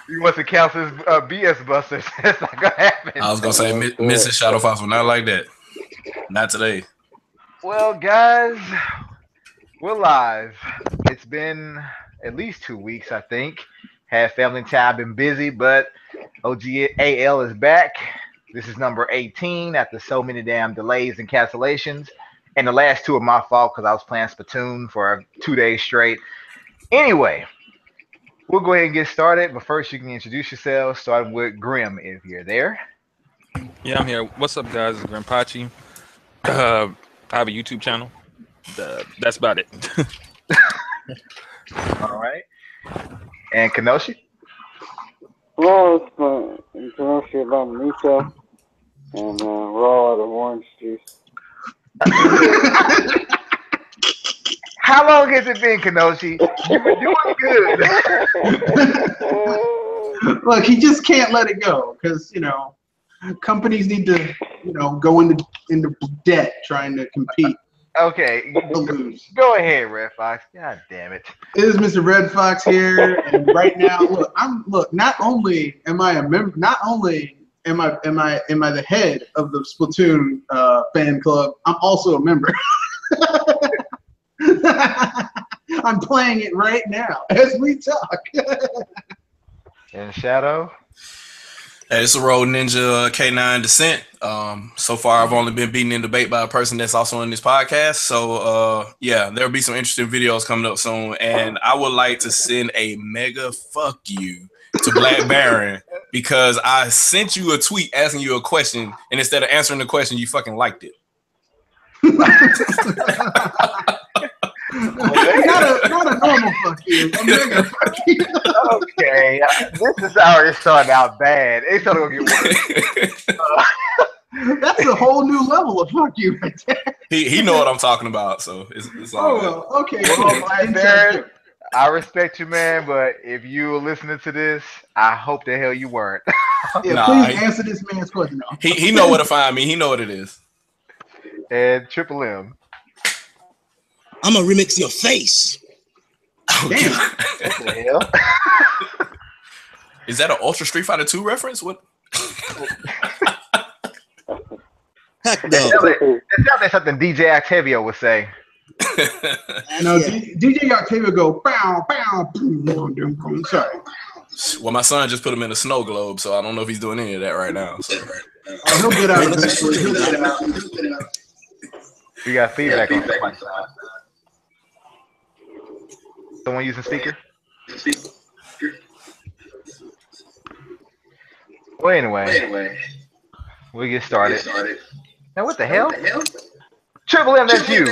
You want to count as BS busters? That's not gonna happen. I was gonna say Mrs. Shadow Fox, not like that. Not today. Well, guys, we're live. It's been at least 2 weeks, I think. Had family time, been busy, but OGL is back. This is number 18 after so many damn delays and cancellations. And the last two are my fault because I was playing Splatoon for 2 days straight. Anyway, we'll go ahead and get started, but first you can introduce yourself, starting with Grim if you're there. Yeah, I'm here. What's up, guys? It's Grimpachi. I have a YouTube channel. That's about it. All right. And Kenoshi? Well, it's information about myself and raw out of orange juice. How long has it been, Kenoshi? You've been doing good. Look, he just can't let it go because, companies need to, go into debt trying to compete. Okay, go ahead, Red Fox. God damn it! It is Mr. Red Fox here, and right now, look. Not only am I a member, not only am I the head of the Splatoon fan club, I'm also a member. I'm playing it right now as we talk. And Shadow. Hey, it's a Road Ninja K9 Descent. So far, I've only been beaten in debate by a person that's also in this podcast. So, yeah, there'll be some interesting videos coming up soon. And I would like to send a mega fuck you to Black Baron because I sent you a tweet asking you a question, and instead of answering the question, you fucking liked it. Not a normal fuck you. A mega fuck you. Okay, this is already starting out bad. It's gonna get worse. That's a whole new level of fuck you right there. He know what I'm talking about, so it's all well, okay. Well, Black Baron, I respect you, man, but if you were listening to this, I hope the hell you weren't. Yeah, please answer this man's question. He know where to find me. He know what it is. And Triple M. I'm gonna remix your face. Damn. What the hell? Is that an Ultra Street Fighter 2 reference? What? Heck no. That sounds like something DJ Octavio would say. DJ Octavio go bow bow boom. Sorry. Well, my son just put him in a snow globe, so I don't know if he's doing any of that right now. So. He'll get out eventually. He'll get out. We got feedback on my side. Someone using speaker? Well, anyway, we get started. Now, what the hell? Triple M, that's you.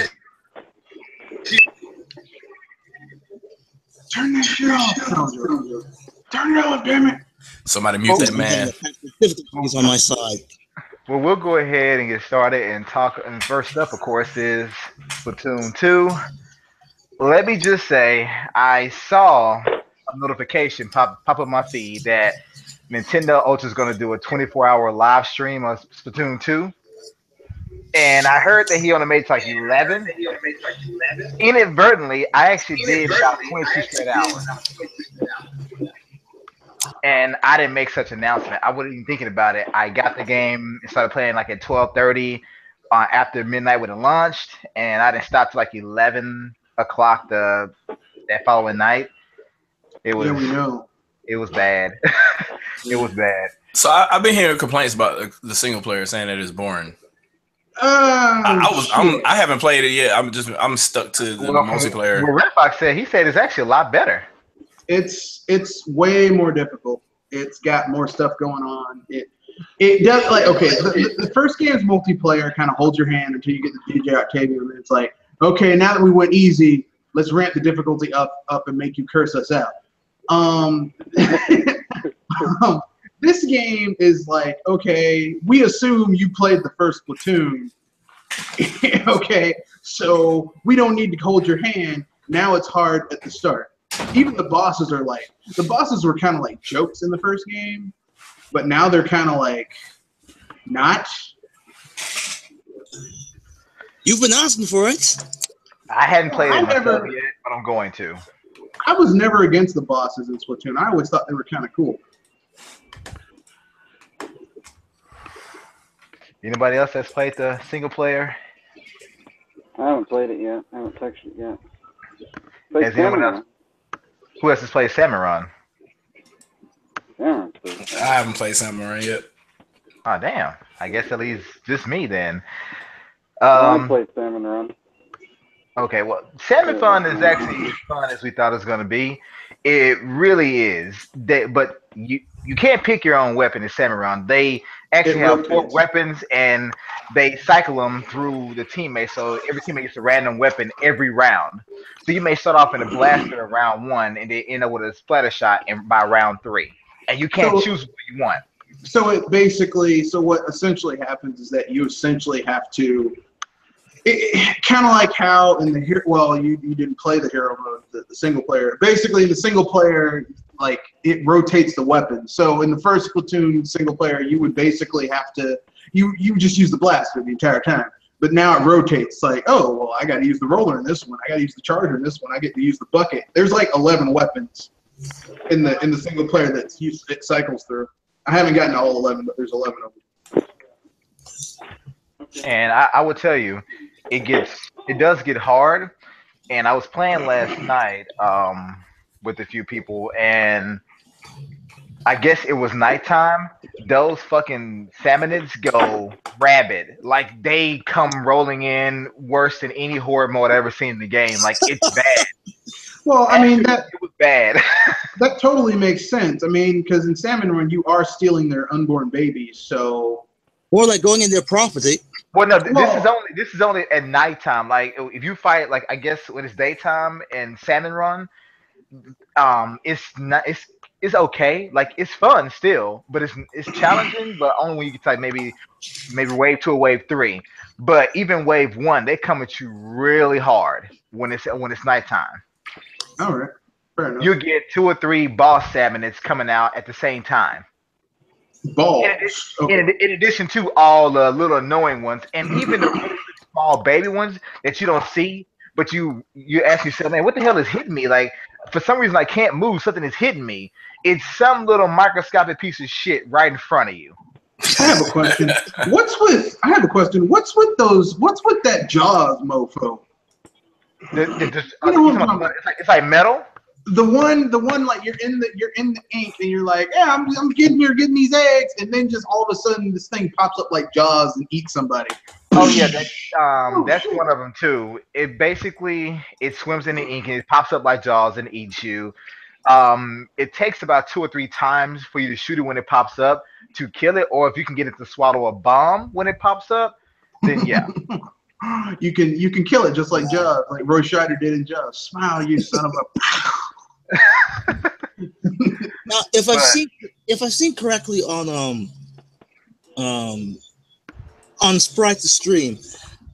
Turn that shit off. Turn it off, damn it. Somebody mute that man. He's on my side. Well, we'll go ahead and get started and talk. And first up, of course, is Splatoon 2. Let me just say, I saw a notification pop up my feed that Nintendo Ultra is going to do a 24-hour live stream of Splatoon 2. And I heard that he only made like 11. Inadvertently, I actually did about 22 straight hours. And I didn't make such an announcement. I wasn't even thinking about it. I got the game and started playing like at 12:30 after midnight when it launched. And I didn't stop till like 11 o'clock that following night. It was it was bad. It was bad. So I've been hearing complaints about the single player saying that it's boring. I haven't played it yet. I'm stuck to the multiplayer. Well, Red Fox said it's actually a lot better. It's way more difficult. It's got more stuff going on. It does the first game's multiplayer kind of holds your hand until you get the DJ Octavio, and it's like, okay, now that we went easy, let's ramp the difficulty up and make you curse us out. This game is like, okay, we assume you played the first Splatoon. Okay, so we don't need to hold your hand. Now it's hard at the start. Even the bosses were kind of like jokes in the first game, but now they're kind of like not. You've been asking for it. I hadn't played it myself yet, but I'm going to. I was never against the bosses in Splatoon. I always thought they were kind of cool. Anybody else that's played the single player? I haven't played it yet. I haven't touched it yet. Has anyone else? Who else has played Salmon Run? Yeah. I haven't played Samurai yet. Oh damn! I guess at least just me then. I only played Salmon Run. Okay, well, Salmon Fun is actually as fun as we thought it was going to be. It really is. But you can't pick your own weapon in Salmon Run. They actually have 4 weapons, and they cycle them through the teammates. So every teammate gets a random weapon every round. So you may start off in a blaster in round 1, and then end up with a splatter shot by round 3. And you can't choose what you want. So what essentially happens is that you essentially have to, kind of like how in the hero, well, you didn't play the hero mode, the single player. Basically, the single player, like, it rotates the weapon. So in the first Splatoon single player, you would basically have to, you just use the blaster the entire time. But now it rotates. Like, oh, well, I got to use the roller in this one. I got to use the charger in this one. I get to use the bucket. There's like 11 weapons in the single player that it cycles through. I haven't gotten to all 11, but there's 11 of them. And I would tell you, it does get hard. And I was playing last night with a few people, and I guess it was nighttime. Those fucking salmonids go rabid. Like, they come rolling in worse than any horde mode I've ever seen in the game. Like, it's bad. Well, I mean, it was bad. That totally makes sense. I mean, because in Salmon Run, you are stealing their unborn babies, so. Or like going in their property. Well, no, this is only at nighttime. Like, if you fight, like, I guess when it's daytime and Salmon Run, it's okay. Like, it's fun still, but it's challenging. But only when you get to, like, maybe wave 2 or wave 3. But even wave 1, they come at you really hard when it's nighttime. All right, fair enough. You get 2 or 3 boss salmonids coming out at the same time. Balls. In addition to all the little annoying ones, and even the really small baby ones that you don't see, but you ask yourself, man, what the hell is hitting me? Like, for some reason I can't move. Something is hitting me. It's some little microscopic piece of shit right in front of you. I have a question. What's with that Jaws mofo? It's like metal. The one like you're in the ink and you're like, yeah, I'm getting these eggs, and then just all of a sudden this thing pops up like Jaws and eats somebody. Oh yeah, that's one of them too. It swims in the ink and it pops up like Jaws and eats you. It takes about 2 or 3 times for you to shoot it when it pops up to kill it, or if you can get it to swallow a bomb when it pops up, then yeah. You can kill it just like Jaws, like Roy Scheider did in Jaws. Smile, you son of a. Now, if I've seen correctly on Sprite the stream,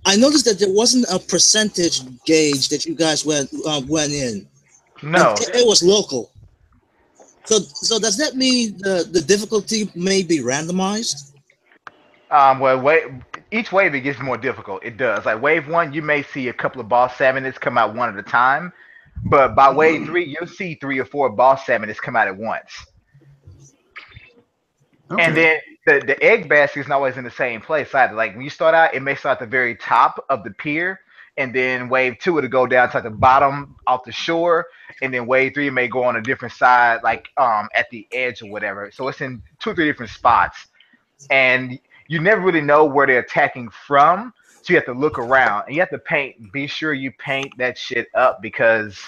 I noticed that there wasn't a percentage gauge that you guys went in. No, it was local. So does that mean the difficulty may be randomized? Each wave it gets more difficult. It does. Like wave 1, you may see a couple of boss salmonids come out one at a time, but by wave 3, you'll see 3 or 4 boss salmonids come out at once. Okay. And then the egg basket is not always in the same place either. Like when you start out, it may start at the very top of the pier, and then wave 2 it'll go down to the bottom off the shore, and then wave 3 may go on a different side, like at the edge or whatever. So it's in 2 or 3 different spots, and you never really know where they're attacking from, so you have to look around and you have to be sure you paint that shit up, because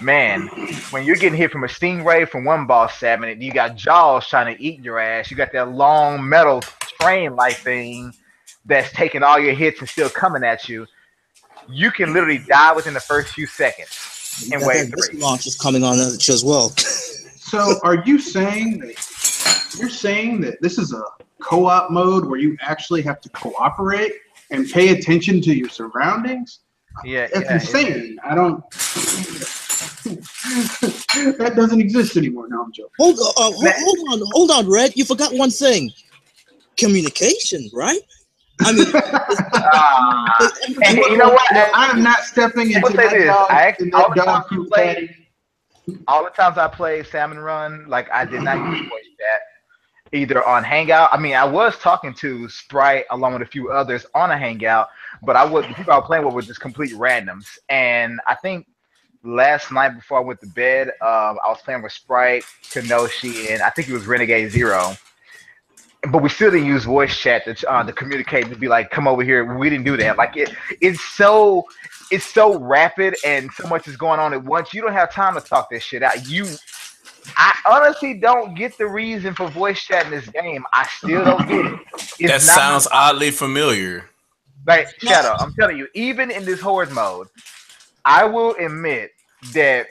man, when you're getting hit from a stingray from one boss salmon, you got Jaws trying to eat your ass. You got that long metal train-like thing that's taking all your hits and still coming at you. You can literally die within the first few seconds in wave 3. This launch is coming on it as well. So are you saying that this is a co-op mode where you actually have to cooperate and pay attention to your surroundings? Yeah, that's insane. I don't. That doesn't exist anymore. No, I'm joking. Hold on, Red. You forgot one thing. Communication, right? I mean, you know what? I am not stepping into that dog. All the times I played Salmon Run, like I did not use voice chat. either on Hangout. I mean, I was talking to Sprite along with a few others on a Hangout, but the people I was playing with were just complete randoms. And I think last night before I went to bed, I was playing with Sprite, Kenoshi, and I think it was Renegade Zero. But we still didn't use voice chat to communicate to be like, come over here. We didn't do that. Like it's so rapid and so much is going on at once. You don't have time to talk this shit out. I honestly don't get the reason for voice chat in this game. I still don't get it. That sounds oddly familiar. Like, Shadow, I'm telling you, even in this horde mode, I will admit that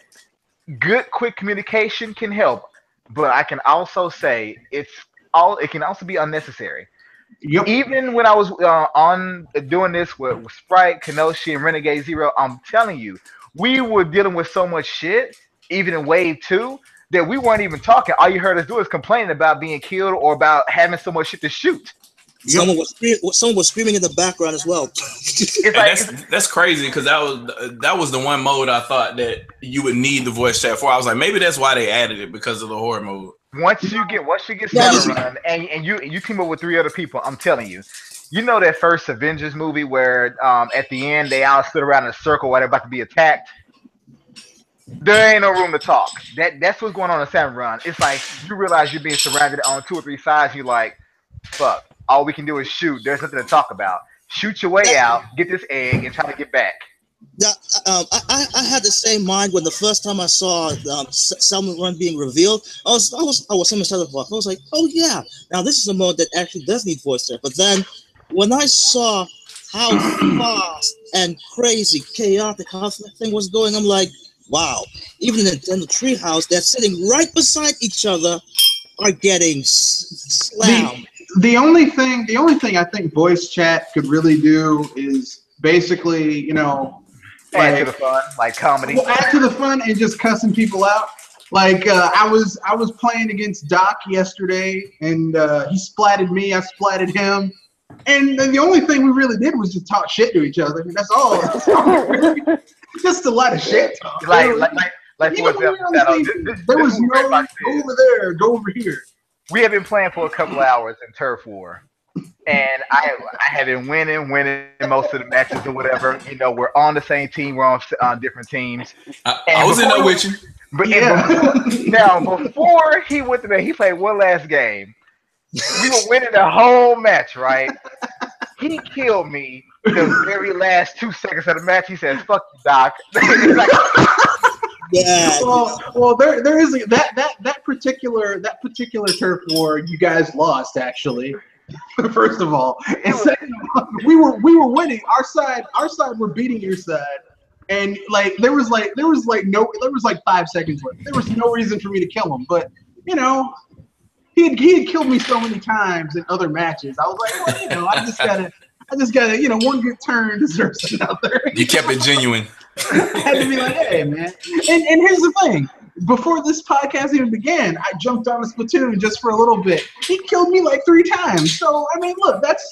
good quick communication can help, but I can also say it can also be unnecessary. Yep. Even when I was on doing this with Sprite, Kenoshi, and Renegade Zero, I'm telling you, we were dealing with so much shit, even in Wave 2, that we weren't even talking. All you heard us do is complaining about being killed or about having so much shit to shoot. Someone was screaming in the background as well. That's crazy because that was the one mode I thought that you would need the voice chat for. I was like, maybe that's why they added it because of the horror mode. Once you get Shadowrun and you team up with 3 other people, I'm telling you, you know that first Avengers movie where at the end they all stood around in a circle while they're about to be attacked. There ain't no room to talk. That's what's going on in Shadowrun. It's like you realize you're being surrounded on 2 or 3 sides. You're like, fuck. All we can do is shoot. There's nothing to talk about. Shoot your way out, get this egg, and try to get back. Yeah, I had the same mind when the first time I saw Salmon Run being revealed. I was so excited about it. I was like, oh yeah, now this is a mode that actually does need voice chat. But then when I saw how fast and crazy, chaotic how that thing was going, I'm like, wow. Even in the Nintendo Treehouse, they're sitting right beside each other, are getting slammed. The only thing I think voice chat could really do is basically, add to the fun, like comedy. Well, add to the fun and just cussing people out. Like I was playing against Doc yesterday, and he splatted me, I splatted him, and the only thing we really did was just talk shit to each other. That's all. Just a lot of shit talk. Like for example, there was no go over there, go over here. We have been playing for a couple of hours in Turf War, and I have been winning most of the matches or whatever. We're on the same team. We're on different teams. I was in there with you. But yeah. Before he went to bed, he played one last game. We were winning the whole match, right? He killed me the very last 2 seconds of the match. He says, "Fuck you, Doc." Yeah. Well, there is that particular turf war you guys lost actually. First of all, and second of all, we were winning. Our side were beating your side, and there was 5 seconds left. There was no reason for me to kill him, but he had killed me so many times in other matches. I was like, well, I just gotta, one good turn deserves another. You kept it genuine. I had to be like, hey, man. And here's the thing. Before this podcast even began, I jumped on a Splatoon just for a little bit. He killed me like 3 times. So, I mean, look, that's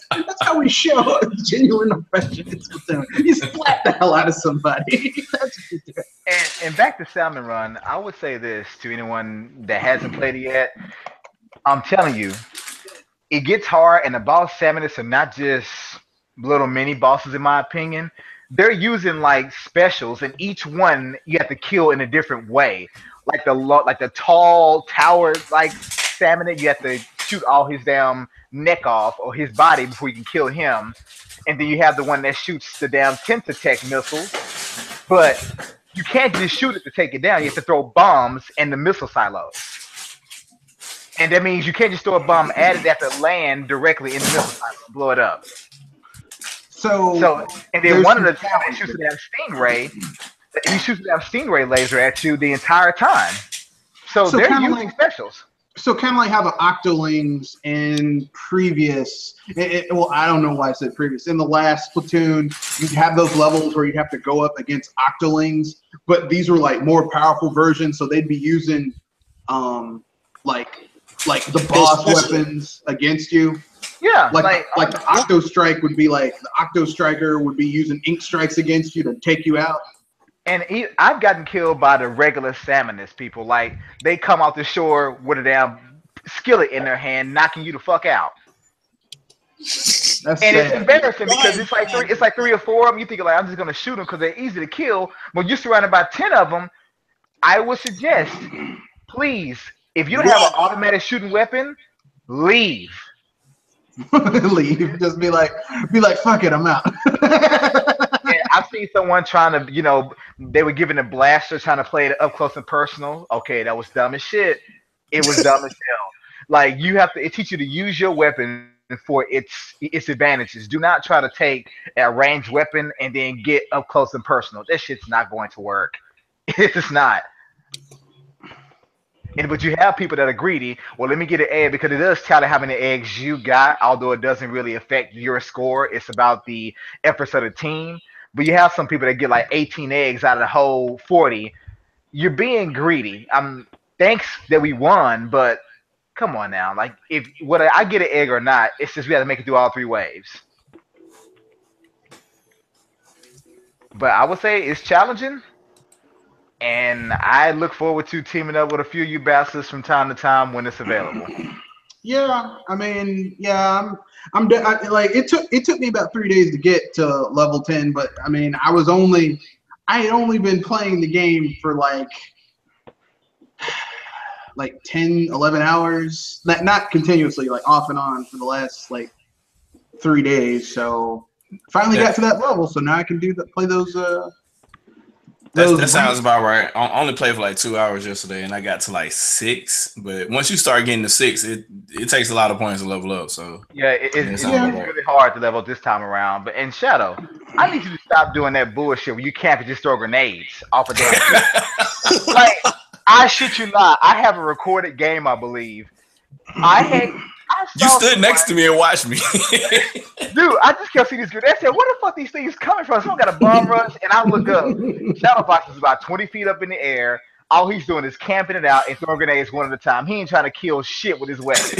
how we show genuine affection in Splatoon. You splat the hell out of somebody. That's what you do. And back to Salmon Run, I would say this to anyone that hasn't played it yet. I'm telling you, it gets hard, and the boss salmonists are not just little mini bosses, in my opinion. They're using like specials, and each one you have to kill in a different way. Like the tall tower like salmon, you have to shoot all his damn neck off or his body before you can kill him. And then you have the one that shoots the damn Tentactech missiles, but you can't just shoot it to take it down. You have to throw bombs in the missile silos. And that means you can't just throw a bomb at it. They have to land directly in the missile silo and blow it up. So and then one of the times he shoots that stingray, he shoots that stingray laser at you the entire time. So they're using specials. So kind of like how the Octolings in previous, well, I don't know why I said previous. In the last Splatoon, you have those levels where you have to go up against Octolings, but these were like more powerful versions, so they'd be using like the boss weapons against you. Yeah, like the Octo Strike would be like the Octo Striker would be using ink strikes against you to take you out. And I've gotten killed by the regular salmonist people. Like they come off the shore with a damn skillet in their hand, knocking you the fuck out. That's And sad. it's embarrassing because it's like three or four of them. You think like I'm just gonna shoot them because they're easy to kill. When you're surrounded by 10 of them, I would suggest, please, if you don't have an automatic shooting weapon, leave. Leave. Just be like, fuck it, I'm out. And I've seen someone trying to, they were giving a blaster, trying to play it up close and personal. Okay, that was dumb as shit. It was dumb as hell. Like it teach you to use your weapon for its advantages. Do not try to take a ranged weapon and then get up close and personal. That shit's not going to work. It's not. But you have people that are greedy. Well, let me get an egg because it does tell you how many eggs you got, although it doesn't really affect your score. It's about the efforts of the team. But you have some people that get like 18 eggs out of the whole 40. You're being greedy. Thanks that we won, but come on now. Like, if whether I get an egg or not, it's just we have to make it through all 3 waves. But I would say it's challenging. And I look forward to teaming up with a few of you bastards from time to time when it's available. Yeah, I mean, yeah, like it took me about 3 days to get to level 10, but I mean, I had only been playing the game for like 10, 11 hours, not continuously, like off and on for the last like 3 days. So finally got to that level, so now I can play those. That sounds about right. I only played for like 2 hours yesterday, and I got to like 6. But once you start getting to 6, it takes a lot of points to level up. So yeah, it's really hard to level this time around. But in Shadow, I need you to stop doing that bullshit where you can't just throw grenades off a damn ship. Like, I shit you not, I have a recorded game, I believe. You stood next to me and watched me. Dude, I just kept seeing these grenades. I said, where the fuck these things coming from? Someone got a bomb rush, and I look up. Shadowbox is about 20 feet up in the air. All he's doing is camping it out and throwing grenades one at a time. He ain't trying to kill shit with his weapon.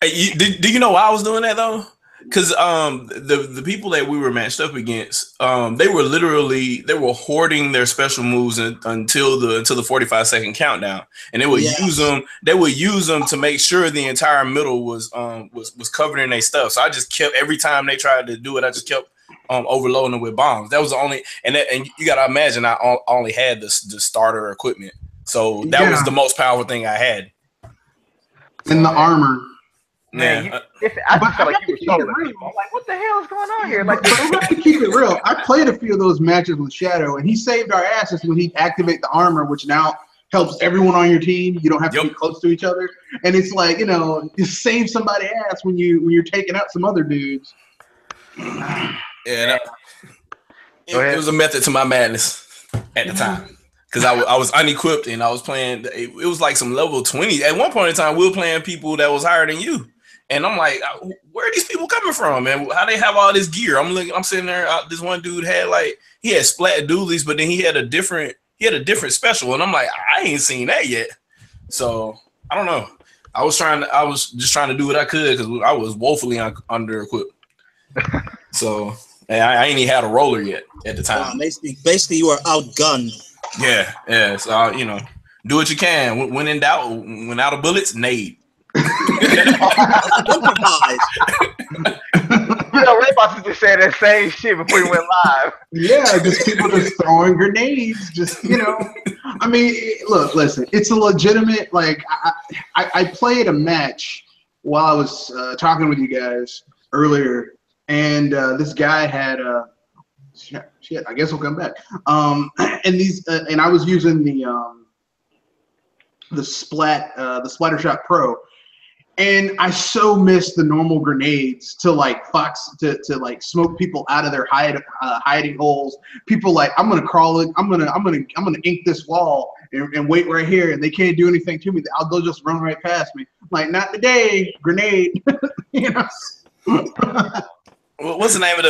Hey, do you know why I was doing that though? Because the people that we were matched up against, they were hoarding their special moves until the 45-second countdown, and they would use them. They would use them to make sure the entire middle was covered in their stuff. So I just kept, every time they tried to do it, I just kept overloading them with bombs. That was the only, and you gotta imagine I only had the starter equipment, so that was the most powerful thing I had. And the armor. Man, I just felt like you were trolling people. I'm like, what the hell is going on here? Like, but we have to keep it real. I played a few of those matches with Shadow, and he saved our asses when he activated the armor, which now helps everyone on your team. You don't have to be close to each other, and it's like, you save somebody ass when you're taking out some other dudes. Yeah, it was a method to my madness at the time. Because I was unequipped and I was playing. It was like some level 20. At one point in time, we were playing people that was higher than you. And I'm like, where are these people coming from, man? How they have all this gear? I'm sitting there. This one dude had he had splat doolies, but then he had a different special. And I'm like, I ain't seen that yet. So I don't know. I was just trying to do what I could because I was woefully under equipped. So I ain't even had a roller yet at the time. Basically, you were outgunned. Yeah. So do what you can. When in doubt, when out of bullets, nade. Raybox just said that same shit before we went live. Yeah, just people just throwing grenades. Just I mean, look, listen. It's a legitimate. Like, I played a match while I was talking with you guys earlier, and this guy had shit, I guess we'll come back. And I was using the Splattershot Pro, and I so missed the normal grenades to to smoke people out of their hiding holes. People I'm gonna crawl it. I'm gonna ink this wall and wait right here, and they can't do anything to me. They'll just run right past me. Like, not today, grenade. What's the name of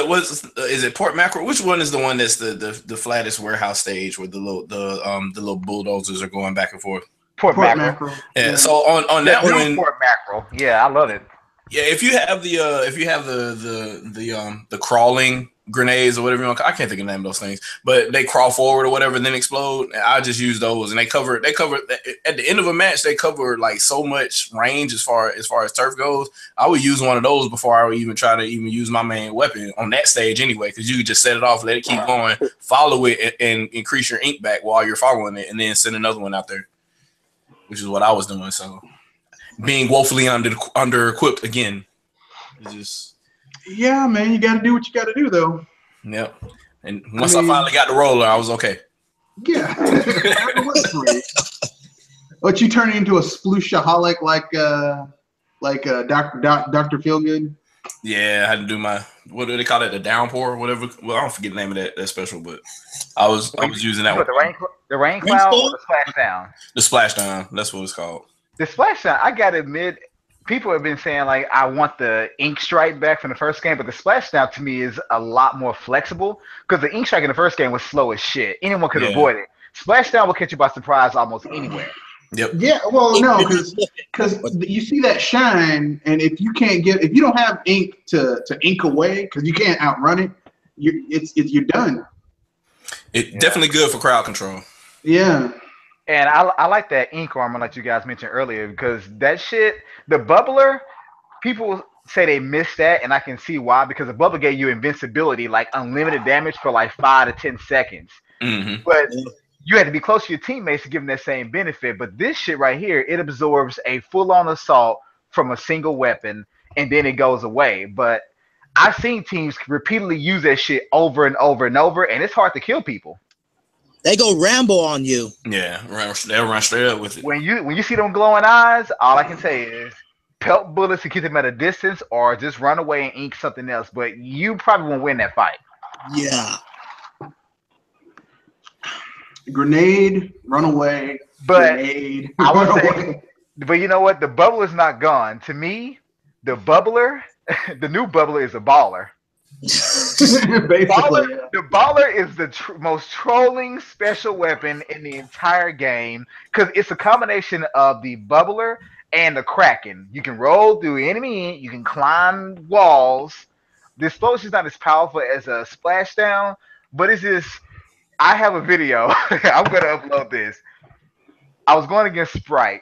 is it Port Mackerel? Which one is the one that's the flattest warehouse stage where the little bulldozers are going back and forth? Port Mackerel. Yeah. So on that one, Port Mackerel. Yeah, I love it. Yeah, if you have the crawling grenades or whatever you want. I can't think of the name of those things, but they crawl forward or whatever and then explode. And I just use those, and they cover at the end of a match. They cover like so much range as far as turf goes. I would use one of those before I would even try to even use my main weapon on that stage anyway, because you could just set it off, let it keep going, follow it, and increase your ink back while you're following it, and then send another one out there, which is what I was doing. So being woefully under equipped again. It's just. Yeah, man, you got to do what you got to do, though. Yep. And once I finally got the roller, I was okay. Yeah. But you turn into a splooshaholic like Dr. Feelgood? Yeah, I had to do my, what do they call it, the downpour or whatever. Well, I don't forget the name of that special, but I was using that one. The rain cloud or the splashdown? The splashdown. That's what it's called. The splashdown, I gotta admit, people have been saying, like, I want the ink strike back from the first game, but the splashdown to me is a lot more flexible because the ink strike in the first game was slow as shit. Anyone could avoid it. Splashdown will catch you by surprise almost anywhere. Yep. Yeah, well, no, because you see that shine, and if you don't have ink to ink away, because you can't outrun it, you're done. It's definitely good for crowd control. Yeah. And I like that ink armor like you guys mentioned earlier, because that shit, the bubbler, people say they missed that, and I can see why, because the bubbler gave you invincibility, like unlimited damage for like 5 to 10 seconds. Mm-hmm. But you had to be close to your teammates to give them that same benefit. But this shit right here, it absorbs a full-on assault from a single weapon, and then it goes away. But I've seen teams repeatedly use that shit over and over and over, and it's hard to kill people. They go Rambo on you. Yeah, they'll run straight up with it. When you see them glowing eyes, all I can say is pelt bullets to keep them at a distance, or just run away and ink something else. But you probably won't win that fight. Yeah. Grenade, run away. But grenade, I would run say, away. but you know what? The bubbler is not gone. To me, the bubbler, the new bubbler is a baller. Basically, The baller is the most trolling special weapon in the entire game because it's a combination of the bubbler and the kraken. You can roll through enemy, you can climb walls. The explosion is not as powerful as a splashdown, but it's just. I have a video. I'm gonna upload this. I was going against Sprite.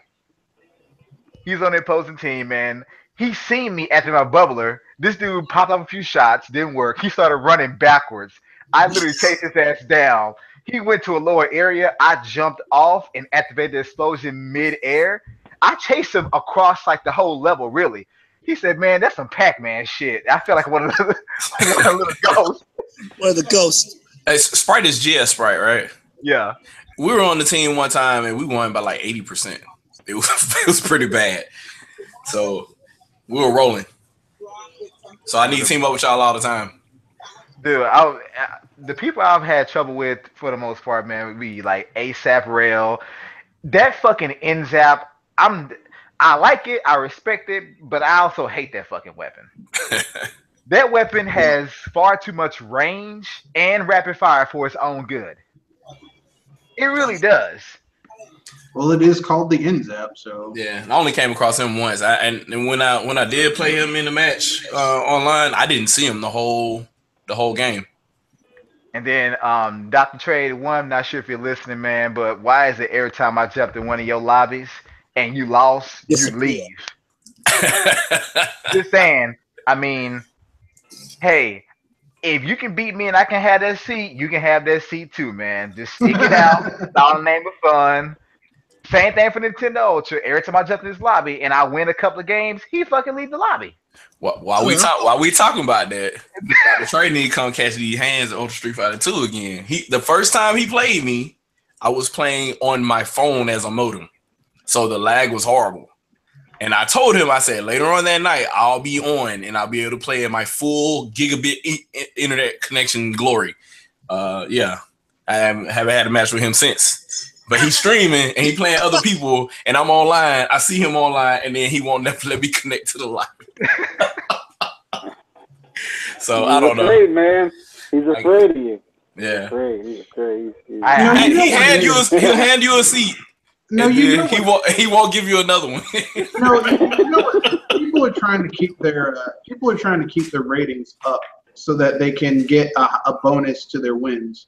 He's on the opposing team, man. He seen me after my bubbler. This dude popped off a few shots, didn't work. He started running backwards. I literally chased his ass down. He went to a lower area. I jumped off and activated the explosion mid-air. I chased him across like the whole level, really. He said, man, that's some Pac-Man shit. I feel like one of the little ghosts. One of the ghosts. Hey, Sprite is GS Sprite, right? Yeah. We were on the team one time and we won by like 80%. It was pretty bad. So we were rolling. So I need to team up with y'all all the time. Dude, the people I've had trouble with for the most part, man, would be like ASAP Rail. That fucking NZAP, I like it, I respect it, but I also hate that fucking weapon. That weapon has far too much range and rapid fire for its own good. It really does. Well, it is called the NZAP, so yeah. I only came across him once, and when I did play him in the match online, I didn't see him the whole game. And then Dr. Trade One, I'm not sure if you're listening, man, but why is it every time I jumped in one of your lobbies and you lost, you leave? Just saying. I mean. Hey, if you can beat me and I can have that seat, you can have that seat too, man. Just stick it out. It's all in the name of fun. Same thing for Nintendo Ultra. Every time I jump in this lobby and I win a couple of games, he fucking leave the lobby. While we talking about that, the Trey need to come catch these hands at Ultra Street Fighter 2 again. The first time he played me, I was playing on my phone as a modem, so the lag was horrible. And I told him, I said, later on that night, I'll be on and I'll be able to play in my full gigabit internet connection glory. Yeah, I haven't had a match with him since. But he's streaming and he's playing other people, and I'm online. I see him online, and then he won't never let me connect to the live. So I don't know. He's afraid, man. He's afraid of you. Yeah. He's afraid. He'll hand you a seat. No, he won't give you another one. No, you know what? People are trying to keep their ratings up so that they can get a bonus to their wins.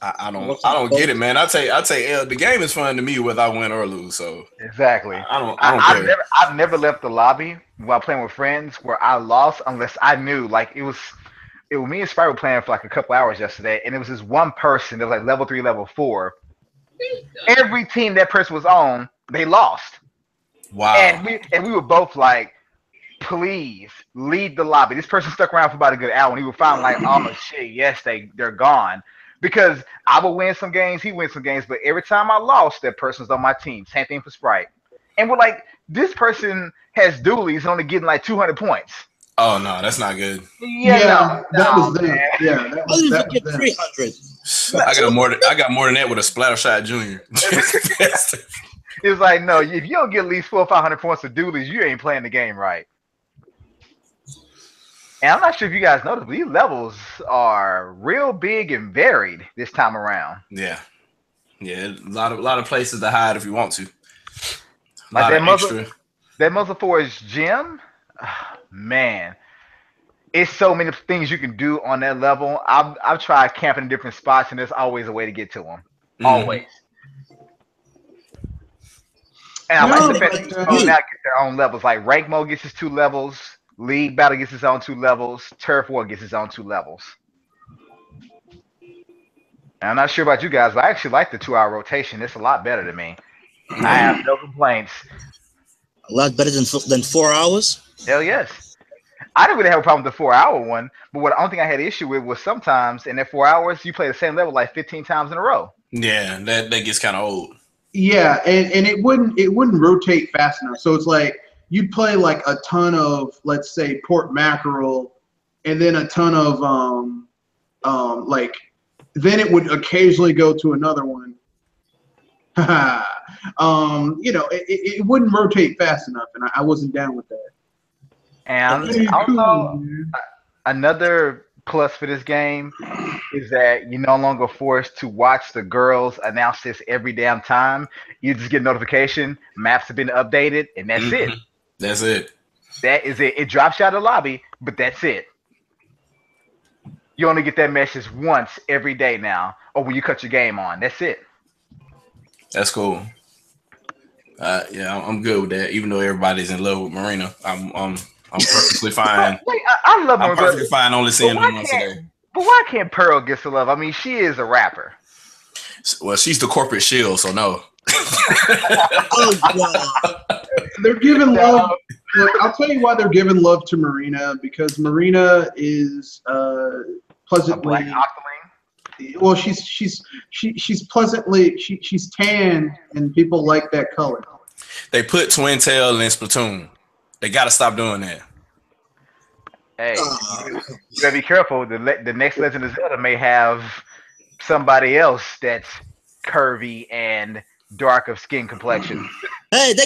I don't get it, man. I take L. The game is fun to me whether I win or lose. So Exactly. I don't care. I've never left the lobby while playing with friends where I lost unless I knew like it was me and Sprite were playing for like a couple hours yesterday, and it was this one person that was like level 3, level 4. Every team that person was on, they lost. Wow. And we were both like, please leave the lobby. This person stuck around for about a good hour, and he was finally like, oh shit, yes, they're gone. Because I would win some games, he wins some games, but every time I lost, that person's on my team. Same thing for Sprite. And we're like, this person has dualies only getting like 200 points. Oh no, that's not good. Yeah, that was them. Yeah, that How did was you get them. 300? I got more than that with a splatter shot junior. It's like, no, if you don't get at least 400 or 500 points of dualies, you ain't playing the game right. And I'm not sure if you guys noticed, but these levels are real big and varied this time around. Yeah, a lot of places to hide if you want to. Like that muzzle for his gym, man. It's so many things you can do on that level. I've tried camping in different spots, and there's always a way to get to them. Always. And I like the fact that people now get their own levels. Like rank mode gets its 2 levels. League battle gets its own 2 levels. Turf war gets its own 2 levels. And I'm not sure about you guys, but I actually like the 2-hour rotation. It's a lot better to me. I have no complaints. A lot better than 4 hours? Hell yes. I didn't really have a problem with the 4-hour one, but what I don't think I had an issue with was sometimes in that 4 hours you play the same level like 15 times in a row. Yeah, that gets kind of old. Yeah, and it wouldn't rotate fast enough. So it's like you'd play like a ton of, let's say, port mackerel, and then a ton of like then it would occasionally go to another one. You know, it wouldn't rotate fast enough, and I wasn't down with that. And also, another plus for this game is that you're no longer forced to watch the girls announce this every damn time. You just get a notification, maps have been updated, and that's it. That's it. That is it. It drops you out of the lobby, but that's it. You only get that message once every day now, or when you cut your game on. That's it. That's cool. Yeah, I'm good with that. Even though everybody's in love with Marina, I'm perfectly fine. Wait, I love Marina. I'm perfectly fine only seeing them once a day. But why can't Pearl get some love? I mean, she is a rapper. Well, she's the corporate shield, so no. Oh, God. They're giving love. Look, I'll tell you why they're giving love to Marina, because Marina is pleasantly. A black octoling? Well, she's pleasantly she's tan, and people like that color. They put Twin Tail in Splatoon. They got to stop doing that. Hey, you gotta be careful. The next Legend of Zelda may have somebody else that's curvy and dark of skin complexion. Hey, they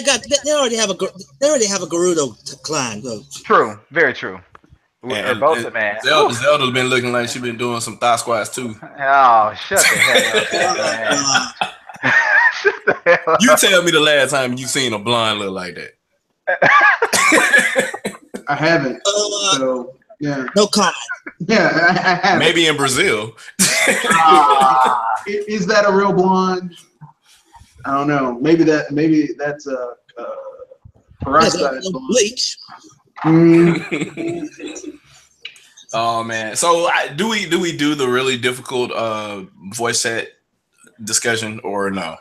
already have a Gerudo clan. Though. True, very true. And both man. Zelda's been looking like she's been doing some thigh squats too. Oh, shut the hell up, man. Shut the hell up. You tell me the last time you seen a blonde look like that. I haven't. So yeah. No comment. Yeah, I haven't. Maybe in Brazil. Is that a real blonde? I don't know. Maybe that's a bleach. Oh man. So do we do the really difficult voice chat discussion or no?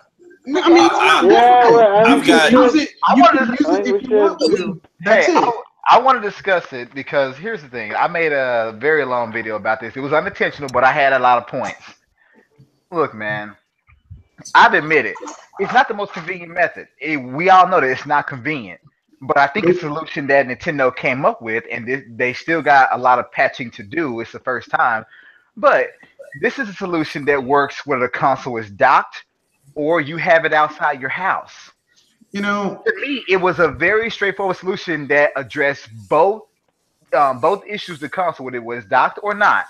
I mean, I've got. I want to use it if you want to. That's it. I want to discuss it because here's the thing. I made a very long video about this. It was unintentional, but I had a lot of points. Look, man, I've admitted it's not the most convenient method. We all know that it's not convenient, but I think it's a solution that Nintendo came up with, and they still got a lot of patching to do. It's the first time, but this is a solution that works whether the console is docked or you have it outside your house. You know, to me, it was a very straightforward solution that addressed both issues the console, whether it was docked or not.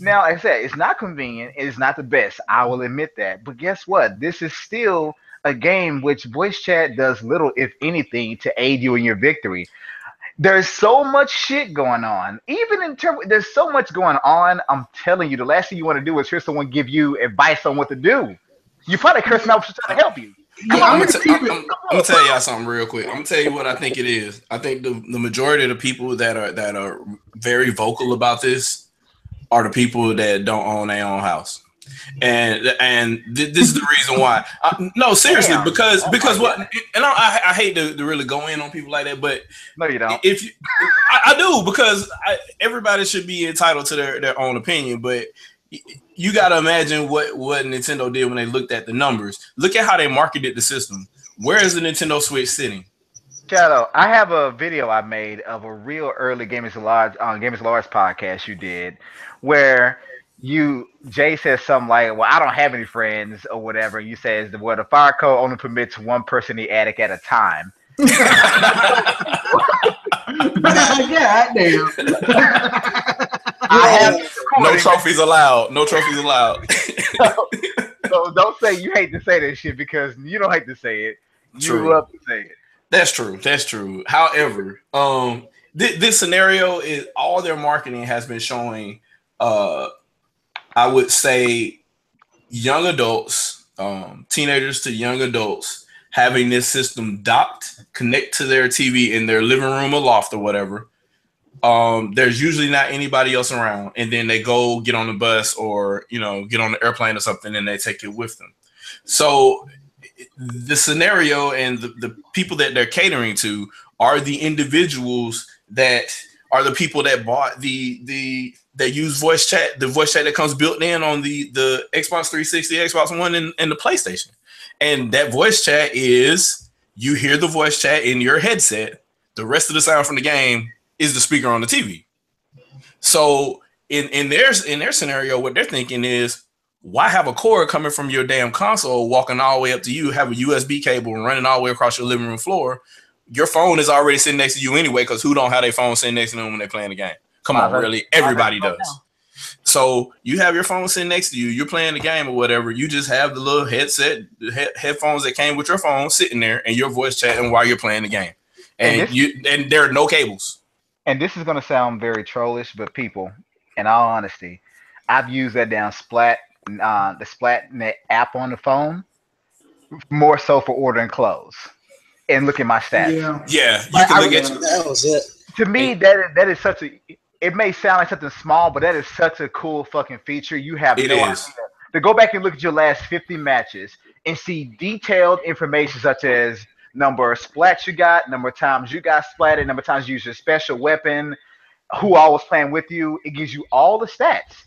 Now, like I said, it's not convenient. It's not the best. I will admit that. But guess what? This is still a game which voice chat does little, if anything, to aid you in your victory. There's so much shit going on. Even in terms, there's so much going on. I'm telling you, the last thing you want to do is hear someone give you advice on what to do. You probably curse them out for trying to help you. Yeah, I'm gonna tell y'all something real quick. I'm gonna tell you what I think it is. I think the majority of the people that are very vocal about this are the people that don't own their own house. And this is the reason why. No, seriously, because what? And I hate to really go in on people like that, but no, you don't. If you, I do, because everybody should be entitled to their own opinion. But you got to imagine what Nintendo did when they looked at the numbers. Look at how they marketed the system. Where is the Nintendo Switch sitting? Shadow, I have a video I made of a real early Gamers Large podcast you did, where Jay says something like, "Well, I don't have any friends" or whatever. You says, "Well, the fire code only permits one person in the attic at a time." Yeah, damn. No trophies allowed. No trophies allowed. So don't say you hate to say that shit, because you don't hate to say it. You love to say it. That's true. That's true. However, this scenario is all their marketing has been showing. I would say young adults, teenagers to young adults, having this system docked, connect to their TV in their living room or loft or whatever. There's usually not anybody else around, and then they go get on the bus or get on the airplane or something, and they take it with them. So the scenario and the people that they're catering to are the individuals that are the people that bought that use voice chat, the voice chat that comes built in on the Xbox 360, Xbox One, and the PlayStation. And that voice chat is, you hear the voice chat in your headset. The rest of the sound from the game is the speaker on the TV. So in their scenario, what they're thinking is, why have a cord coming from your damn console walking all the way up to you, have a USB cable running all the way across your living room floor? Your phone is already sitting next to you anyway, because who don't have their phone sitting next to them when they're playing the game? Come on, really? Everybody does. So you have your phone sitting next to you. You're playing the game or whatever. You just have the little headset, headphones that came with your phone sitting there, and you're voice chatting while you're playing the game. And there are no cables. And this is going to sound very trollish, but people, in all honesty, I've used that down the Splatnet app on the phone more so for ordering clothes and look at my stats. Yeah, you can look at that was it. To me, that is such a. It may sound like something small, but that is such a cool fucking feature. You have no idea. To go back and look at your last 50 matches and see detailed information such as number of splats you got, number of times you got splatted, number of times you used your special weapon, who all was playing with you. It gives you all the stats.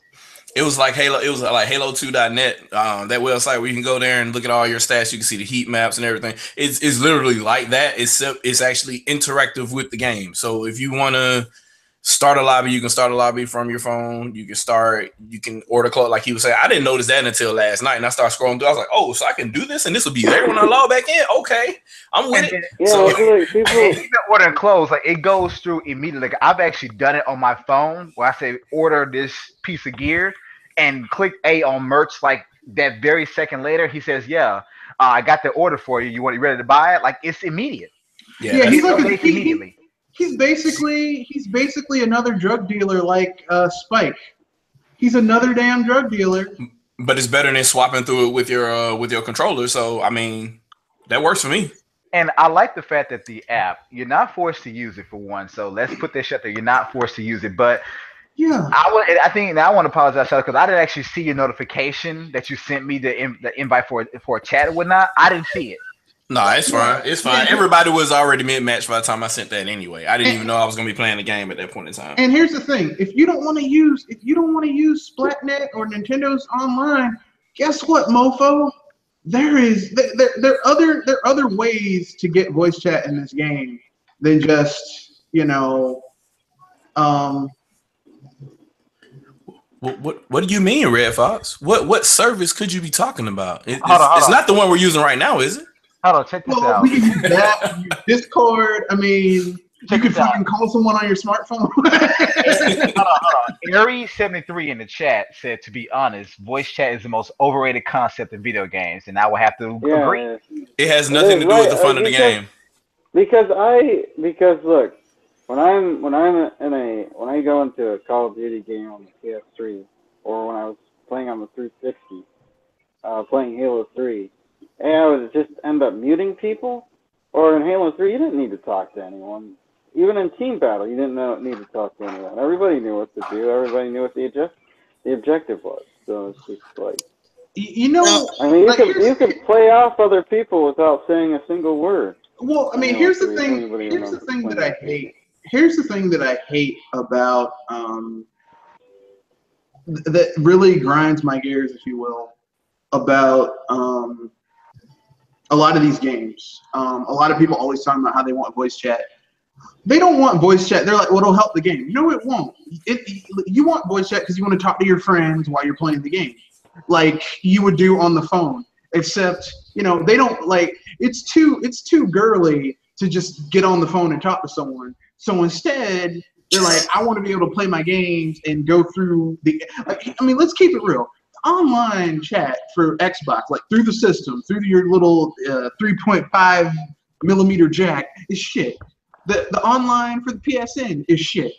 It was like Halo. It was like Halo2.net, that website where you can go there and look at all your stats. You can see the heat maps and everything. It's literally like that. It's actually interactive with the game. So if you want to start a lobby, you can start a lobby from your phone. You can order clothes, like he was saying. I didn't notice that until last night, and I started scrolling through. I was like, oh, so I can do this, and this will be there when I log back in. Okay, I'm with it. Yeah, So Even ordering clothes, like it goes through immediately. Like I've actually done it on my phone where I say order this piece of gear and click A on merch. Like that very second later, he says, "Yeah, I got the order for you. You ready to buy it?" Like it's immediate. Yeah, he's like immediately. He's basically another drug dealer like Spike. He's another damn drug dealer. but it's better than swapping through it with your controller. So I mean, that works for me. And I like the fact that the app, you're not forced to use it for one. So let's put this shut there. You're not forced to use it, but yeah, I think now I want to apologize because I didn't actually see your notification that you sent me the invite for a chat or whatnot. I didn't see it. No, it's fine. It's fine. Everybody was already mid-match by the time I sent that anyway. I didn't even know I was gonna be playing the game at that point in time. And here's the thing: if you don't want to use Splatnet or Nintendo's online, guess what, mofo? There are other ways to get voice chat in this game than just What do you mean, Red Fox? What service could you be talking about? It's not the one we're using right now, is it? Hold on, check this out. We can use that. Use Discord. I mean, you can fucking call someone on your smartphone. Hold on. Aries73 in the chat said, to be honest, voice chat is the most overrated concept in video games, and I will have to agree. It has nothing to do with the fun of the game. Because look, when I go into a Call of Duty game on the PS3, or when I was playing on the 360, playing Halo 3, I would just end up muting people. Or in Halo 3, you didn't need to talk to anyone. Even in team battle, you didn't need to talk to anyone. Everybody knew what to do. Everybody knew what the objective was. So it's just like, you know, I mean, like, you can play off other people without saying a single word. well, I mean, here's the thing. Here's the thing that I hate. Here's the thing that I hate about that really grinds my gears, if you will, about a lot of these games. A lot of people always talking about how they want voice chat. They don't want voice chat. They're like, well, it'll help the game. No, it won't. You want voice chat because you want to talk to your friends while you're playing the game, like you would do on the phone. Except, you know, they don't like. It's too girly to just get on the phone and talk to someone. So instead, they're like, I want to be able to play my games and go through the. Like, I mean, let's keep it real. Online chat for Xbox, like through the system, through your little 3.5 millimeter jack, is shit. The online for the PSN is shit.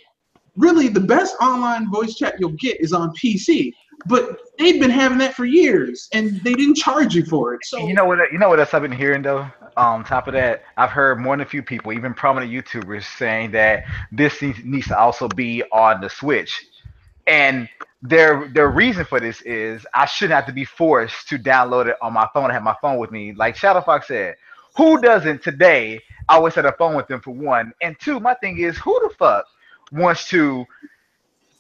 Really, the best online voice chat you'll get is on PC. But they've been having that for years, and they didn't charge you for it. So You know what else I've been hearing though. On top of that, I've heard more than a few people, even prominent YouTubers, saying that this needs to also be on the Switch. And their reason for this is I shouldn't have to be forced to download it on my phone and have my phone with me. Like Shadow Fox said, who doesn't today always have a phone with them, for one? And two, my thing is, who the fuck wants to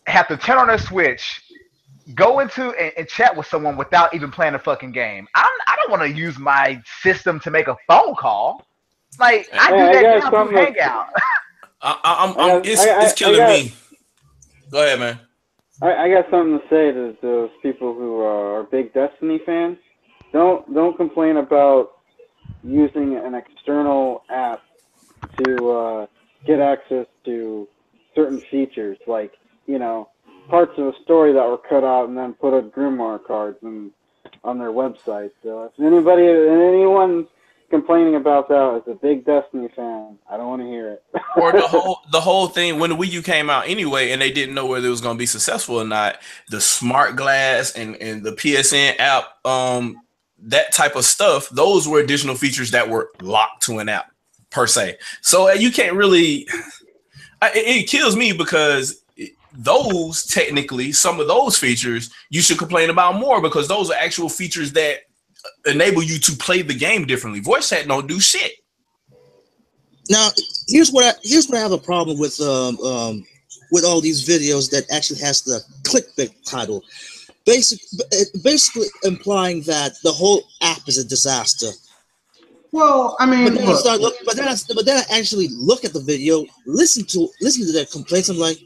have to turn on their Switch, go into and chat with someone without even playing a fucking game? I don't want to use my system to make a phone call. Like, I do that now through Hangout. It's killing me. Go ahead, man. I got something to say to those people who are big Destiny fans. Don't complain about using an external app to get access to certain features, like, you know, parts of a story that were cut out and then put as Grimoire cards on their website. So if anyone complaining about that is a big Destiny fan, I don't want to hear it. Or the whole thing when the Wii U came out anyway, and they didn't know whether it was going to be successful or not. The smart glass and the PSN app, that type of stuff, those were additional features that were locked to an app per se. So you can't really. It kills me because those technically, some of those features you should complain about more, because those are actual features that enable you to play the game differently. Voice chat don't do shit. Now, here's what I have a problem with all these videos that actually has the clickbait title, basically implying that the whole app is a disaster. well, I mean, But then I actually look at the video, listen to their complaints. I'm like,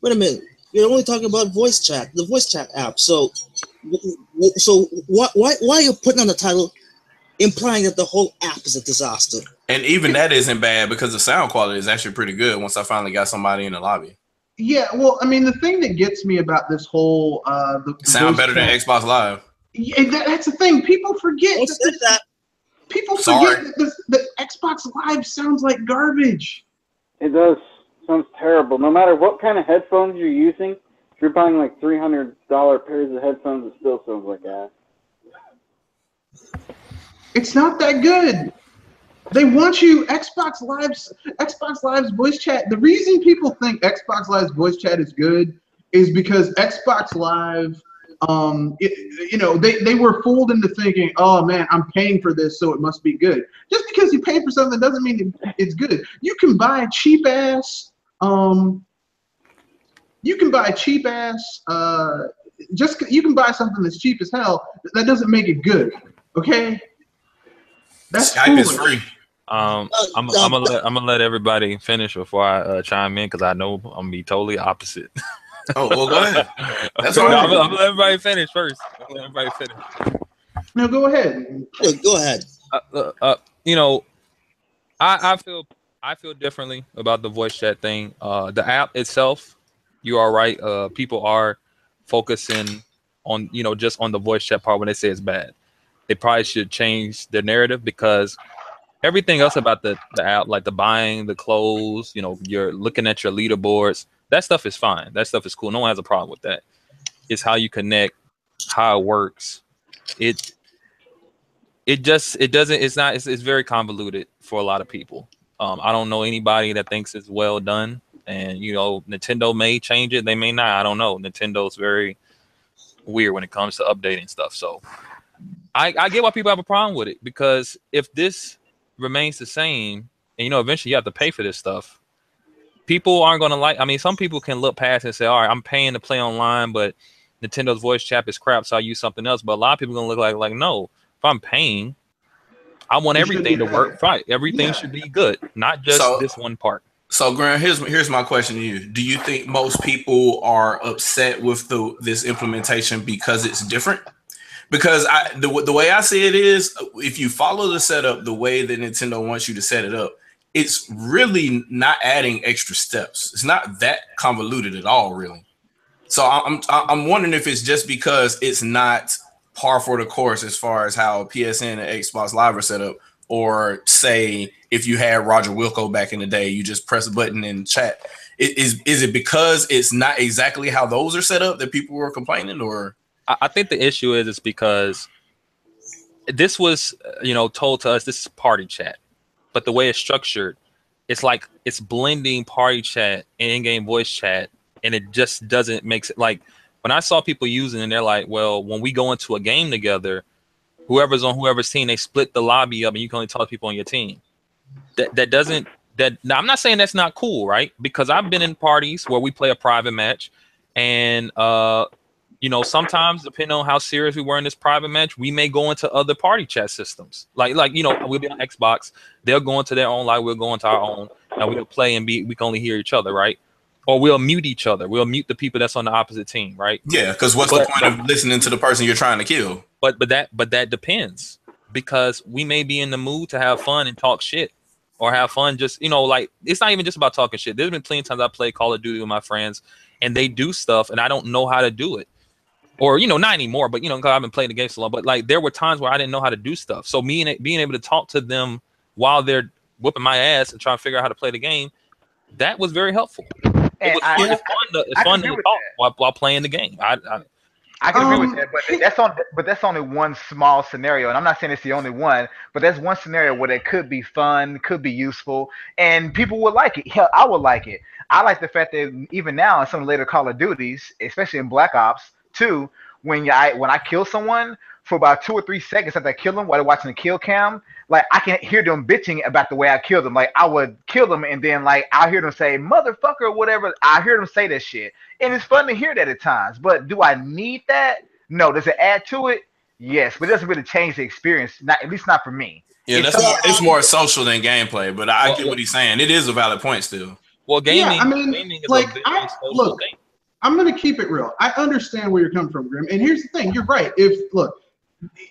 wait a minute, you're only talking about voice chat, the voice chat app. So why are you putting on the title implying that the whole app is a disaster? And even that isn't bad, because the sound quality is actually pretty good once I finally got somebody in the lobby. yeah, well, I mean, the thing that gets me about this whole the Sound better than Xbox Live. Yeah, that's the thing. People forget that. People forget that Xbox Live sounds like garbage. It does. Sounds terrible. No matter what kind of headphones you're using, if you're buying like $300 pairs of headphones, it still sounds like ass. It's not that good. They want you Xbox Live's voice chat. The reason people think Xbox Live's voice chat is good is because Xbox Live, they were fooled into thinking, oh man, I'm paying for this, so it must be good. Just because you pay for something doesn't mean it's good. You can buy cheap ass. You can buy something that's cheap as hell. That doesn't make it good. Okay. That's Skype is free. I'm gonna let everybody finish before I chime in, because I know I'm gonna be totally opposite. Oh, well, go ahead. That's I'm all right. gonna let everybody finish first. No, go ahead. Go ahead. I feel differently about the voice chat thing. The app itself, you are right. People are focusing on just on the voice chat part when they say it's bad. They probably should change their narrative, because everything else about the app, like the buying, the clothes, you know, you're looking at your leaderboards. That stuff is fine. That stuff is cool. No one has a problem with that. It's how you connect, how it works. It doesn't. It's not. It's very convoluted for a lot of people. I don't know anybody that thinks it's well done. And you know, Nintendo may change it. They may not. I don't know. Nintendo's very weird when it comes to updating stuff. So I get why people have a problem with it, because if this remains the same, and you know, eventually you have to pay for this stuff, people aren't going to like. I mean, some people can look past and say, all right, I'm paying to play online, but Nintendo's voice chat is crap, so I use something else. But a lot of people are going to look like no, if I'm paying, I want everything to work right. Everything should be good, not just this one part. So, Graham, here's my question to you. Do you think most people are upset with this implementation because it's different? Because the way I see it is, if you follow the setup the way that Nintendo wants you to set it up, it's really not adding extra steps. It's not that convoluted at all, really. So I'm wondering if it's just because it's not par for the course as far as how PSN and Xbox Live are set up, or say if you had Roger Wilco back in the day, you just press a button and chat. Is it because it's not exactly how those are set up that people were complaining, or? I think the issue is because this was, you know, told to us this is party chat, but the way it's structured, it's like it's blending party chat and in-game voice chat, and it just doesn't make it. Like when I saw people using it, and they're like, well, when we go into a game together, whoever's on whoever's team, they split the lobby up, and you can only talk to people on your team. Now, I'm not saying that's not cool, right? Because I've been in parties where we play a private match, and you know, sometimes depending on how serious we were in this private match, we may go into other party chat systems. Like you know, we'll be on Xbox, they'll go into their own live, we'll go into our own, and we'll play and we can only hear each other, right? Or we'll mute each other. We'll mute the people that's on the opposite team, right? Yeah, because what's the point of listening to the person you're trying to kill? But that depends, because we may be in the mood to have fun and talk shit, or have fun just, you know, like it's not even just about talking shit. There's been plenty of times I play Call of Duty with my friends, and they do stuff, and I don't know how to do it. Or, you know, not anymore, but, you know, because I've been playing the game so long. But, like, there were times where I didn't know how to do stuff. So being able to talk to them while they're whooping my ass and trying to figure out how to play the game, that was very helpful. It's fun to talk while playing the game. I can agree with that, but that's only one small scenario, and I'm not saying it's the only one, but that's one scenario where it could be fun, could be useful, and people would like it. Hell, I would like it. I like the fact that even now in some later Call of Duties, especially in Black Ops 2, when I kill someone, for about 2 or 3 seconds after I kill them while they're watching the kill cam, like I can hear them bitching about the way I killed them. Like I would kill them and then like I'll hear them say motherfucker or whatever. I hear them say that shit. And it's fun to hear that at times. But do I need that? No. Does it add to it? Yes. But it doesn't really change the experience. Not, at least not for me. Yeah, it's more social than gameplay, but I get what he's saying. It is a valid point still. Well, gaming, yeah, I mean, gaming is like, a very social thing. I'm going to keep it real. I understand where you're coming from, Grim. And here's the thing. You're right.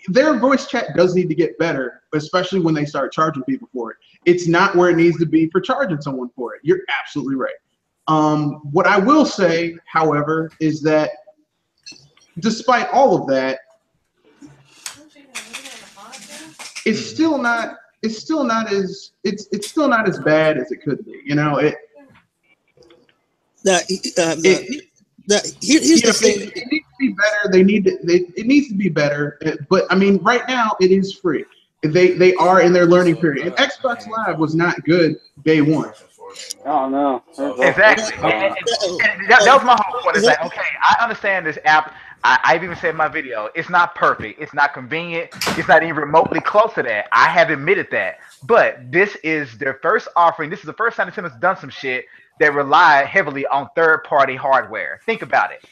Their voice chat does need to get better, especially when they start charging people for it. It's not where it needs to be for charging someone for it. You're absolutely right. What I will say, however, is that despite all of that, it's still not as bad as it could be. You know, here's the thing. It needs to be better. It needs to be better. But I mean, right now it is free. They are in their learning period. And Xbox Live was not good day one. Oh no! Exactly. And that was my whole point. It's like, okay, I understand this app. I've even said in my video, it's not perfect. It's not convenient. It's not even remotely close to that. I have admitted that. But this is their first offering. This is the first time Nintendo's done some shit that rely heavily on third-party hardware. Think about it.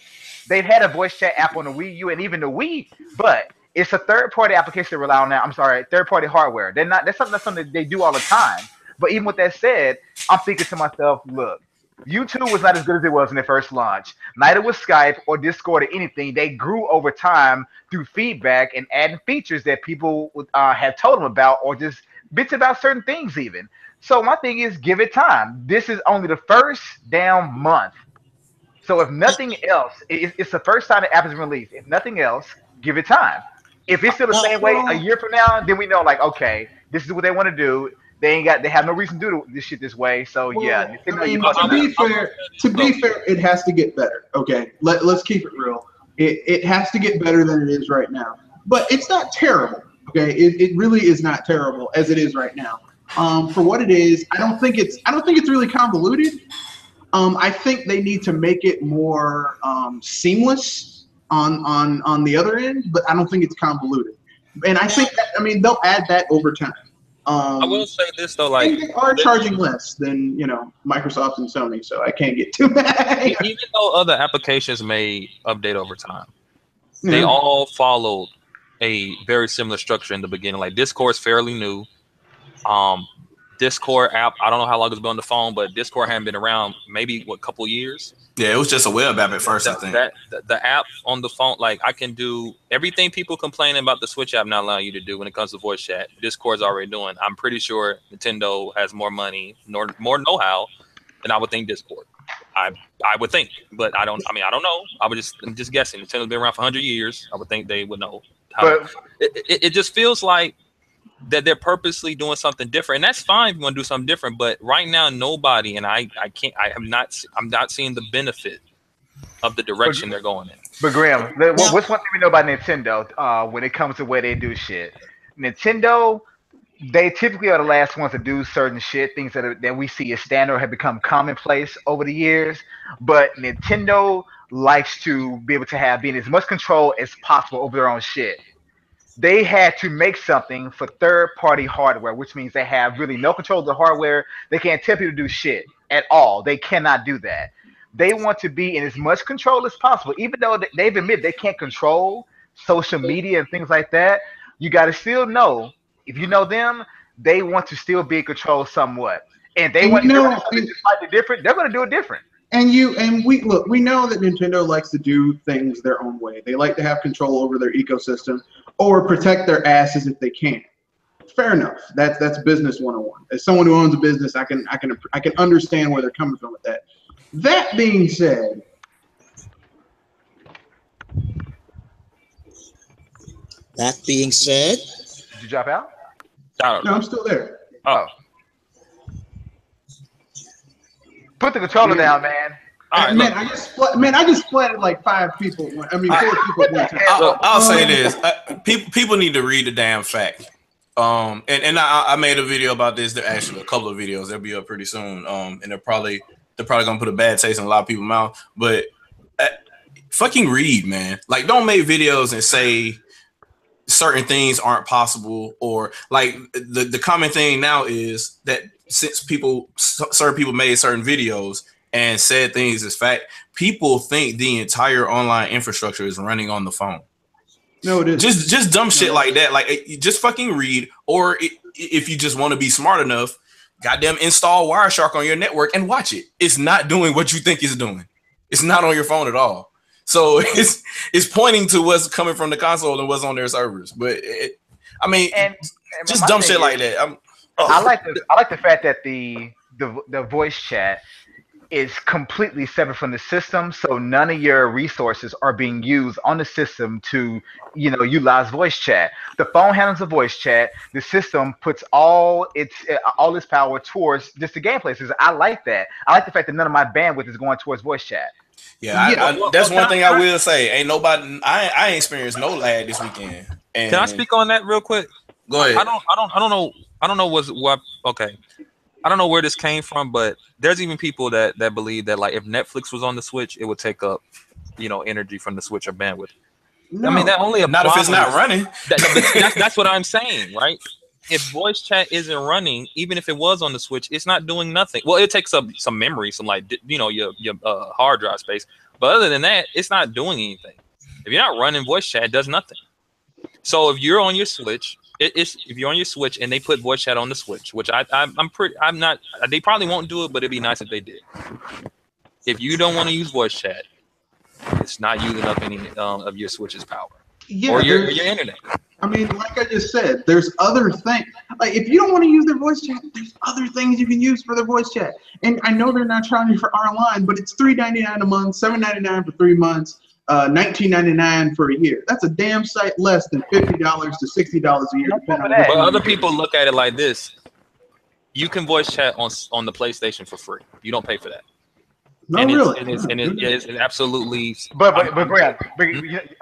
They've had a voice chat app on the Wii U and even the Wii, but it's a third-party application they rely on now. I'm sorry, third-party hardware. That's something they do all the time. But even with that said, I'm thinking to myself, look, YouTube was not as good as it was in their first launch. Neither was Skype or Discord or anything. They grew over time through feedback and adding features that people have told them about, or just bits about certain things even. So my thing is, give it time. This is only the first damn month. So if nothing else, it's the first time the app is released. If nothing else, give it time. If it's still the same way a year from now, then we know, like, okay, This is what they want to do. They have no reason to do this shit this way. So yeah, Nintendo, I mean, you fucking to be fair, it has to get better. Okay, let's keep it real. It has to get better than it is right now. But it's not terrible. Okay, it really is not terrible as it is right now. For what it is, I don't think it's really convoluted. I think they need to make it more seamless on the other end, but I don't think it's convoluted. And I think that, I mean, they'll add that over time. I will say this though, like they are charging less than Microsoft and Sony, so I can't get too mad. Even though other applications may update over time, they all followed a very similar structure in the beginning. Like Discord's fairly new. Discord app, I don't know how long it's been on the phone, but Discord hadn't been around maybe a couple years. Yeah, it was just a web app at first, I think. The app on the phone, like I can do everything people complaining about the Switch app not allowing you to do when it comes to voice chat. Discord's already doing. I'm pretty sure Nintendo has more money, more know-how than I would think Discord. I would think, but I don't know. I'm just guessing. Nintendo's been around for 100 years. I would think they would know. It just feels like that they're purposely doing something different, and that's fine if you want to do something different. But right now, nobody, and I'm not seeing the benefit of the direction they're going in. But Graham, what's one thing we know about Nintendo when it comes to where they do shit? Nintendo, they typically are the last ones to do certain shit, things that we see as standard have become commonplace over the years. But Nintendo likes to be able to be in as much control as possible over their own shit. They had to make something for third-party hardware, which means they have really no control of the hardware. They can't tell people to do shit at all. They cannot do that. They want to be in as much control as possible. Even though they've admitted they can't control social media and things like that, you got to still know, if you know them, they want to still be in control somewhat. And they want to do something slightly different, they're going to do it different. We know that Nintendo likes to do things their own way. They like to have control over their ecosystem or protect their asses if they can. Fair enough. That's business 101. As someone who owns a business, I can understand where they're coming from with that. That being said, did you drop out? No, I'm still there. Oh. Put the controller down, man. All right, man, I just splatted like 5 people. 4 people at one time. I'll say this: people need to read the damn fact. And I made a video about this. There actually a couple of videos. They'll be up pretty soon. And they're probably gonna put a bad taste in a lot of people's mouth. But fucking read, man. Like, don't make videos and say certain things aren't possible, or like the common thing now is that since certain people made certain videos and said things as fact, people think the entire online infrastructure is running on the phone. No, it is just dumb shit like that. Like, just fucking read, or if you just want to be smart enough, goddamn install Wireshark on your network and watch it. It's not doing what you think it's doing. It's not on your phone at all. So it's pointing to what's coming from the console and what's on their servers. But just dumb shit like that. I like the fact that the voice chat is completely separate from the system, so none of your resources are being used on the system to, utilize voice chat. The phone handles the voice chat. The system puts all its power towards just the gameplay. So I like that. I like the fact that none of my bandwidth is going towards voice chat. Yeah, that's one thing I will say. Ain't nobody. I ain't experienced no lag this weekend. And can I speak on that real quick? Go ahead. I don't know what. Okay. I don't know where this came from, but there's even people that believe that, like, if Netflix was on the Switch, it would take up, energy from the Switch or bandwidth. No, I mean, that only applies. Not if it's not running. That's what I'm saying, right? If voice chat isn't running, even if it was on the Switch, it's not doing nothing. Well, it takes up some memory, some your hard drive space. But other than that, it's not doing anything. If you're not running voice chat, it does nothing. So if you're on your Switch, if you're on your Switch and they put voice chat on the Switch, which I'm not. They probably won't do it, but it'd be nice if they did. If you don't want to use voice chat, it's not using up any of your Switch's power or your internet. I mean, like I just said, there's other things. Like, if you don't want to use their voice chat, there's other things you can use for their voice chat. And I know they're not charging for our line, but it's $3.99 a month, $7.99 for 3 months. $19.99 for a year. That's a damn sight less than $50 to $60 a year. Depending on But what other you people look at it like this: you can voice chat on the PlayStation for free. You don't pay for that. No, And really. it's absolutely. But Brad,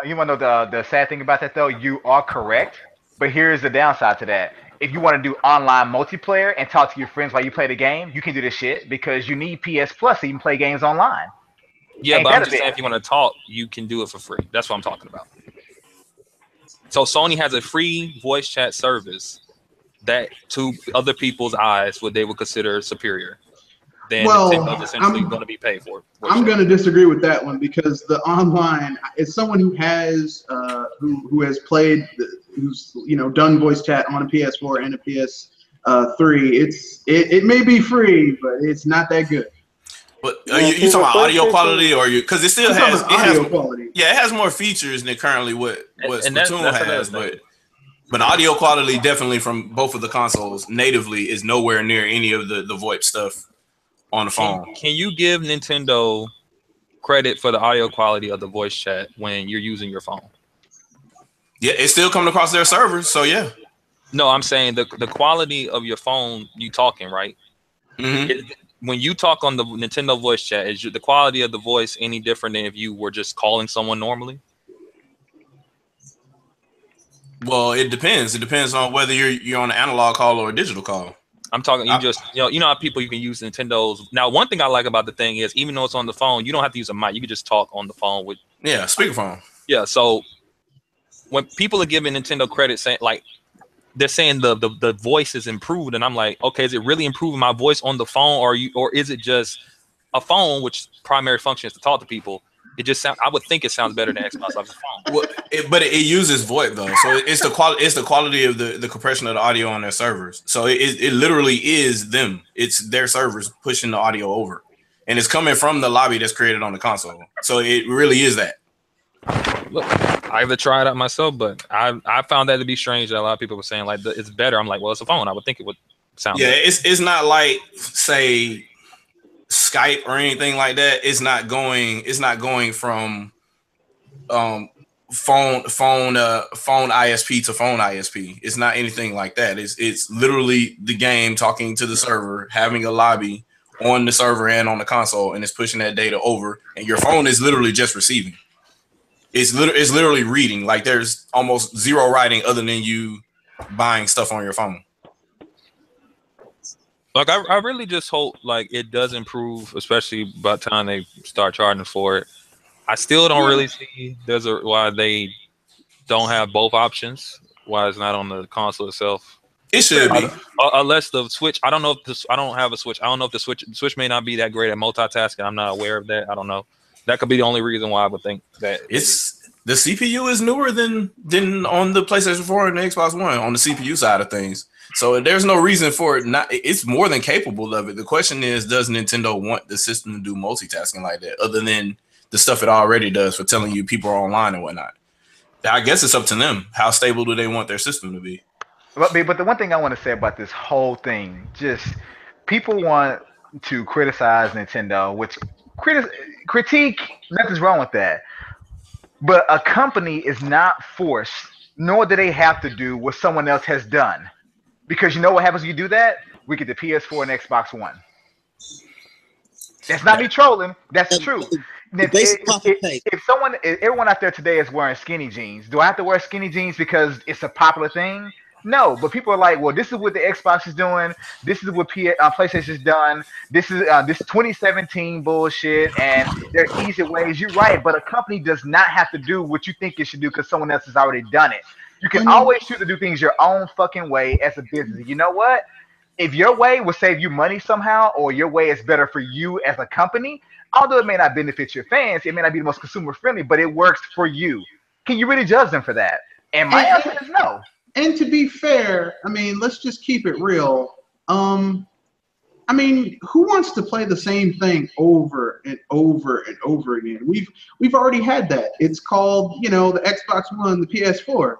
you want to know the sad thing about that though? You are correct, but here's the downside to that. If you want to do online multiplayer and talk to your friends while you play the game, you can do this shit because you need PS Plus so you can play games online. Yeah, Ain't but that I'm a just saying, bit? if you want to talk, you can do it for free. That's what I'm talking about. So Sony has a free voice chat service that, to other people's eyes, what they would consider superior. Then Well, Nintendo's essentially I'm- going to be paid for. I'm going to disagree with that one because the online, as someone who has who has played, who's done voice chat on a PS4 and a PS3, it may be free, but it's not that good. But you talking about audio quality, or you? Because it still has audio quality. Yeah, it has more features than currently what And Splatoon has, but audio quality definitely from both of the consoles natively is nowhere near any of the VoIP stuff on the phone. Can you give Nintendo credit for the audio quality of the voice chat when you're using your phone? Yeah, it's still coming across their servers, so yeah. No, I'm saying the quality of your phone, you talking, right? Mm-hmm. When you talk on the Nintendo voice chat, is the quality of the voice any different than if you were just calling someone normally? Well, it depends. It depends on whether you're on an analog call or a digital call. I'm talking. You know how people you can use Nintendo's. Now, one thing I like about the thing is, even though it's on the phone, you don't have to use a mic. You can just talk on the phone with. Yeah, speakerphone. Yeah. So when people are giving Nintendo credit, saying like they're saying the voice is improved, and I'm like, okay, is it really improving my voice on the phone, or is it just a phone which primary function is to talk to people? It just sound. I would think it sounds better than Xbox off the phone. Well, but it uses VoIP though, so it's the quality. It's the quality of the compression of the audio on their servers. So it literally is them. It's their servers pushing the audio over, and it's coming from the lobby that's created on the console. So it really is that. Look, I have to try it out myself, but I found that to be strange. That a lot of people were saying like it's better. I'm like, well, it's a phone. I would think it would sound. Yeah, better. it's not like say Skype or anything like that. It's not going from phone ISP to phone ISP. It's not anything like that. It's literally the game talking to the server, having a lobby on the server and on the console, and it's pushing that data over, and your phone is literally just receiving. It's literally reading. Like there's almost zero writing other than you buying stuff on your phone. Like I really just hope like it does improve, especially by the time they start charging for it. I still don't really see why they don't have both options. Why it's not on the console itself. It should be. Unless the Switch. I don't know if I don't have a Switch. I don't know if the Switch may not be that great at multitasking. I'm not aware of that. I don't know. That could be the only reason why I would think that It's the CPU is newer than on the PlayStation 4 and the Xbox One on the CPU side of things. So there's no reason for it not. It's more than capable of it. The question is, does Nintendo want the system to do multitasking like that, other than the stuff it already does for telling you people are online and whatnot? I guess it's up to them. How stable do they want their system to be? But the one thing I want to say about this whole thing, just people want to criticize Nintendo, which critique, nothing's wrong with that. But a company is not forced, nor do they have to do what someone else has done. Because you know what happens when you do that? We get the PS4 and Xbox One. That's not me trolling. That's the truth. If everyone out there today is wearing skinny jeans, do I have to wear skinny jeans because it's a popular thing? No, but people are like, well, this is what the Xbox is doing. This is what PlayStation's done. This is this 2017 bullshit, and there's easy ways. You're right, but a company does not have to do what you think it should do because someone else has already done it. You can always choose to do things your own fucking way as a business. You know what? If your way will save you money somehow, or your way is better for you as a company, although it may not benefit your fans, it may not be the most consumer friendly, but it works for you. Can you really judge them for that? And my answer is no. And to be fair, I mean, let's just keep it real. I mean, who wants to play the same thing over and over and over again? We've already had that. It's called, the Xbox One, the PS4.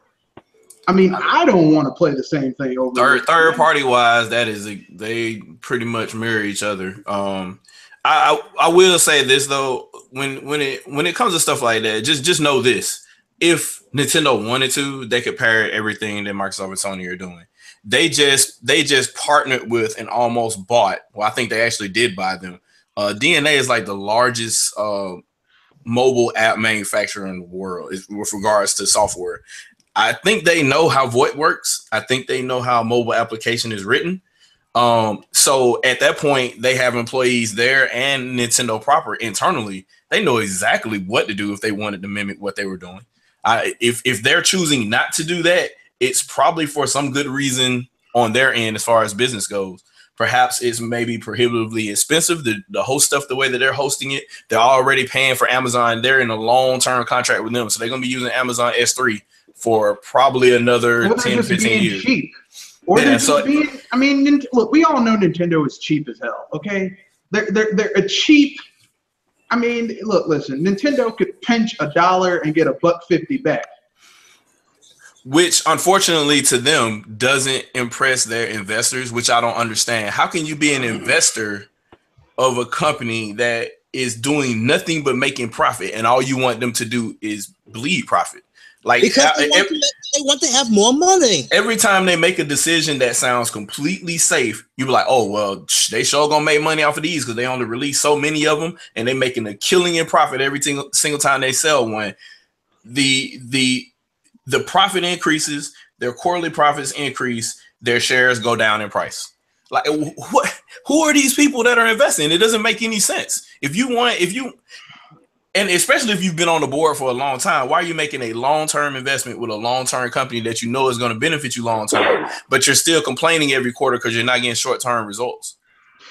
I mean, I don't want to play the same thing over. Third party wise, they pretty much mirror each other. I will say this though, when it comes to stuff like that, just know this: if Nintendo wanted to, they could parrot everything that Microsoft and Sony are doing. They just partnered with and almost bought. Well, I think they actually did buy them. DNA is like the largest mobile app manufacturer in the world with regards to software. I think they know how VoIP works. I think they know how a mobile application is written. So at that point, they have employees there and Nintendo proper internally. They know exactly what to do if they wanted to mimic what they were doing. If they're choosing not to do that, it's probably for some good reason on their end as far as business goes. Perhaps it's maybe prohibitively expensive to host stuff the way that they're hosting it. They're already paying for Amazon. They're in a long-term contract with them. So they're going to be using Amazon S3 for probably another 10, 15 years. Cheap. Or they're just being, I mean, look, we all know Nintendo is cheap as hell, okay? They're a cheap, I mean, look, listen, Nintendo could pinch $1 and get $1.50 back. Which, unfortunately, to them, doesn't impress their investors, which I don't understand. How can you be an investor of a company that is doing nothing but making profit, and all you want them to do is bleed profit? Like, because they want to have more money. Every time they make a decision that sounds completely safe, you be like, oh, well, they sure gonna make money off of these because they only release so many of them, and they making a killing in profit every single time they sell one. The profit increases, their quarterly profits increase, their shares go down in price. Like, what? Who are these people that are investing? It doesn't make any sense. And especially if you've been on the board for a long time, why are you making a long-term investment with a long-term company that you know is going to benefit you long-term, but you're still complaining every quarter because you're not getting short-term results?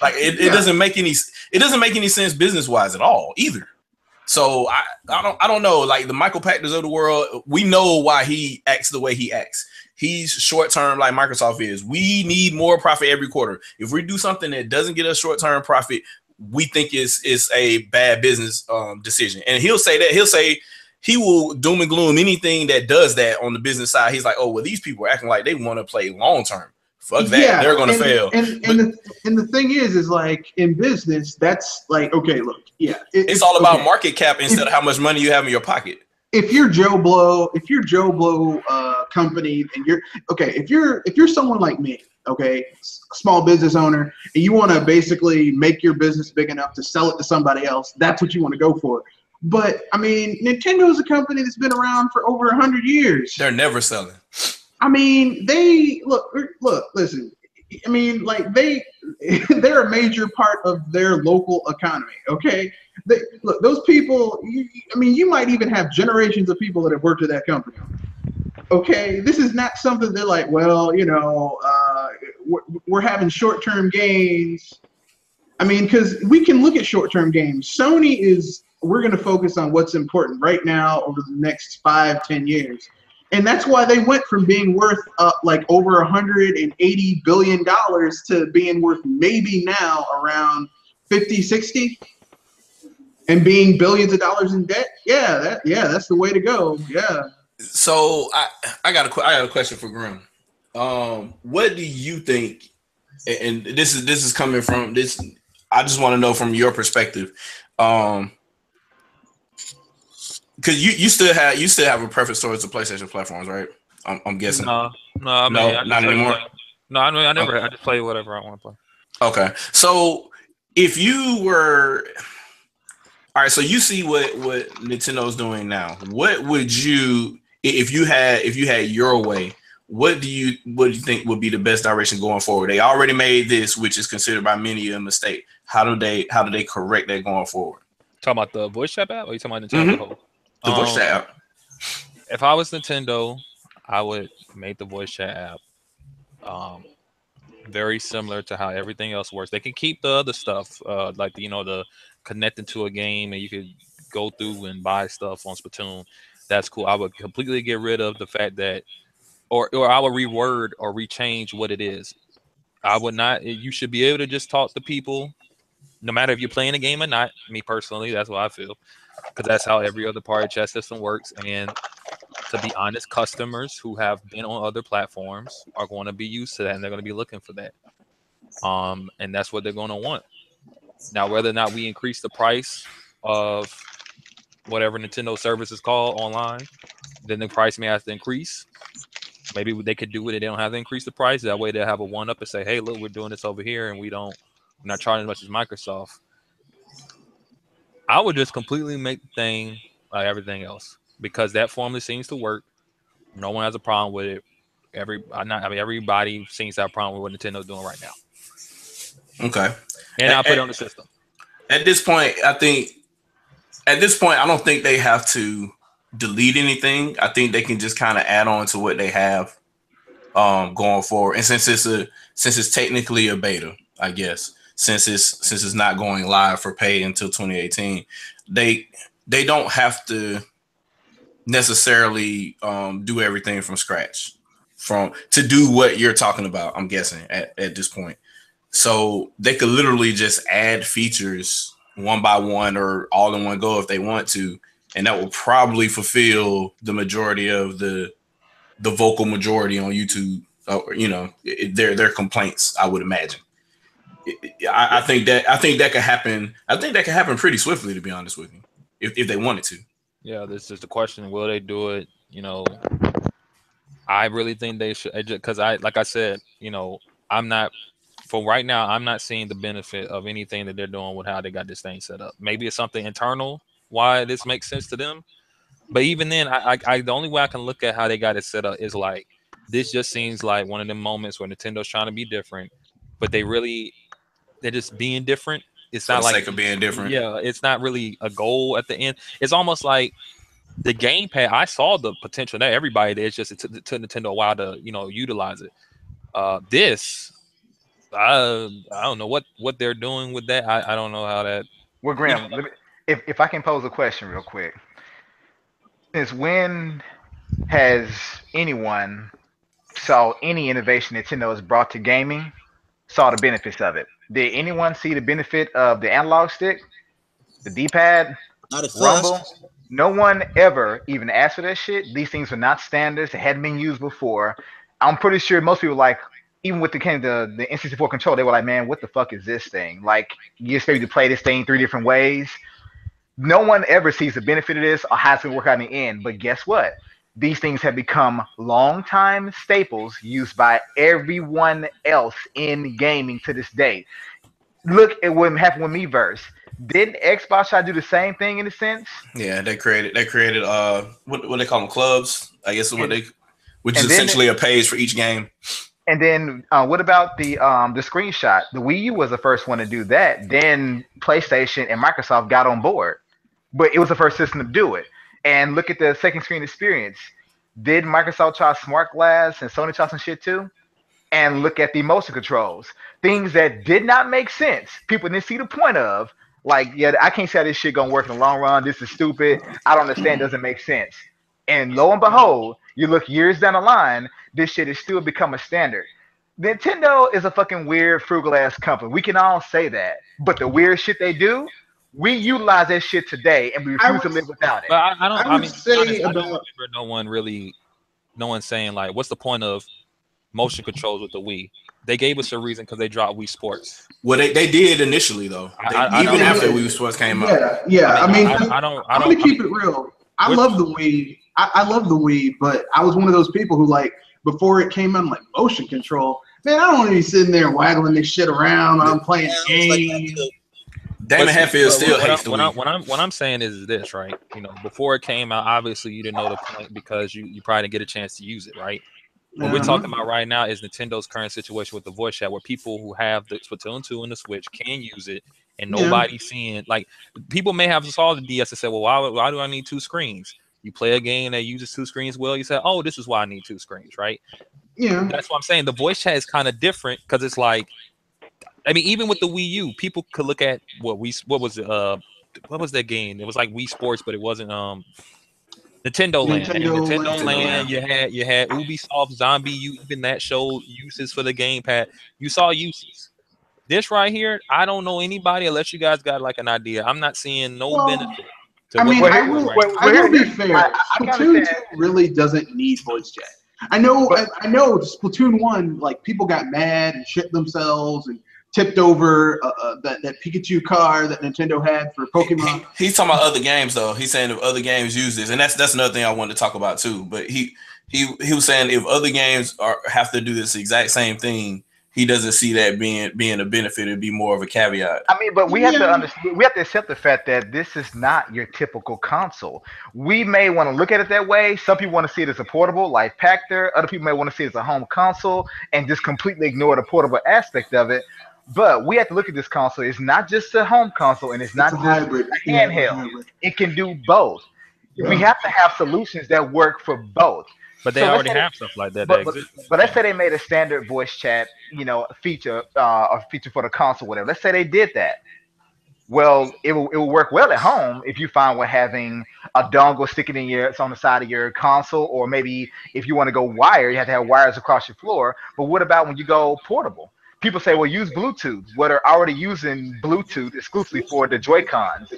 Like, it doesn't make any sense business-wise at all either. So I don't know. Like, the Michael Pachters of the world, we know why he acts the way he acts. He's short-term like Microsoft is. We need more profit every quarter. If we do something that doesn't get us short-term profit, we think is a bad business decision. And he'll say that. He'll say he will doom and gloom anything that does that on the business side. He's like, oh, well, these people are acting like they want to play long-term. Fuck that. Yeah, they're going to fail. And the thing is like, in business, that's like, okay, look, yeah. It's all about market cap instead of how much money you have in your pocket. If you're Joe Blow company, and if you're someone like me, okay, small business owner, and you want to basically make your business big enough to sell it to somebody else, that's what you want to go for. But I mean, Nintendo is a company that's been around for over 100 years. They're never selling. I mean, they look, listen. I mean, like they're a major part of their local economy. Okay, look, those people. I mean, you might even have generations of people that have worked at that company. Okay, this is not something they're like, well, you know, we're having short-term gains. I mean, because we can look at short-term gains. Sony is, we're going to focus on what's important right now over the next 5-10 years. And that's why they went from being worth like over $180 billion to being worth maybe now around 50, 60 and being billions of dollars in debt. Yeah, that's the way to go. Yeah. So I got a question for Grim. What do you think? And this is coming from this. I just want to know from your perspective. Because you still have a preference towards the PlayStation platforms, right? I'm guessing. No, I mean, not anymore. No, I mean, I never. Okay. I just play whatever I want to play. Okay, so if you were, all right, so you see what Nintendo's doing now. What would you, if you had your way? What do you think would be the best direction going forward? They already made this, which is considered by many a mistake. How do they correct that going forward? Talking about the voice chat app, or you talking about Nintendo? The voice chat app. If I was Nintendo, I would make the voice chat app very similar to how everything else works. They can keep the other stuff, like the connecting to a game and you could go through and buy stuff on Splatoon. That's cool. I would completely get rid of the fact that, or I would reword or rechange what it is. I would not. You should be able to just talk to people, no matter if you're playing a game or not. Me personally, that's what I feel. Because that's how every other party chat system works. And to be honest, customers who have been on other platforms are going to be used to that, and they're going to be looking for that. And that's what they're going to want. Now, whether or not we increase the price of whatever Nintendo service is called online, then the price may have to increase. Maybe they could do it and they don't have to increase the price. That way they'll have a one-up and say, hey, look, we're doing this over here and we're not charging as much as Microsoft. I would just completely make the thing like everything else because that formula seems to work. No one has a problem with it. Everybody seems to have a problem with what Nintendo's doing right now. Okay. And I'll put it on the system. At this point, I don't think they have to delete anything. I think they can just kind of add on to what they have going forward. And since it's technically a beta, I guess, since it's not going live for pay until 2018, they don't have to necessarily do everything from scratch to do what you're talking about, I'm guessing at this point. So they could literally just add features one by one or all in one go if they want to, and that will probably fulfill the majority of the vocal majority on YouTube. Their complaints, I would imagine. I think that could happen. I think that could happen pretty swiftly, to be honest with you, if they wanted to. Yeah, this is the question: will they do it? I really think they should, because like I said, I'm not. For right now, I'm not seeing the benefit of anything that they're doing with how they got this thing set up. Maybe it's something internal why this makes sense to them. But even then, I the only way I can look at how they got it set up is like this just seems like one of them moments where Nintendo's trying to be different, but they're just being different. It's not like for the sake of being different. Yeah, it's not really a goal at the end. It's almost like the gamepad. I saw the potential there. Everybody did. It's just it took Nintendo a while to utilize it. I don't know what they're doing with that. I don't know how that. Well, Graham, if I can pose a question real quick. Since when has anyone saw any innovation Nintendo has brought to gaming, saw the benefits of it? Did anyone see the benefit of the analog stick, the D-pad, Not at Rumble? first. No one ever even asked for that shit. These things were not standards. They hadn't been used before. I'm pretty sure most people even with the N64 control, they were like, man, what the fuck is this thing? Like, you expect me to play this thing 3 different ways? No one ever sees the benefit of this or how it's going to work out in the end. But guess what? These things have become long-time staples used by everyone else in gaming to this day. Look at what happened with Miiverse. Didn't Xbox try to do the same thing in a sense? Yeah, they created what they call them, clubs, I guess, which is essentially a page for each game. And then what about the screenshot? The Wii U was the first one to do that. Then PlayStation and Microsoft got on board. But it was the first system to do it. And look at the second screen experience. Did Microsoft try smart glass and Sony try some shit too? And look at the motion controls. Things that did not make sense. People didn't see the point of. Like, yeah, I can't see how this shit gonna work in the long run. This is stupid. I don't understand. It doesn't make sense. And lo and behold, you look years down the line, this shit has still become a standard. Nintendo is a fucking weird, frugal ass company. We can all say that. But the weird shit they do, we utilize that shit today, and we refuse to live without it. But I don't remember no one saying like, what's the point of motion controls with the Wii? They gave us a reason because they dropped Wii Sports. Well, they did initially though. Even after Wii Sports came out. Yeah. I'm gonna keep it real. I love the Wii. I love the Wii, but I was one of those people who before it came out, I'm like, motion control. Man, I don't want to be sitting there waggling this shit around. I'm playing games. Damon Hatfield still hates the Wii. What I'm saying is this, right? Before it came out, obviously you didn't know the point because you probably didn't get a chance to use it, right? What we're talking about right now is Nintendo's current situation with the voice chat, where people who have the Splatoon 2 and the Switch can use it, and nobody's seeing. Like, people may have saw the DS and said, "Well, why do I need 2 screens?" You play a game that uses 2 screens. Well, you say, "Oh, this is why I need 2 screens," right? Yeah, that's what I'm saying. The voice chat is kind of different because it's like, I mean, even with the Wii U, people could look at what was that game? It was like Wii Sports, but it wasn't Nintendo Land. Nintendo Land, you had Ubisoft Zombie U, even that showed uses for the gamepad. You saw uses. This right here, I don't know anybody unless you guys got like an idea. I'm not seeing no benefit. I mean, I will be fair. Splatoon 2 really doesn't need voice chat. I know Splatoon 1, like, people got mad and shit themselves and tipped over that Pikachu car that Nintendo had for Pokemon. He's talking about other games though. He's saying if other games use this, and that's another thing I wanted to talk about too. But he was saying if other games have to do this exact same thing, he doesn't see that being a benefit. It'd be more of a caveat. I mean, but we have to understand. We have to accept the fact that this is not your typical console. We may want to look at it that way. Some people want to see it as a portable, like Pactor. Other people may want to see it as a home console and just completely ignore the portable aspect of it. But we have to look at this console. It's not just a home console, and it's not just hybrid. a handheld. It can do both. Yeah. We have to have solutions that work for both. But they already have stuff like that. But let's say they made a standard voice chat, feature, or feature for the console, whatever. Let's say they did that. Well, it will work well at home if you find with having a dongle sticking it's on the side of your console, or maybe if you want to go wire, you have to have wires across your floor. But what about when you go portable? People say, well, use Bluetooth. Well, they're already using Bluetooth exclusively for the Joy-Cons.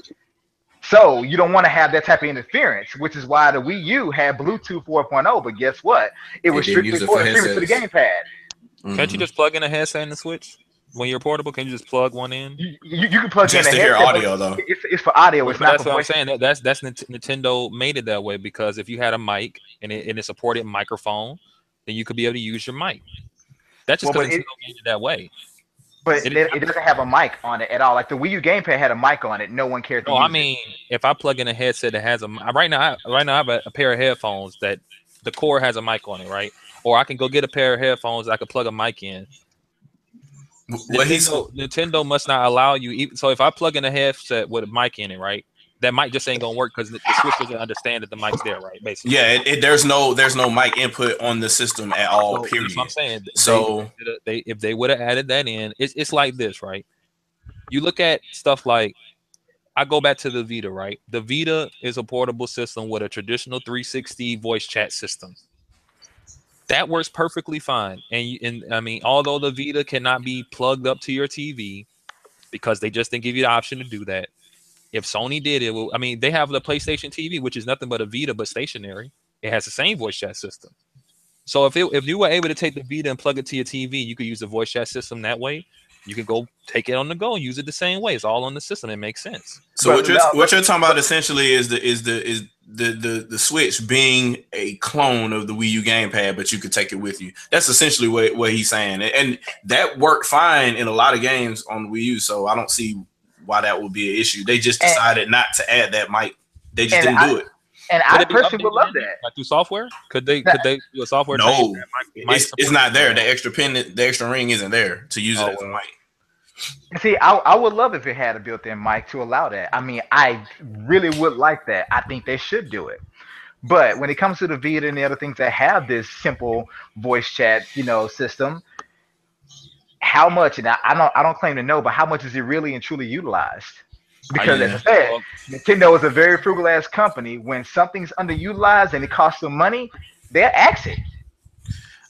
So you don't want to have that type of interference, which is why the Wii U had Bluetooth 4.0. But guess what? It was strictly for interference to the gamepad. Can't you just plug in a headset and the switch when you're portable? Can you just plug one in? You can plug just in to hear audio though. It's for audio. It's not that's for what voice. I'm saying. That's Nintendo made it that way because if you had a mic and it supported microphone, then you could be able to use your mic. That's just because Nintendo made it that way. But it doesn't have a mic on it at all. Like the Wii U gamepad had a mic on it. No one cared to use it. If I plug in a headset that has right now I have a pair of headphones that the core has a mic on it, right? Or I can go get a pair of headphones I could plug a mic in. Nintendo must not allow you. So if I plug in a headset with a mic in it, right? That mic just ain't gonna work because the Switch doesn't understand that the mic's there, right? Basically, yeah. There's no mic input on the system at all. Period. That's what I'm saying. So if they would have added that in, it's like this, right? You look at stuff like I go back to the Vita, right? The Vita is a portable system with a traditional 360 voice chat system. That works perfectly fine. And I mean, although the Vita cannot be plugged up to your TV because they just didn't give you the option to do that. If Sony did it, I mean, they have the PlayStation TV, which is nothing but a Vita, but stationary. It has the same voice chat system. So if you were able to take the Vita and plug it to your TV, you could use the voice chat system that way. You can go take it on the go and use it the same way. It's all on the system. It makes sense. So what you're talking about essentially is the Switch being a clone of the Wii U gamepad, but you could take it with you. That's essentially what he's saying, and that worked fine in a lot of games on the Wii U. So I don't see why that would be an issue. They just decided not to add that mic. They just didn't do it. And I personally would love that. Like through software? Could they do a software? No, it's not there. The extra pin, the extra ring isn't there to use it as a mic. See, I would love if it had a built-in mic to allow that. I mean, I really would like that. I think they should do it. But when it comes to the Vita and the other things that have this simple voice chat, system, how much? And I don't claim to know, but how much is it really and truly utilized? Because as I said, Nintendo is a very frugal ass company. When something's underutilized and it costs them money, they'll axe it.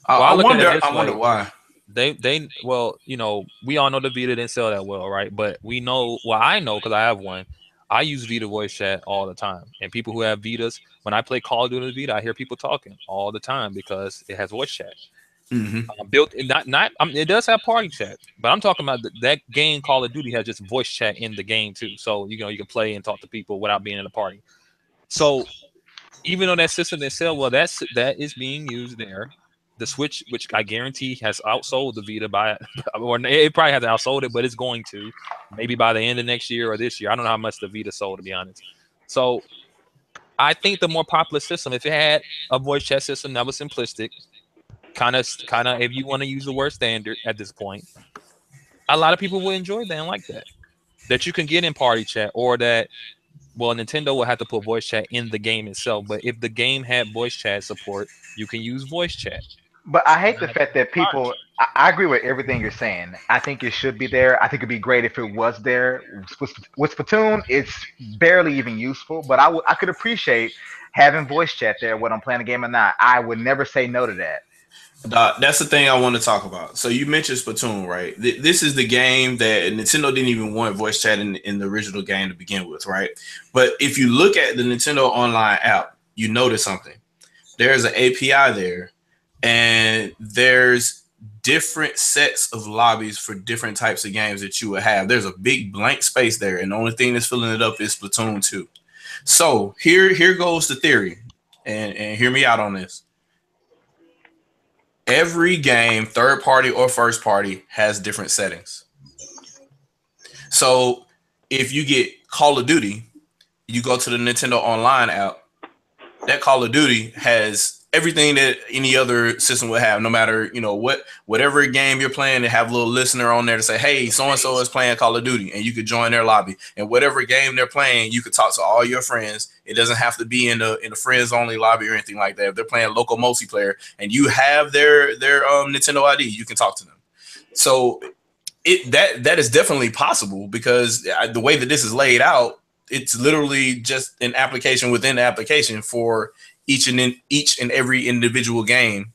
I wonder why. We all know the Vita didn't sell that well, right? But we know, I know because I have one. I use Vita voice chat all the time, and people who have Vitas, when I play Call of Duty with Vita, I hear people talking all the time because it has voice chat. Built it does have party chat, but I'm talking about that game Call of Duty has just voice chat in the game too, so you can play and talk to people without being in a party. So even though that system didn't sell well, that is being used there. The Switch, which I guarantee has outsold the Vita or it probably hasn't outsold it, but it's going to maybe by the end of next year or this year. I don't know how much the Vita sold, to be honest. So I think the more popular system, if it had a voice chat system that was simplistic, kind of if you want to use the word standard at this point, a lot of people will enjoy that and like that you can get in party chat, or that Nintendo will have to put voice chat in the game itself, but if the game had voice chat support, you can use voice chat. But I hate the fact that people, I agree with everything you're saying. I think it should be there. I think it'd be great if it was there. With Splatoon, it's barely even useful, but I could appreciate having voice chat there, whether I'm playing a game or not. I would never say no to that. That's the thing I want to talk about. So you mentioned Splatoon, right? This is the game that Nintendo didn't even want voice chat in the original game to begin with, right? But if you look at the Nintendo Online app, you notice something. There's an API there, and there's different sets of lobbies for different types of games that you would have. There's a big blank space there, and the only thing that's filling it up is Splatoon 2. So here goes the theory, and hear me out on this. Every game, third party or first party, has different settings. So if you get Call of Duty, you go to the Nintendo Online app, that Call of Duty has everything that any other system would have, no matter, whatever game you're playing, they have a little listener on there to say, hey, so-and-so is playing Call of Duty, and you could join their lobby. And whatever game they're playing, you could talk to all your friends. It doesn't have to be in the friends-only lobby or anything like that. If they're playing local multiplayer and you have their Nintendo ID, you can talk to them. So that is definitely possible, because the way that this is laid out, it's literally just an application within the application for each and every individual game,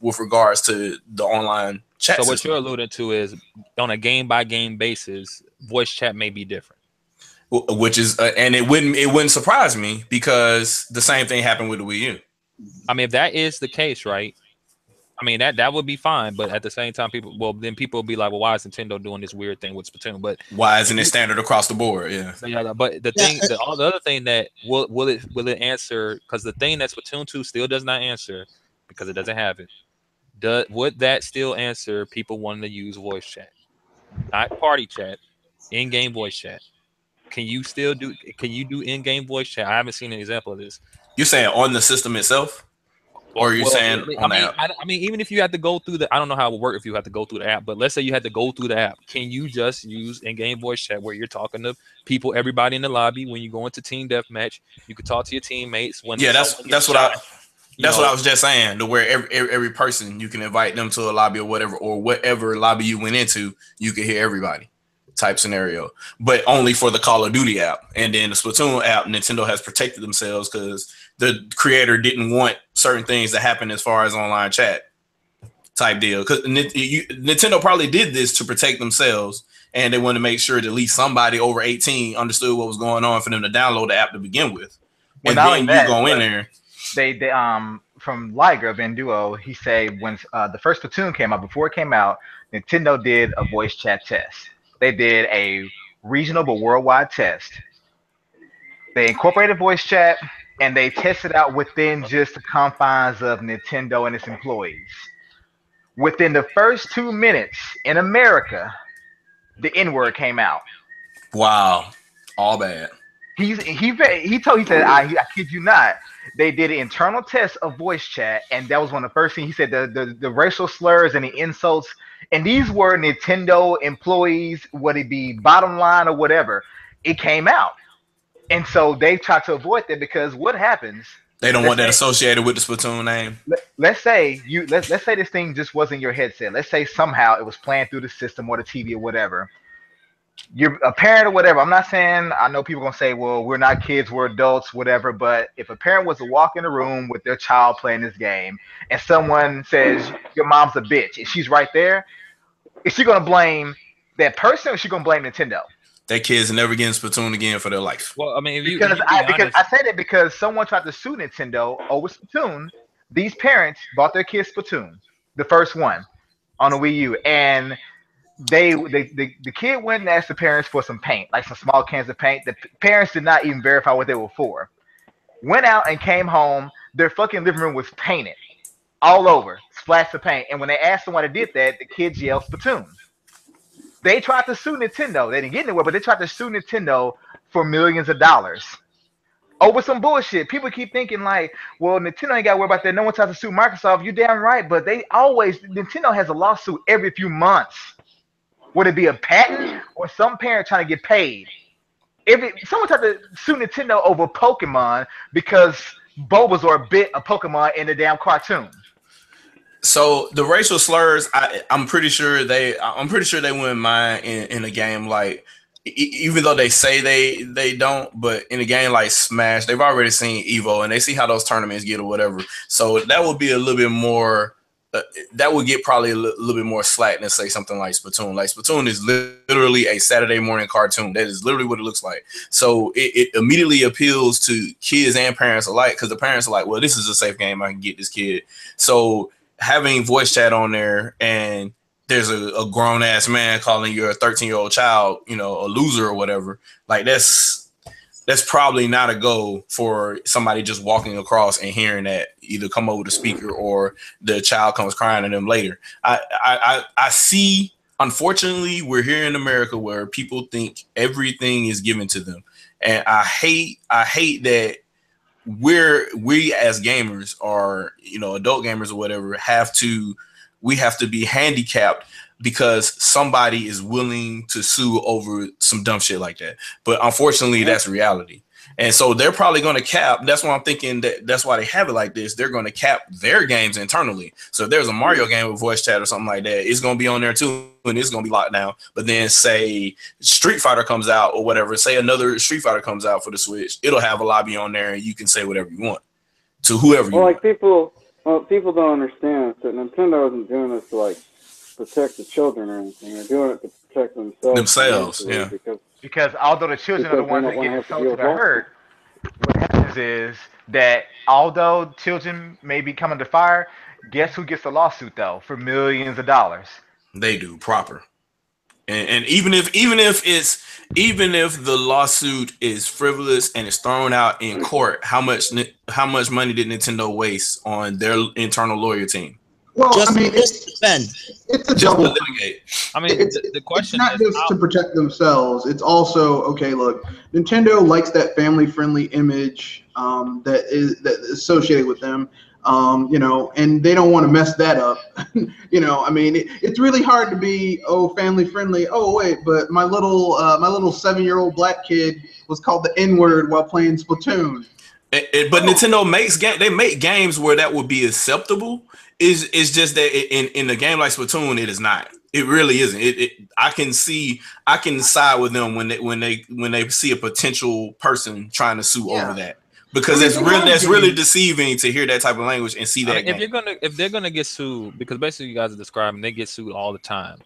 with regards to the online chat. So what system. you're alluding to is, on a game by game basis, voice chat may be different. Which is, and it wouldn't surprise me, because the same thing happened with the Wii U. I mean, if that is the case, right? I mean, that would be fine, but at the same time, people will be like, well, why is Nintendo doing this weird thing with Splatoon? But why isn't it standard across the board? Yeah. But the thing, the other thing that will it answer? Because the thing that Splatoon 2 still does not answer, because it doesn't have it. Would that still answer people wanting to use voice chat, not party chat, in-game voice chat? Can you do in-game voice chat? I haven't seen an example of this. You're saying on the system itself? Or you're saying on the app? I mean, even if you had to go through I don't know how it would work if you had to go through the app, but let's say you had to go through the app. Can you just use in-game voice chat where you're talking to people, everybody in the lobby? When you go into team deathmatch, you could talk to your teammates. That's what I was just saying. To where every person, you can invite them to a lobby or whatever lobby you went into, you can hear everybody. Type scenario, but only for the Call of Duty app. And then the Splatoon app, Nintendo has protected themselves because the creator didn't want certain things to happen as far as online chat type deal. Because Nintendo probably did this to protect themselves, and they wanted to make sure that at least somebody over 18 understood what was going on for them to download the app to begin with. And then you go in there. They from Liger Venduo, he said when the first Splatoon came out, before it came out, Nintendo did a voice chat test. They did a regional but worldwide test. They incorporated voice chat, and they tested out within just the confines of Nintendo and its employees. Within the first 2 minutes in America, the N-word came out. Wow, all bad. He said, I kid you not. They did an internal test of voice chat, and that was one of the first things he said. The racial slurs and the insults, and these were Nintendo employees, would it be bottom line or whatever, it came out. And so they tried to avoid that, because what happens? They don't want that associated with the Splatoon name. Let's say this thing just wasn't your headset. Let's say somehow it was playing through the system or the TV or whatever. You're a parent or whatever. I'm not saying, I know people are gonna say, well, we're not kids, we're adults, whatever. But if a parent was to walk in a room with their child playing this game, and someone says your mom's a bitch, and she's right there, is she gonna blame that person, or is she gonna blame Nintendo? That kid's never getting Splatoon again for their life. Well, I mean, because I said it because someone tried to sue Nintendo over Splatoon. These parents bought their kids Splatoon, the first one, on a Wii U, and the kid went and asked the parents for some paint, like some small cans of paint. The parents did not even verify what they were for. Went out and came home. Their fucking living room was painted all over, splashed of paint. And when they asked them why they did that, the kids yelled Splatoon. They tried to sue Nintendo. They didn't get anywhere, but they tried to sue Nintendo for millions of dollars over some bullshit. People keep thinking like, well, Nintendo ain't got to worry about that. No one tries to sue Microsoft. You're damn right, but Nintendo has a lawsuit every few months. Would it be a patent or some parent trying to get paid? Someone tried to sue Nintendo over Pokemon because Bulbasaur bit a Pokemon in the damn cartoon. So the racial slurs, I'm pretty sure they wouldn't mind in a game like, even though they say they don't, but in a game like Smash, they've already seen Evo and they see how those tournaments get or whatever. So that would be a little bit more. That would get probably a little bit more slack than say something like Splatoon. Like Splatoon is literally a Saturday morning cartoon. That is literally what it looks like. So it immediately appeals to kids and parents alike, because the parents are like, well, this is a safe game. I can get this kid. So having voice chat on there and there's a grown ass man calling your 13-year-old child, you know, a loser or whatever, like that's probably not a go for somebody just walking across and hearing that either come over the speaker or the child comes crying to them later. I see, unfortunately, we're here in America where people think everything is given to them. And I hate that we as gamers or, you know, adult gamers or whatever we have to be handicapped because somebody is willing to sue over some dumb shit like that. But unfortunately, that's reality. And so they're probably going to cap. That's why I'm thinking that's why they have it like this. They're going to cap their games internally. So if there's a Mario game with voice chat or something like that, it's going to be on there too, and it's going to be locked down. But then say Street Fighter comes out or whatever, say another Street Fighter comes out for the Switch, it'll have a lobby on there and you can say whatever you want to whoever you want. People don't understand that Nintendo isn't doing this to like protect the children or anything. They're doing it to protect themselves. Yeah. Because although the children are the ones that get insulted or hurt, what happens is that although children may be coming to fire, guess who gets the lawsuit though for millions of dollars? They do proper. And even if the lawsuit is frivolous and is thrown out in court, how much money did Nintendo waste on their internal lawyer team? Well, Just I mean, it's a double. Litigate. I mean, the question it's not is just to protect themselves. It's also, okay, look, Nintendo likes that family-friendly image that is associated with them, you know, and they don't want to mess that up. You know, I mean, it's really hard to be family-friendly. Oh wait, but my little 7-year-old black kid was called the N-word while playing Splatoon. But Nintendo make games where that would be acceptable. It's just that in a game like Splatoon, it is not. It really isn't. I can side with them when they see a potential person trying to sue over that, because that's really deceiving to hear that type of language and see that. If they're gonna get sued, because basically you guys are describing they get sued all the time.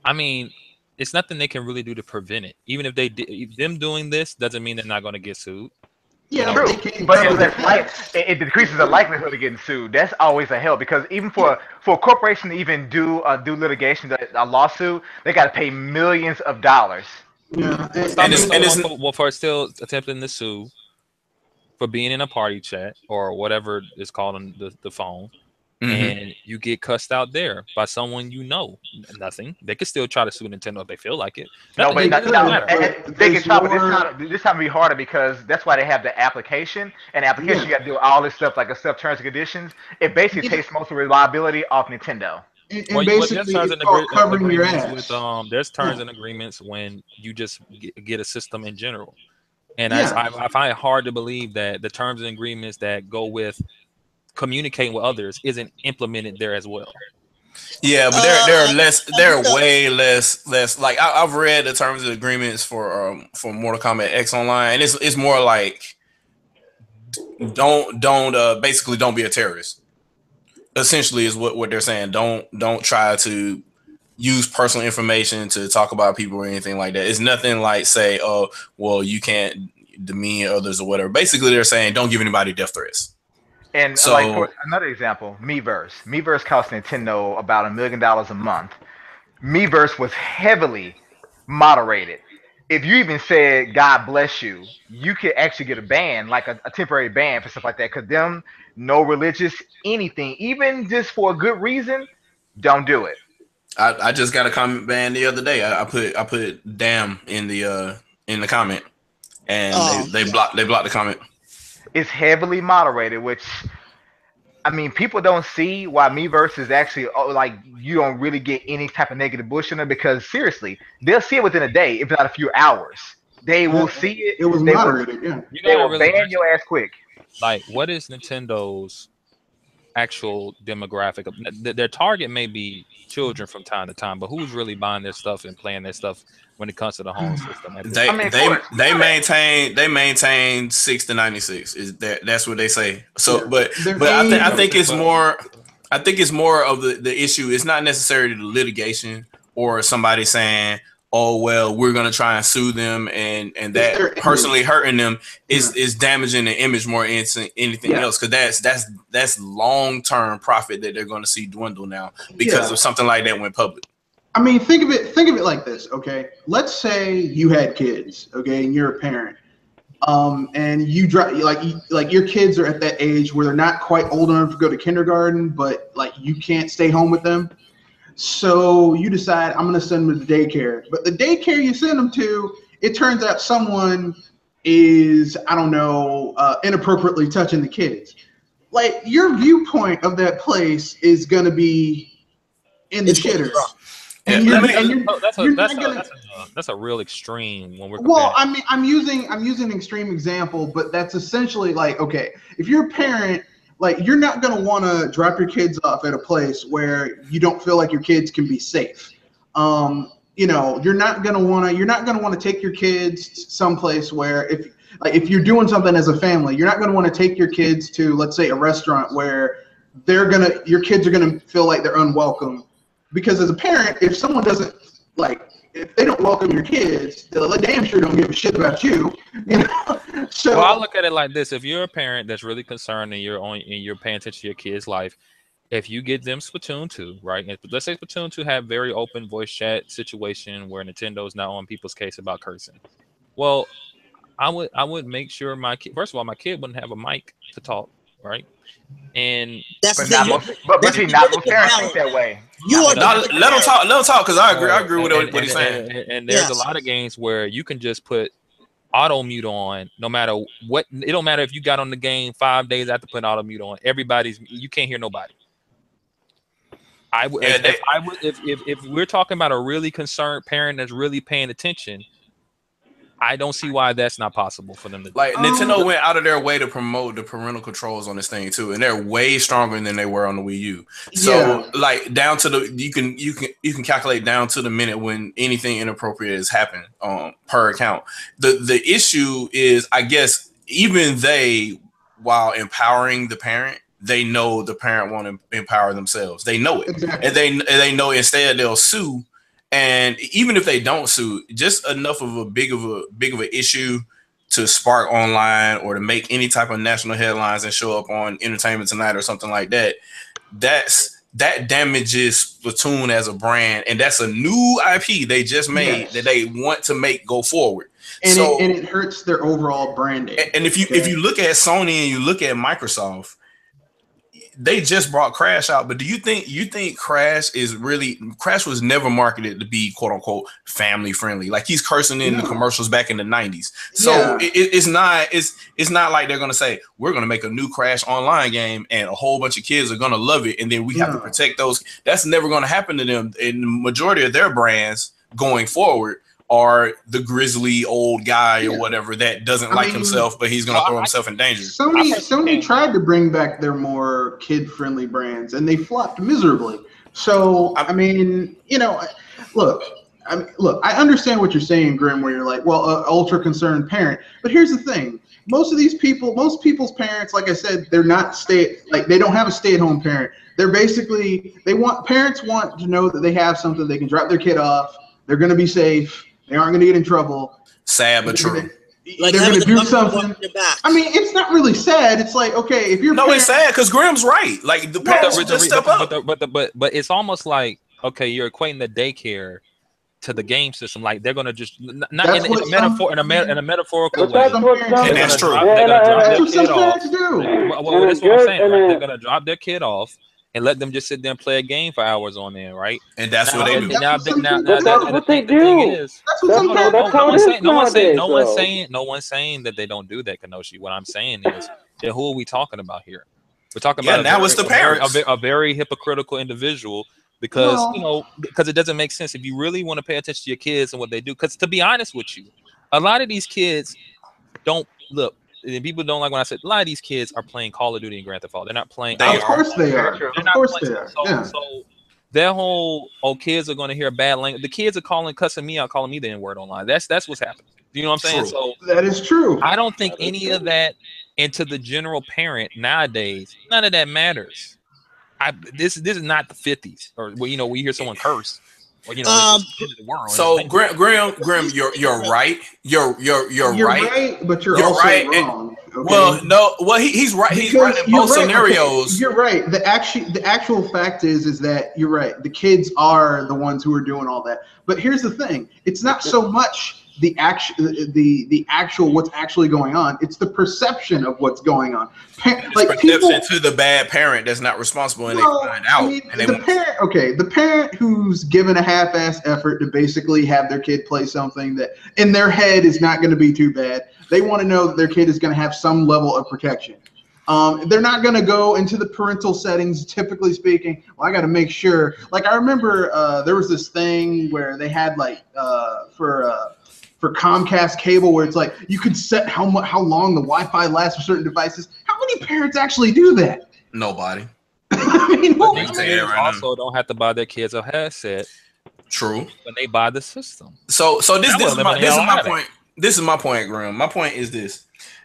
I mean, it's nothing they can really do to prevent it. Even if them doing this doesn't mean they're not going to get sued. Yeah, true. But it decreases the likelihood of getting sued. That's always a help, because even for a corporation to even do litigation, a lawsuit, they got to pay millions of dollars. Yeah, for still attempting to sue for being in a party chat or whatever it's called on the phone, and you get cussed out there by someone you know. Nothing. They could still try to sue Nintendo if they feel like it. No, but they can try, but this time be harder, because that's why they have the application. And the application, you got to do all this stuff like a stuff terms and conditions. It basically takes most of the reliability off Nintendo. And basically, it's all covering your ass. There's terms and agreements when you just get a system in general. And I find it hard to believe that the terms and agreements that go with communicating with others isn't implemented there as well. Yeah, but they're way less. Like I've read the terms and agreements for Mortal Kombat X Online, and it's more like basically don't be a terrorist. Essentially, is what they're saying. Don't try to use personal information to talk about people or anything like that. It's nothing like say, oh, well, you can't demean others or whatever. Basically, they're saying don't give anybody death threats. And so, like, for another example, Miiverse. Miiverse cost Nintendo about $1 million a month. Miiverse was heavily moderated. If you even said "God bless you," you could actually get a ban, like a temporary ban for stuff like that. Cause them, no religious anything, even just for a good reason, don't do it. I just got a comment ban the other day. I put "damn" in the comment, and they blocked the comment. It's heavily moderated, which, I mean, people don't see why Miiverse is actually like you don't really get any type of negative bullshit on it, because seriously, they'll see it within a day, if not a few hours. They will see it. It was moderated. They will ban your ass quick. Like, what is Nintendo's actual demographic? Their target may be children from time to time, but who's really buying their stuff and playing their stuff when it comes to the home system? They maintain 6 to 96. That's what they say. So, but I think it's more. I think it's more of the issue. It's not necessarily the litigation or somebody saying, oh well, we're gonna try and sue them, and that personally hurting them is damaging the image more than anything else, because that's long-term profit that they're going to see dwindle now because of something like that went public. I mean, think of it like this, okay? Let's say you had kids, okay, and you're a parent, and you drive like your kids are at that age where they're not quite old enough to go to kindergarten, but like you can't stay home with them. So you decide, I'm going to send them to daycare. But the daycare you send them to, it turns out someone is, I don't know, inappropriately touching the kids. Like, your viewpoint of that place is going to be in the shitter. And that's a real extreme when we're comparing. Well, I mean, I'm using an extreme example, but that's essentially like, okay, if you're a parent, like, you're not going to want to drop your kids off at a place where you don't feel like your kids can be safe. You know, you're not going to want to take your kids someplace where if you're doing something as a family, you're not going to want to take your kids to, let's say, a restaurant where your kids are going to feel like they're unwelcome. Because as a parent, if someone doesn't, like, if they don't welcome your kids, they'll damn sure don't give a shit about you. You know? So, well, I look at it like this: if you're a parent that's really concerned and you're paying attention to your kid's life, if you get them Splatoon 2, right? And let's say Splatoon 2 have very open voice chat situation where Nintendo's not on people's case about cursing. Well, I would make sure my kid, first of all, my kid wouldn't have a mic to talk, right? And but most parents think that way. Let him talk, because I agree with what he's saying. And there's a lot of games where you can just put auto mute on, no matter what. It don't matter if you got on the game 5 days after putting auto mute on. You can't hear nobody. If we're talking about a really concerned parent that's really paying attention, I don't see why that's not possible for them to do. Like, Nintendo went out of their way to promote the parental controls on this thing too, and they're way stronger than they were on the Wii U. So like down to you can calculate down to the minute when anything inappropriate has happened per account. The issue is, I guess, even they, while empowering the parent, they know the parent won't empower themselves. They know it, and they know instead they'll sue. And even if they don't sue, just enough of a big of an issue to spark online or to make any type of national headlines and show up on Entertainment Tonight or something like that, that damages Splatoon as a brand, and that's a new IP they just made that they want to make go forward. And it hurts their overall branding. And if you look at Sony and you look at Microsoft, they just brought Crash out, but do you think Crash was never marketed to be quote unquote family friendly? Like, he's cursing in the commercials back in the 90s. So it's not like they're gonna say we're gonna make a new Crash online game and a whole bunch of kids are gonna love it and then we have to protect those. That's never gonna happen to them. And the majority of their brands going forward are the grizzly old guy or whatever that doesn't like himself, but he's going to throw himself in danger. Sony tried to bring back their more kid-friendly brands, and they flopped miserably. So, I mean, you know, look, I understand what you're saying, Grim, where you're like, well, ultra-concerned parent. But here's the thing. Most people's parents, like I said, they're not they don't have a stay-at-home parent. They're basically, parents want to know that they have something they can drop their kid off. They're going to be safe. They aren't going to get in trouble. Sad but true. They're going to do something. I mean, it's not really sad. It's like, okay, if you're it's sad because Graham's right. Like, the parents just step up. But it's almost like, okay, you're equating the daycare to the game system. Like, they're going to just in a metaphorical way. And that's true. That's what some parents do. Well, that's what I'm saying. Right? They're going to drop their kid off and let them just sit there and play a game for hours on there, right? And that's what they do. That's what they do. No one's saying that they don't do that, Kenoshi. What I'm saying is, who are we talking about here? We're talking about a very hypocritical individual because it doesn't make sense if you really want to pay attention to your kids and what they do. Because to be honest with you, a lot of these kids don't look. And people don't like when I said a lot of these kids are playing Call of Duty and Grand Theft Auto. They're not playing. Of course they are. So their whole kids are going to hear bad language. The kids are cussing me out, calling me the N-word online. That's what's happening. You know what I'm saying? True. So that is true. I don't think any of that, and to the general parent nowadays, none of that matters. This is not the 50s or we hear someone curse. Well, you know, it's the end of the world. So Grim, you're right. You're right. But you're You're also right. wrong. Okay? Well, no. Well, he's right. He's right in both scenarios. Okay. You're right. The actual fact is that you're right. The kids are the ones who are doing all that. But here's the thing: it's not so much the actual what's actually going on. It's the perception of what's going on. Like perception to the bad parent that's not responsible, and they find out. The parent who's given a half-ass effort to basically have their kid play something that in their head is not going to be too bad. They want to know that their kid is going to have some level of protection. They're not going to go into the parental settings, typically speaking. Well, I got to make sure. Like I remember there was this thing where they had like for Comcast cable where it's like you could set how long the Wi-Fi lasts for certain devices. How many parents actually do that? Nobody. I mean, they also don't have to buy their kids a headset. True. When they buy the system. So this is my point. This is my point, Graham. My point is this.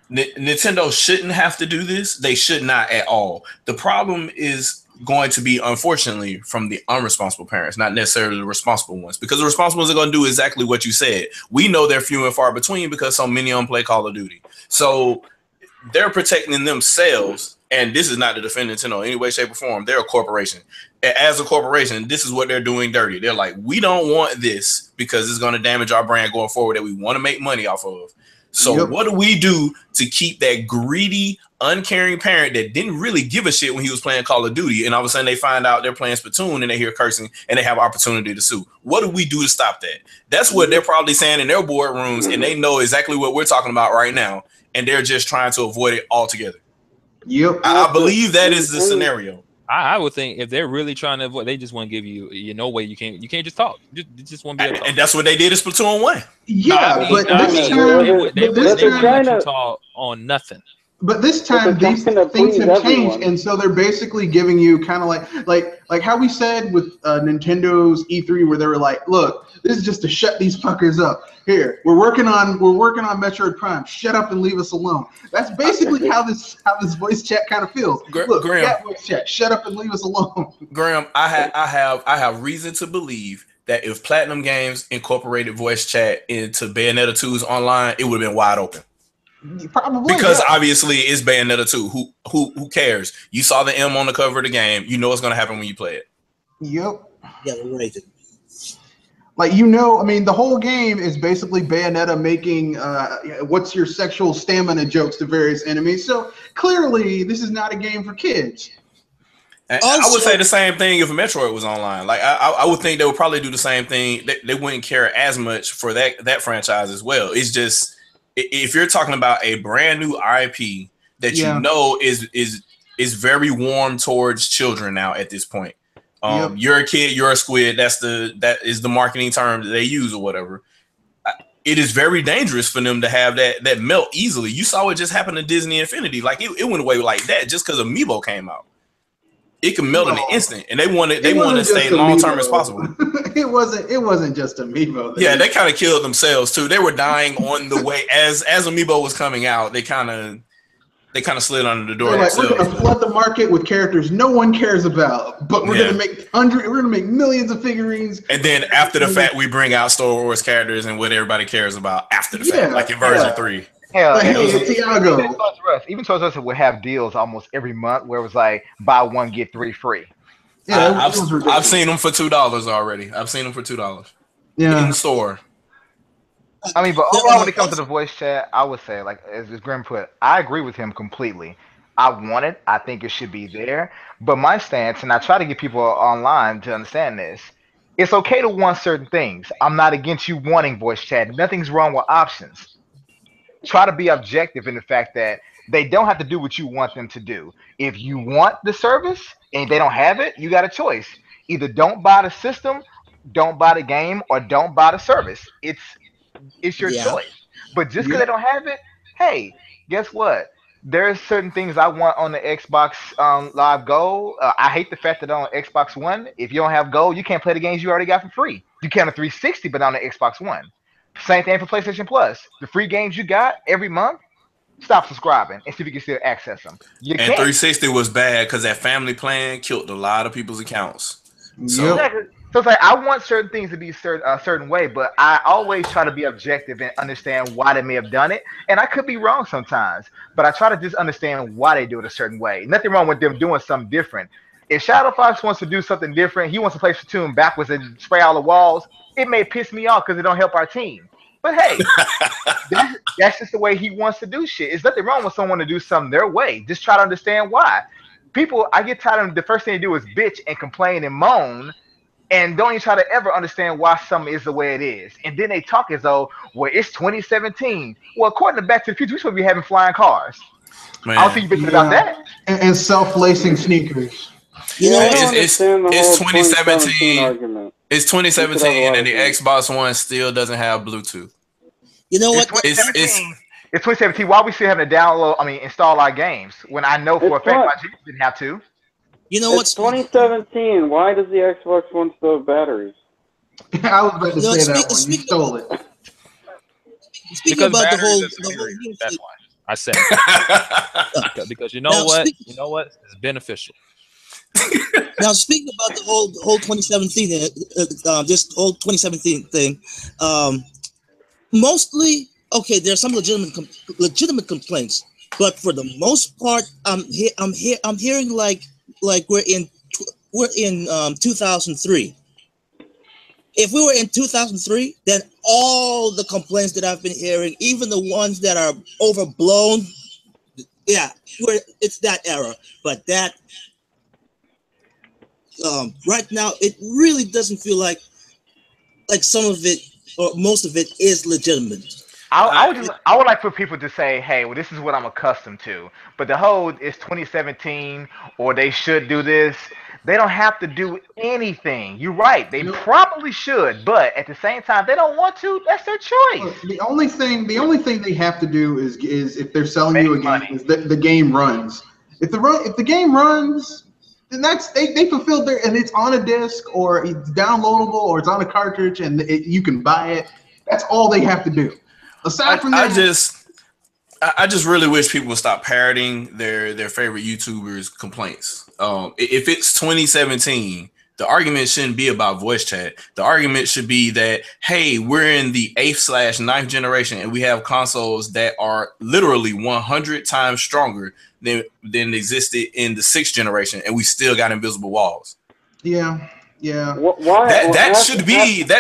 Nintendo shouldn't have to do this. They should not at all. The problem is going to be, unfortunately, from the unresponsible parents, not necessarily the responsible ones, because the responsible ones are going to do exactly what you said. We know they're few and far between because so many of them play Call of Duty. So they're protecting themselves, and this is not to defend Nintendo in any way, shape, or form. They're a corporation. As a corporation, this is what they're doing dirty. They're like, we don't want this because it's going to damage our brand going forward that we want to make money off of. So what do we do to keep that greedy, uncaring parent that didn't really give a shit when he was playing Call of Duty, and all of a sudden they find out they're playing Splatoon and they hear cursing and they have opportunity to sue? What do we do to stop that? That's what they're probably saying in their boardrooms, and they know exactly what we're talking about right now, and they're just trying to avoid it altogether. Yep. I believe that is the scenario. I would think if they're really trying to avoid, they just want to give you no way you can't just talk. You just want to be able to talk. And that's what they did in Splatoon 1. Yeah, but this time trying to talk on nothing. But this time these things have changed, and so they're basically giving you kind of like how we said with Nintendo's E3, where they were like, "Look, this is just to shut these fuckers up. Here, we're working on Metroid Prime. Shut up and leave us alone." That's basically how this voice chat kind of feels. Look, Graham, voice chat. Shut up and leave us alone. Graham, I have reason to believe that if Platinum Games incorporated voice chat into Bayonetta 2's online, it would have been wide open. Probably, because obviously it's Bayonetta 2. Who cares? You saw the M on the cover of the game. You know what's going to happen when you play it. Yep. Yeah, right. Like, I mean, the whole game is basically Bayonetta making what's your sexual stamina jokes to various enemies. So clearly, this is not a game for kids. And I would say the same thing if Metroid was online. Like, I would think they would probably do the same thing. They wouldn't care as much for that franchise as well. It's just, if you're talking about a brand new IP that you know is very warm towards children now at this point. You're a kid, you're a squid. That is the marketing term that they use or whatever. It is very dangerous for them to have that melt easily. You saw what just happened to Disney Infinity. Like it went away like that just because Amiibo came out. It can melt in an instant, and they want to stay long term as possible. It wasn't just Amiibo. Yeah, they kind of killed themselves too. They were dying on the way as Amiibo was coming out. They kind of slid under the door. We're going to flood the market with characters no one cares about, but we're going to make millions of figurines. And then after the fact, we bring out Star Wars characters and what everybody cares about after the fact, like in version 3. Hell, Tiago. Even Toys R Us would have deals almost every month where it was like buy one get 3 free. Yeah, I've seen them for $2 already. I've seen them for $2. Yeah, in the store. I mean, but overall, when it comes to the voice chat, I would say, like as Grim put, I agree with him completely. I want it. I think it should be there. But my stance, and I try to get people online to understand this, it's okay to want certain things. I'm not against you wanting voice chat. Nothing's wrong with options. Try to be objective in the fact that they don't have to do what you want them to do. If you want the service and they don't have it, you got a choice. Either don't buy the system, don't buy the game, or don't buy the service. It's your choice. But just because they don't have it, hey, guess what? There's certain things I want on the Xbox Live Gold. I hate the fact that on Xbox One, if you don't have Gold, you can't play the games you already got for free. You can on 360, but on the Xbox One. Same thing for PlayStation Plus. The free games you got every month, stop subscribing and see if you can still access them. And 360 was bad because that family plan killed a lot of people's accounts. So Exactly. So it's like I want certain things to be a certain way, but I always try to be objective and understand why they may have done it. And I could be wrong sometimes, but I try to just understand why they do it a certain way. Nothing wrong with them doing something different. If Shadow Fox wants to do something different, he wants to play Splatoon backwards and spray all the walls. It may piss me off because it don't help our team. But hey, that's just the way he wants to do shit. There's nothing wrong with someone to do something their way. Just try to understand why. People, I get tired of the first thing they do is bitch and complain and moan and don't even try to ever understand why something is the way it is. And then they talk as though, well, it's 2017. Well, according to Back to the Future, we're supposed to be having flying cars. man, I don't see you bitching about that. And self-lacing sneakers. You know I what? don't it's understand the whole 2017 argument. it's You could have a 2017 lot and of the things. Xbox One still doesn't have Bluetooth. You know It's what? 2017. It's 2017. Why are we still having to install our games when I know for a It's fact what? my G's didn't have to? You know It's what's 2017. Why does the Xbox One still have batteries? I was about to No, say speak- that one. You speak- stole it. speaking about the whole batteries are game segregated. That's thing, why I said it. Because you know Now, what? speak- You know what? It's beneficial. Now, speaking about the whole 2017, this whole 2017 thing, mostly okay. There's some legitimate complaints, but for the most part, I'm hearing like we're in 2003. If we were in 2003, then all the complaints that I've been hearing, even the ones that are overblown, yeah, it's that era. But that right now, it really doesn't feel like some of it or most of it is legitimate. I would like for people to say, hey, well, this is what I'm accustomed to. But the whole it's 2017 or they should do this. They don't have to do anything. You're right. They probably should, but at the same time, they don't want to. That's their choice. Look, the only thing they have to do is if they're selling you a Make game money. is that the game runs. If the game runs, then that's they fulfilled their, and it's on a disc or it's downloadable or it's on a cartridge and you can buy it. That's all they have to do. Aside from that, I just really wish people would stop parroting their favorite YouTubers' complaints. If it's 2017, the argument shouldn't be about voice chat. The argument should be that, hey, we're in the 8th/9th generation and we have consoles that are literally 100 times stronger than existed in the 6th generation, and we still got invisible walls. yeah. Why? That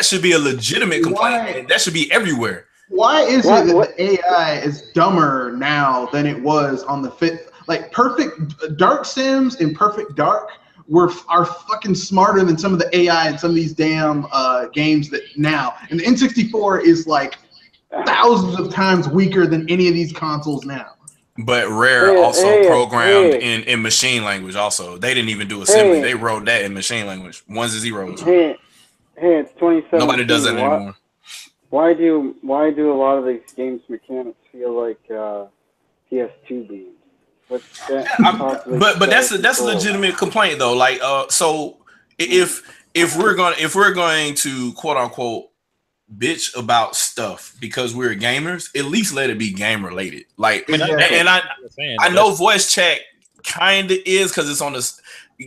should be a legitimate complaint. And that should be everywhere. Why is it that the AI is dumber now than it was on the fifth? Like Perfect Dark Sims and Perfect Dark are fucking smarter than some of the AI in some of these damn games that now. And the N64 is like thousands of times weaker than any of these consoles now. But Rare also programmed in machine language. Also, they didn't even do assembly. They wrote that in machine language, ones and zeros. Hey, it's 2017. Nobody does that anymore. Why do a lot of these games mechanics feel like PS2 games? But that's a legitimate complaint though. Like so if we're going to quote unquote bitch about stuff because we're gamers, at least let it be game related. Like I know voice chat kind of is because it's on this.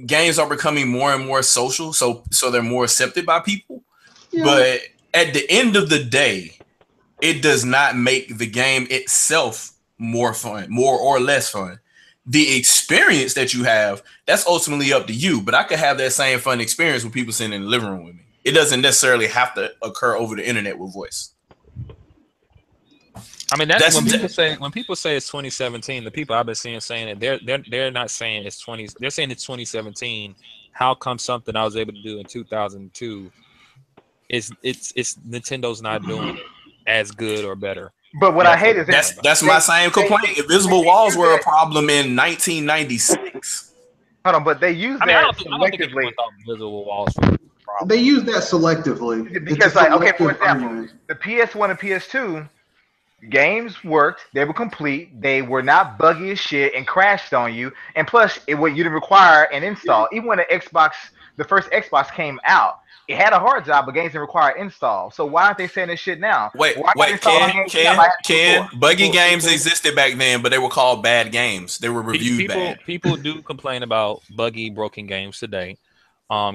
Games are becoming more and more social, so they're more accepted by people. Yeah. But at the end of the day, it does not make the game itself more fun, more or less fun. The experience that you have, that's ultimately up to you. But I could have that same fun experience with people sitting in the living room with me. It doesn't necessarily have to occur over the internet with voice. I mean, that's when people say it's 2017. The people I've been seeing saying it, they're not saying it's 20. They're saying it's 2017. How come something I was able to do in 2002? It's Nintendo's not doing it as good or better. But what I hate is that's my same complaint. Invisible walls were a problem in 1996. Hold on, but they use that selectively. I don't think invisible walls were a problem. They use that selectively because, like, okay, for example, the PS1 and PS2 games worked. They were complete. They were not buggy as shit and crashed on you. And plus, you didn't require an install. Even when the first Xbox came out, it had a hard drive, but games didn't require install. So why aren't they saying this shit now? Wait, Ken, buggy games existed back then, but they were called bad games. They were reviewed bad. People do complain about buggy, broken games today.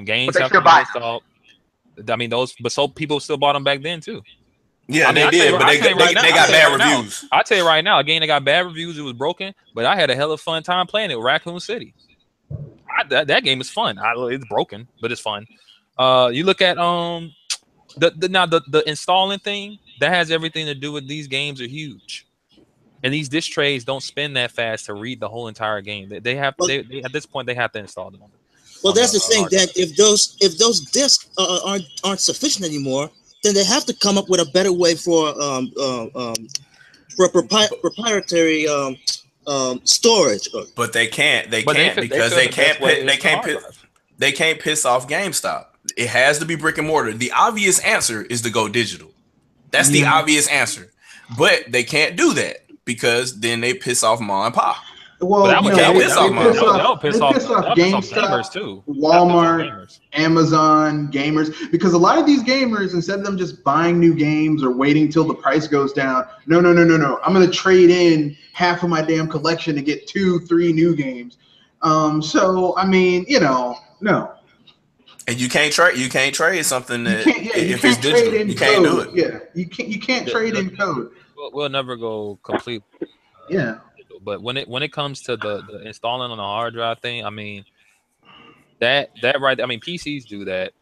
Games they have still to be buy installed. I mean, but so people still bought them back then too. Yeah, I mean, they did, but they got bad reviews. I tell you right now, a game that got bad reviews, it was broken, but I had a hell of a fun time playing it with Raccoon City. That game is fun. It's broken, but it's fun. You look at the installing thing that has everything to do with these games are huge, and these disc trays don't spin that fast to read the whole entire game. They have they at this point they have to install them. Well, that's the thing that if those discs aren't sufficient anymore, then they have to come up with a better way for proprietary storage. But they can't because they can't piss off GameStop. It has to be brick and mortar. The obvious answer is to go digital. That's the obvious answer. But they can't do that because then they piss off mom and pop. Well, they piss off GameStop, gamers too. Walmart, Amazon, gamers, because a lot of these gamers, instead of them just buying new games or waiting till the price goes down, no. I'm going to trade in half of my damn collection to get 2-3 new games. So I mean, no. And you can't trade something that if it's digital, you code. can't do it. Yeah, you can't trade in code. We'll never go complete. Yeah. But when it comes to the installing on a hard drive thing, I mean that right. I mean PCs do that,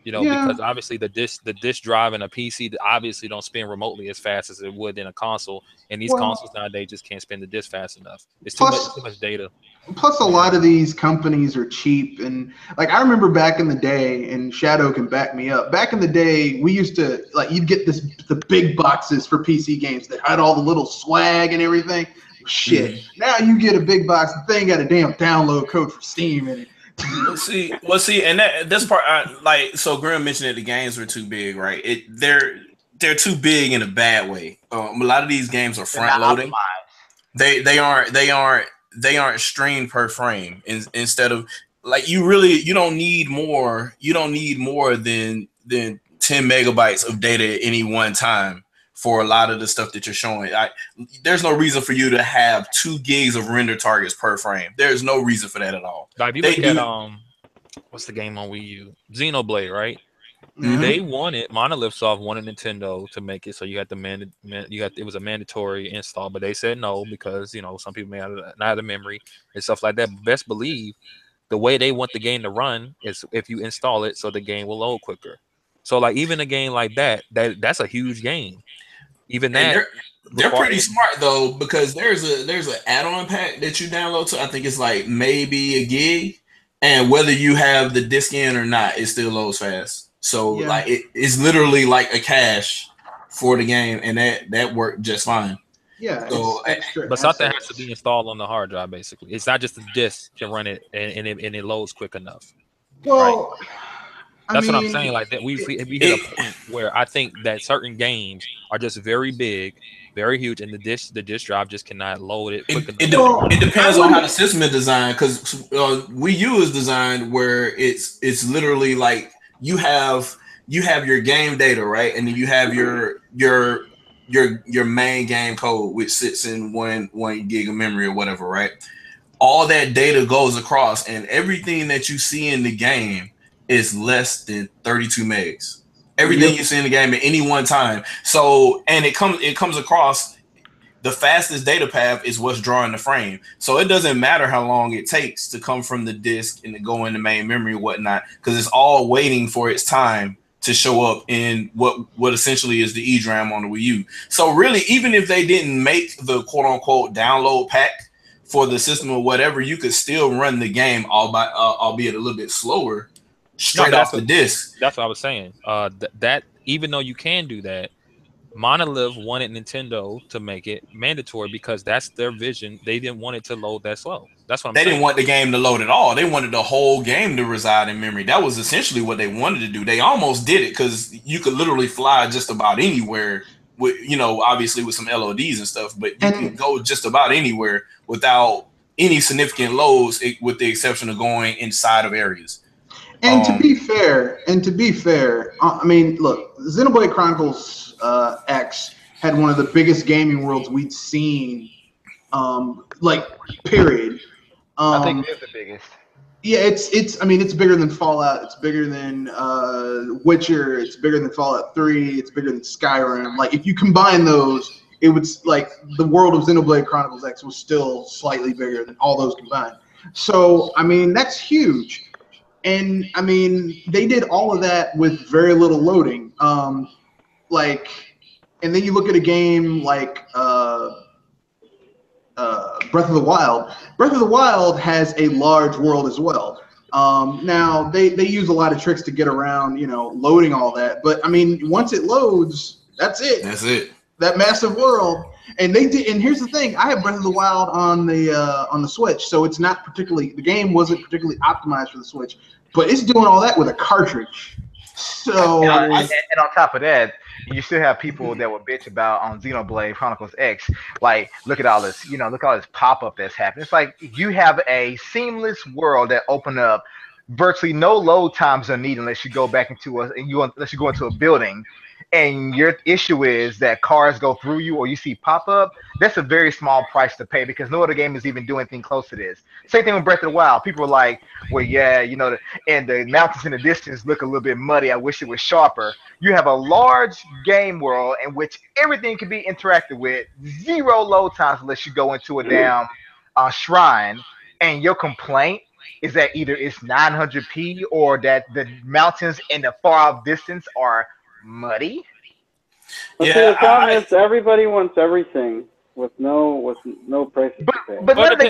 because obviously the disk drive in a PC obviously don't spin remotely as fast as it would in a console, and these consoles nowadays just can't spin the disk fast enough. It's too much data. Plus, a lot of these companies are cheap, and like I remember back in the day, and Shadow can back me up. Back in the day, we used to you'd get the big boxes for PC games that had all the little swag and everything. Shit. Now you get a big box, the thing got a damn download code for Steam in it. Well, see, and this part, so Grim mentioned that the games were too big, right? They're too big in a bad way. A lot of these games are front loading. They aren't streamed per frame. Instead of you don't need more. You don't need more than 10 megabytes of data at any one time. For a lot of the stuff that you're showing, there's no reason for you to have 2 gigs of render targets per frame. There's no reason for that at all. Like if you look at what's the game on Wii U? Xenoblade, right? Mm-hmm. They wanted Monolith Soft wanted Nintendo to make it, so you had it was a mandatory install, but they said no because some people may not have the memory and stuff like that. But best believe the way they want the game to run is if you install it, so the game will load quicker. So even a game like that's a huge game. Even that they're pretty smart though, because there's an add-on pack that you download to. I think it's maybe a gig, and whether you have the disc in or not, it still loads fast. So it's literally like a cache for the game, and that worked just fine. Yeah. So, but something has to be installed on the hard drive. Basically, it's not just the disc can run it and it loads quick enough. Well. Right? That's what I'm saying. Like that, we hit a point where I think that certain games are just very big, very huge, and the disk drive just cannot load it quick enough. It depends on how the system is designed, because Wii U is designed where it's literally like you have your game data, right, and then you have your main game code, which sits in one gig of memory or whatever, right? All that data goes across, and everything that you see in the game is less than 32 megs. Everything you see in the game at any one time. So, and it comes across the fastest data path is what's drawing the frame. So it doesn't matter how long it takes to come from the disk and to go into main memory or whatnot, because it's all waiting for its time to show up in what essentially is the eDRAM on the Wii U. So really, even if they didn't make the quote unquote download pack for the system or whatever, you could still run the game albeit a little bit slower. Straight off the disc. That's what I was saying. That even though you can do that, Monolith wanted Nintendo to make it mandatory because that's their vision. They didn't want it to load that slow. That's what I'm saying. They didn't want the game to load at all. They wanted the whole game to reside in memory. That was essentially what they wanted to do. They almost did it because you could literally fly just about anywhere with, obviously with some LODs and stuff, but you can go just about anywhere without any significant loads, with the exception of going inside of areas. And to be fair, I mean, look, Xenoblade Chronicles X had one of the biggest gaming worlds we'd seen, period. I think it is the biggest. Yeah, it's. I mean, it's bigger than Fallout. It's bigger than Witcher. It's bigger than Fallout 3. It's bigger than Skyrim. Like, if you combine those, it would like the world of Xenoblade Chronicles X was still slightly bigger than all those combined. So, I mean, that's huge. And I mean, they did all of that with very little loading. Like, and then you look at a game like Breath of the Wild. Breath of the Wild has a large world as well. Now they use a lot of tricks to get around, loading all that. But I mean, once it loads, that's it. That's it. That massive world. And they did. And here's the thing: I have Breath of the Wild on the Switch, so it's not particularly. The game wasn't particularly optimized for the Switch, but it's doing all that with a cartridge. So and on top of that, you still have people that will bitch about on Xenoblade Chronicles X, like, look at all this, look at all this pop-up that's happening. It's like you have a seamless world that open up, virtually no load times are needed unless you go back into unless you go into a building, and your issue is that cars go through you or you see pop-up. That's a very small price to pay because no other game is even doing anything close to this. Same thing with Breath of the Wild. People are like, well, yeah, and the mountains in the distance look a little bit muddy. I wish it was sharper. You have a large game world in which everything can be interacted with, zero load times unless you go into a damn shrine, and your complaint is that either it's 900p or that the mountains in the far off distance are muddy. But see, the problem is everybody wants everything with no prices to pay. But none of the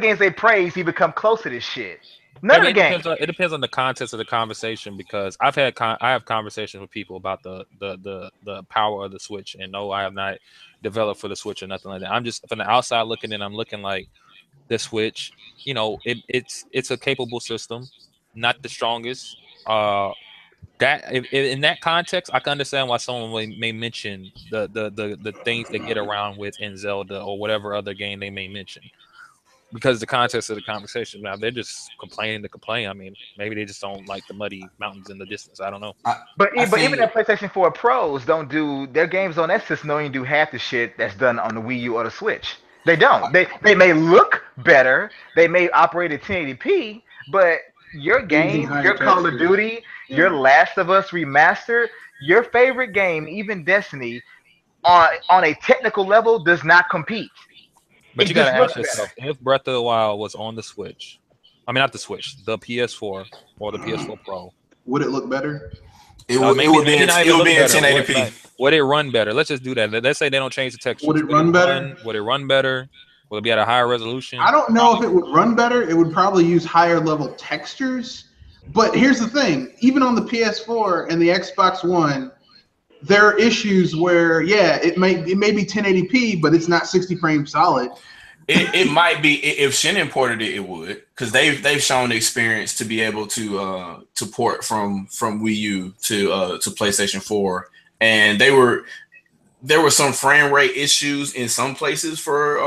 games they praise even come close to this shit. None of the games. It depends on the context of the conversation, because I have conversations with people about the power of the Switch, and no, I have not developed for the Switch or nothing like that. I'm just from the outside looking in. I'm looking like the Switch. It's a capable system, not the strongest. In that context, I can understand why someone may mention the things they get around with in Zelda or whatever other game they may mention, because the context of the conversation. Now they're just complaining to complain. I mean, maybe they just don't like the muddy mountains in the distance. I don't know. But even the PlayStation 4 pros don't do their games on that system. Don't even do half the shit that's done on the Wii U or the Switch. They don't. They may look better. They may operate at 1080p, but your game, your Call of Duty, your Last of Us remastered, your favorite game, even Destiny, on a technical level, does not compete. But you gotta ask yourself, if Breath of the Wild was on the Switch, I mean not the Switch, the PS4 or the PS4 Pro, would it look better? It would be in 1080p. Would it run better? Let's just do that. Let's say they don't change the texture. Would it run better? Would it run better? Will it be at a higher resolution? I don't know if it would run better. It would probably use higher level textures. But here's the thing: even on the PS4 and the Xbox One, there are issues where, it may be 1080p, but it's not 60 frames solid. It might be. If Shin imported it, it would, because they've shown the experience to be able to port from Wii U to PlayStation 4, and there were some frame rate issues in some places for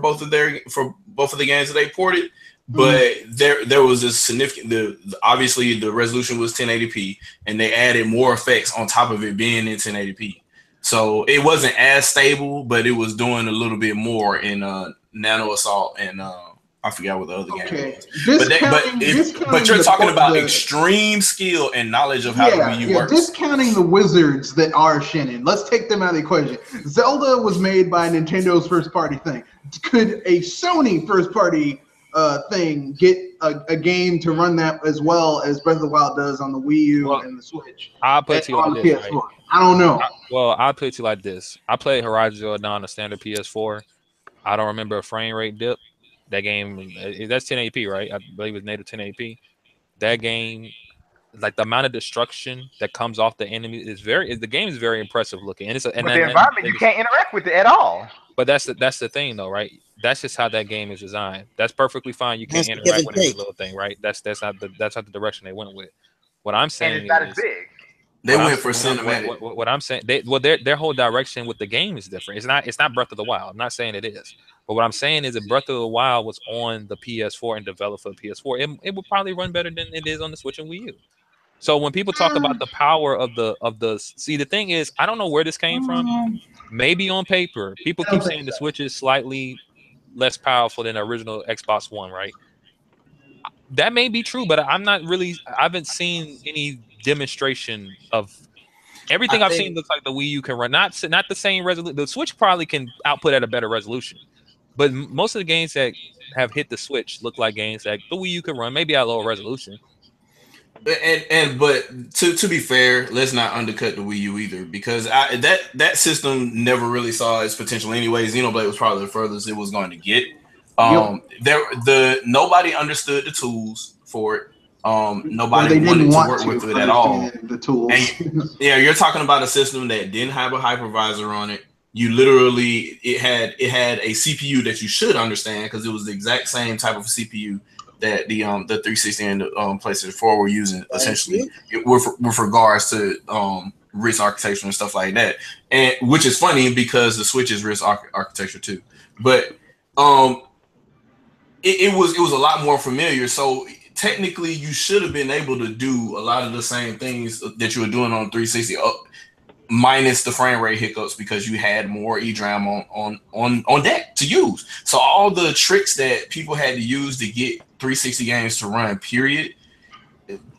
both of the games that they ported, but there was a significant. Obviously the resolution was 1080p, and they added more effects on top of it being in 1080p. So it wasn't as stable, but it was doing a little bit more in Nano Assault and I forgot what the other game was. But you're talking about extreme skill and knowledge of how the Wii U works. Discounting the wizards that are Shannon. Let's take them out of the equation. Zelda was made by Nintendo's first-party thing. Could a Sony first-party thing get a game to run that as well as Breath of the Wild does on the Wii U and the Switch? I'll put it to you like this. Right? I don't know. I'll put it to you like this. I played Horizon Zero Dawn on the standard PS4. I don't remember a frame rate dip. That game, that's 1080p, right? I believe it's native 1080p. That game, like the amount of destruction that comes off the enemy the game is very impressive looking. And the environment, you can't interact with it at all. But that's the thing though, right? That's just how that game is designed. That's perfectly fine. You can't interact with every little thing, right? That's not the direction they went with. What I'm saying and it's not as big. They went for cinematic. What I'm saying, their whole direction with the game is different. It's not Breath of the Wild. I'm not saying it is. But what I'm saying is, if Breath of the Wild was on the PS4 and developed for the PS4, it would probably run better than it is on the Switch and Wii U. So when people talk about the power of the see, the thing is, I don't know where this came from. Maybe on paper, people keep saying the Switch is slightly less powerful than the original Xbox One, right? That may be true, but I'm not really. I haven't seen any demonstration of everything I've seen. Looks like the Wii U can run not the same resolution. The Switch probably can output at a better resolution, but most of the games that have hit the Switch look like games that the Wii U can run, maybe at lower resolution. But to be fair, let's not undercut the Wii U either, because that system never really saw its potential anyway. Xenoblade was probably the furthest it was going to get. Nobody understood the tools for it. Nobody wanted to work with it at all. The tools. And, yeah, you're talking about a system that didn't have a hypervisor on it. You literally it had a CPU that you should understand, because it was the exact same type of CPU that the 360 and the PlayStation 4 were using, essentially, with regards to RISC architecture and stuff like that. And which is funny because the Switch is RISC architecture too. But it was a lot more familiar. So technically, you should have been able to do a lot of the same things that you were doing on 360, minus the frame rate hiccups, because you had more eDRAM on deck to use. So all the tricks that people had to use to get 360 games to run, period,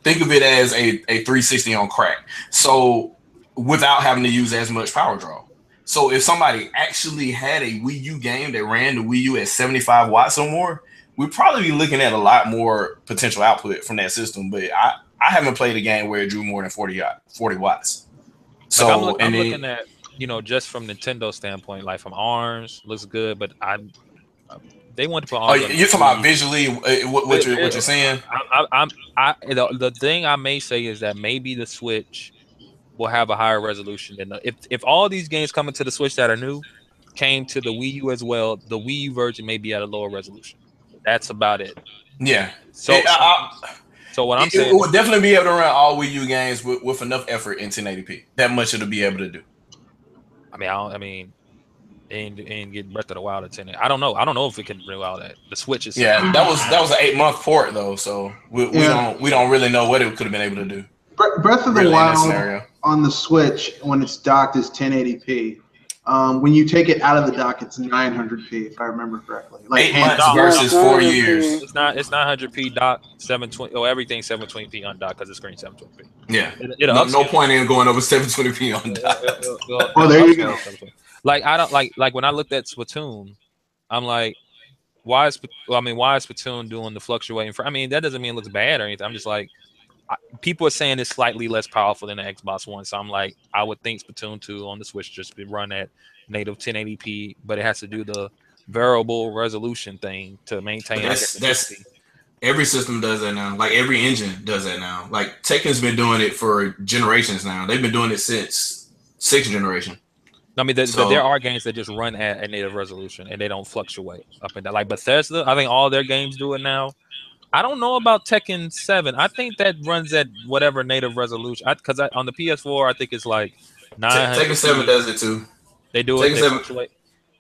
think of it as a 360 on crack. So without having to use as much power draw. So if somebody actually had a Wii U game that ran the Wii U at 75 watts or more, we'd probably be looking at a lot more potential output from that system. But I haven't played a game where it drew more than 40 watts. So like I'm looking at, just from Nintendo standpoint, like from ARMS, looks good, but they want to put ARMS. Oh, you're talking about visually what you're saying? The thing I may say is that maybe the Switch will have a higher resolution than if all these games coming to the Switch that are new came to the Wii U as well, the Wii U version may be at a lower resolution. That's about it. Yeah. So what I'm saying, it would definitely be able to run all Wii U games with enough effort in 1080p. That much it'll be able to do. I mean, and get Breath of the Wild at 1080. I don't know. I don't know if it can do all that. The Switch is. Yeah, that was an 8-month port though, so we don't really know what it could have been able to do. Breath of the Wild on the Switch, when it's docked, is 1080p. When you take it out of the dock, it's 900p, if I remember correctly. Like 8 months versus 4 years. It's 900p dock, 720. Oh, everything's 720p on dock because the screen's 720p. Yeah, no point in going over 720p on dock. Oh, there you go. Like I don't like when I looked at Splatoon, I'm like, why is Splatoon doing the fluctuating? That doesn't mean it looks bad or anything. I'm just like, people are saying it's slightly less powerful than the Xbox One, so I'm like, I would think Splatoon 2 on the Switch just be run at native 1080p, but it has to do the variable resolution thing to maintain. That's every system does that now. Like every engine does that now. Like Tekken's been doing it for generations now. They've been doing it since 6th generation. There are games that just run at a native resolution and they don't fluctuate up and down. Like Bethesda, I think all their games do it now. I don't know about Tekken 7. I think that runs at whatever native resolution. Because on the PS4, I think it's like 900. Tekken 7 does it too. They do Tekken it. 7,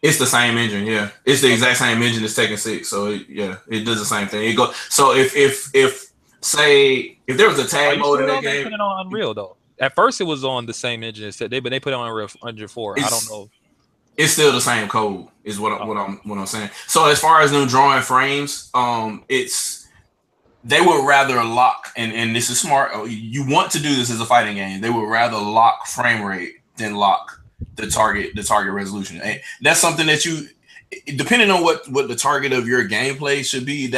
it's the same engine. Yeah, it's the exact same engine as Tekken 6. So it does the same thing. It goes. So if there was a tag mode in that game, put it on Unreal though. At first, it was on the same engine. But they put it on Unreal 4. I don't know. It's still the same code, is what I'm saying. So as far as them drawing frames, they would rather lock, and this is smart. You want to do this as a fighting game. They would rather lock frame rate than lock the target resolution. And that's something that depending on what the target of your gameplay should be.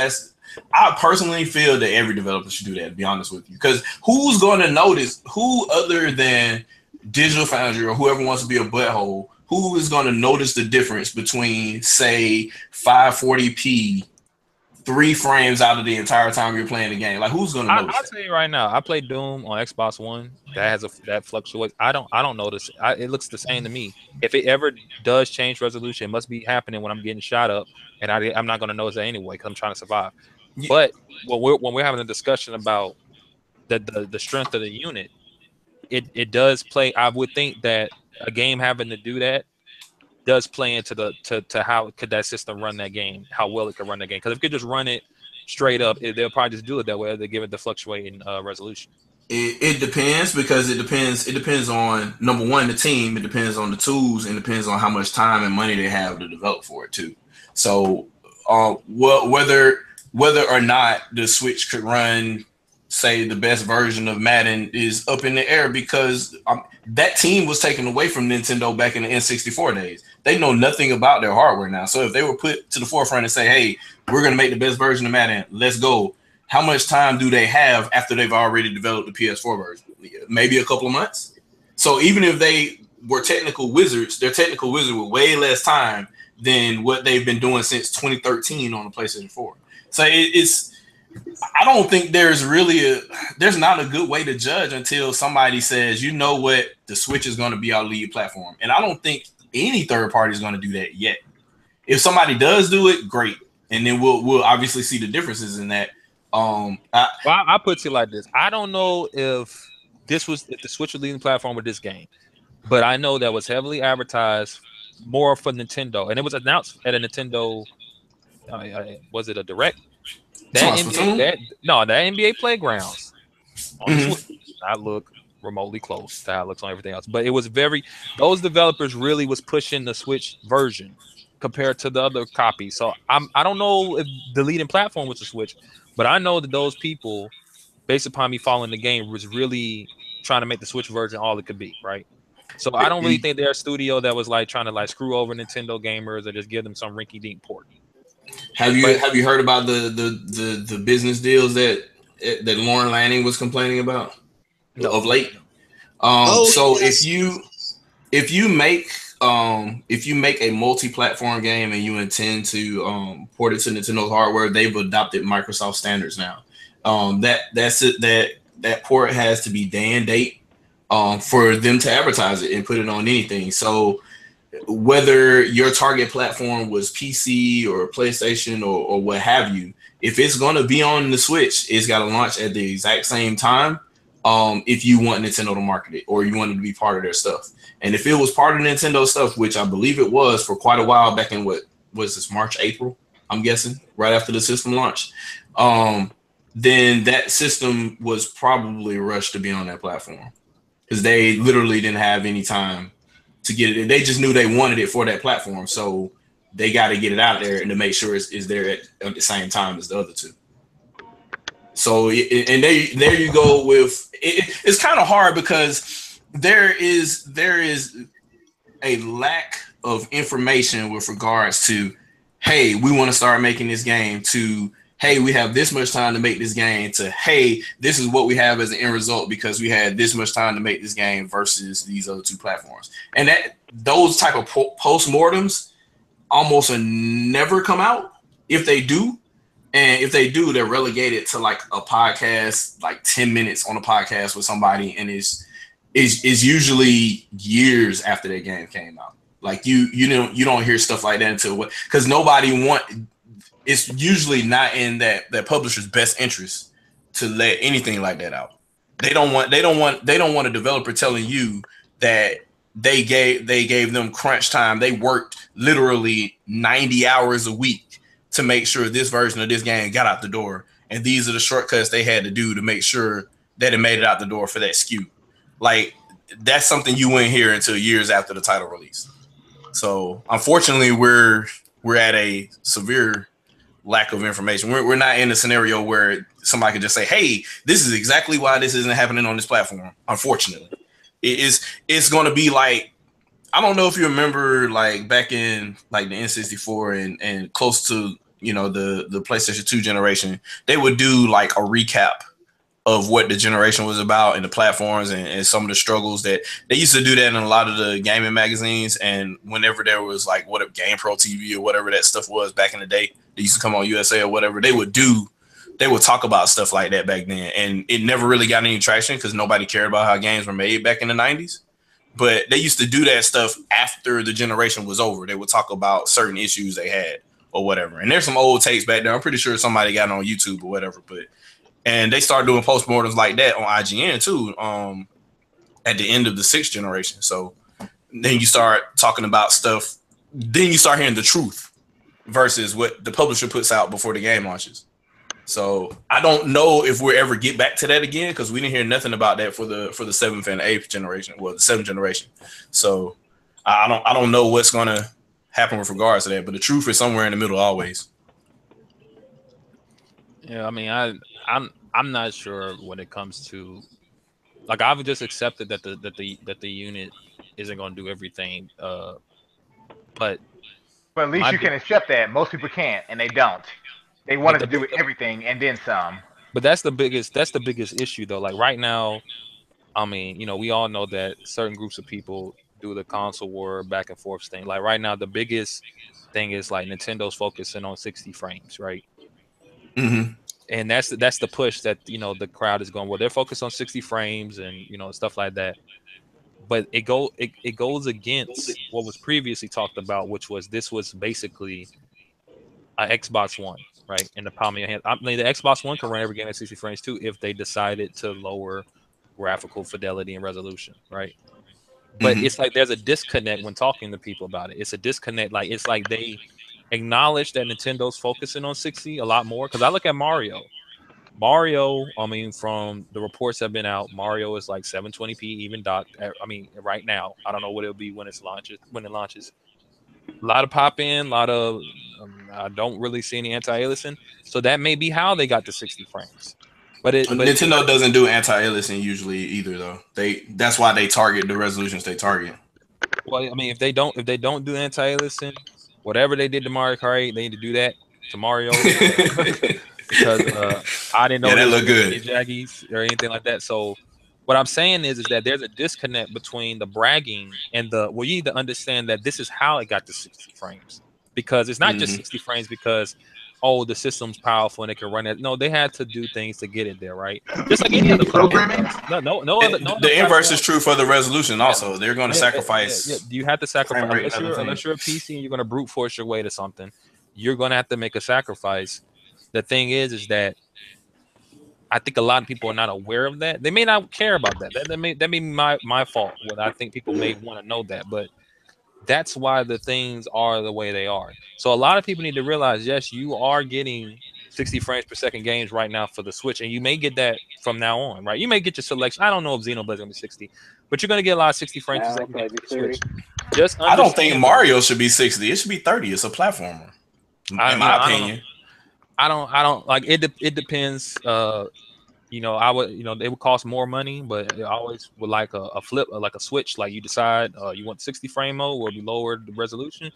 I personally feel that every developer should do that, to be honest with you, because who's going to notice? Who other than Digital Foundry or whoever wants to be a butthole? Who is going to notice the difference between, say, 540p? 3 frames out of the entire time you're playing the game? Like, who's gonna notice? I'll tell you right now. I played Doom on Xbox One. That fluctuates. I don't notice. It looks the same to me. If it ever does change resolution, it must be happening when I'm getting shot up, and I'm not gonna notice that anyway because I'm trying to survive. Yeah. But when we're having a discussion about the strength of the unit, it does play. I would think that a game having to do that does play into to how could that system run that game, how well it could run that game. Because if it could just run it straight up, they'll probably just do it that way. They give it the fluctuating resolution. It depends, because it depends on, number one, the team. It depends on the tools, and it depends on how much time and money they have to develop for it too. So whether or not the Switch could run, say, the best version of Madden is up in the air, because that team was taken away from Nintendo back in the N64 days. They know nothing about their hardware now. So if they were put to the forefront and say, hey, we're going to make the best version of Madden, let's go. How much time do they have after they've already developed the PS4 version? Maybe a couple of months. So even if they were technical wizards, their technical wizard with way less time than what they've been doing since 2013 on the PlayStation 4. So I don't think there's not a good way to judge until somebody says, you know what, the Switch is going to be our lead platform. And I don't think any third party is going to do that yet. If somebody does do it, great. And then we'll obviously see the differences in that. I put it like this. I don't know if the Switch was leading platform with this game, but I know that was heavily advertised more for Nintendo, and it was announced at a Nintendo. Was it a direct? That NBA Playgrounds on the Switch did not look remotely close to how it looks on everything else. But it was those developers really was pushing the Switch version compared to the other copies. So I don't know if the leading platform was the Switch, but I know that those people, based upon me following the game, was really trying to make the Switch version all it could be, right? So I don't really think they're a studio that was like trying to like screw over Nintendo gamers or just give them some rinky-dink port. Have you heard about the business deals that Lauren Lanning was complaining about of late? So yes. if you make a multi-platform game and you intend to port it to Nintendo's hardware, they've adopted Microsoft standards now. That port has to be day and date for them to advertise it and put it on anything. So whether your target platform was PC or PlayStation or what have you, if it's going to be on the Switch, it's got to launch at the exact same time. If you want Nintendo to market it or you want it to be part of their stuff. And if it was part of Nintendo stuff, which I believe it was for quite a while back in what was this, March, April, I'm guessing, right after the system launched, then that system was probably rushed to be on that platform because they literally didn't have any time to get it. They just knew they wanted it for that platform. So they got to get it out there and to make sure it's there at the same time as the other two. So, and there you go with it. It's kind of hard because there is a lack of information with regards to, hey, we want to start making this game, to, hey, we have this much time to make this game, to, hey, this is what we have as an end result because we had this much time to make this game versus these other two platforms. And those type of postmortems almost never come out. If they do, and if they do, they're relegated to like a podcast, like 10 minutes on a podcast with somebody, and is usually years after that game came out. Like you don't hear stuff like that until what, because it's usually not in that publisher's best interest to let anything like that out. They don't want a developer telling you that they gave them crunch time. They worked literally 90 hours a week to make sure this version of this game got out the door. And these are the shortcuts they had to do to make sure that it made it out the door for that SKU. Like, that's something you wouldn't hear until years after the title release. So unfortunately, we're at a severe lack of information. We're not in a scenario where somebody could just say, hey, this is exactly why this isn't happening on this platform. Unfortunately, it's going to be like, I don't know if you remember, like back in like the N64 and close to, the PlayStation 2 generation, they would do like a recap of what the generation was about and the platforms and some of the struggles that they used to do that in a lot of the gaming magazines. And whenever there was like Game Pro TV or whatever that stuff was back in the day, they used to come on USA or whatever, they would talk about stuff like that back then. And it never really got any traction because nobody cared about how games were made back in the 90s. But they used to do that stuff after the generation was over. They would talk about certain issues they had or whatever. And there's some old tapes back there. I'm pretty sure somebody got it on YouTube or whatever. And they started doing postmortems like that on IGN too, at the end of the 6th generation. So then you start talking about stuff. Then you start hearing the truth versus what the publisher puts out before the game launches. So I don't know if we'll ever get back to that again because we didn't hear nothing about that for the 7th and 8th generation, well, the 7th generation. So I don't know what's gonna happen with regards to that. But the truth is somewhere in the middle always. Yeah, I mean, I'm not sure when it comes to, like, I've just accepted that the unit isn't going to do everything. But at least my you can accept that. Most people can't, and they don't. They but wanted to do everything and then some. but that's the biggest issue though. Like right now, I mean, we all know that certain groups of people do the console war back and forth thing. Like right now, the biggest thing is like Nintendo's focusing on 60 frames, right? Mm-hmm. And that's the push that the crowd is going. Well, they're focused on 60 frames and stuff like that. But it goes against what was previously talked about, which was this was basically an Xbox One, right? In the palm of your hand. I mean, the Xbox One can run every game at 60 frames too if they decided to lower graphical fidelity and resolution, right? But it's like there's a disconnect when talking to people about it. It's a disconnect. Like it's like they acknowledge that Nintendo's focusing on 60 a lot more. Because I look at Mario, I mean, from the reports that have been out, Mario is like 720p even docked. I mean, right now, I don't know what it'll be when it launches. A lot of pop in, a lot of I don't really see any anti-aliasing. So that may be how they got to 60 frames. But Nintendo doesn't do anti-aliasing usually either, though. That's why they target the resolutions they target. Well, I mean, if they don't do anti-aliasing, whatever they did to Mario Kart 8, they need to do that to Mario. Because I didn't know that looked good, Jaggies or anything like that. So what I'm saying is that there's a disconnect between the bragging and you need to understand that this is how it got to 60 frames, because it's not just 60 frames because the system's powerful and it can run it. No, they had to do things to get it there, right? Just like any other programming. The inverse is true for the resolution. Also, they're going to sacrifice. Yeah. You have to sacrifice unless you're a PC and you're going to brute force your way to something. You're going to have to make a sacrifice. The thing is that I think a lot of people are not aware of that. They may not care about that. That may be my fault. What I think people may want to know that, but that's why the things are the way they are. So a lot of people need to realize, yes, you are getting 60 frames per second games right now for the Switch, and you may get that from now on, right? You may get your selection. I don't know if Xenoblade's gonna be 60, but you're gonna get a lot of 60 frames per second games for the Switch. I don't think Mario should be 60. It should be 30. It's a platformer, in my opinion. I don't like it. It depends. I would, they would cost more money, but it always would like a flip, like a switch. Like you decide, you want 60 frame mode, where we lower the resolution.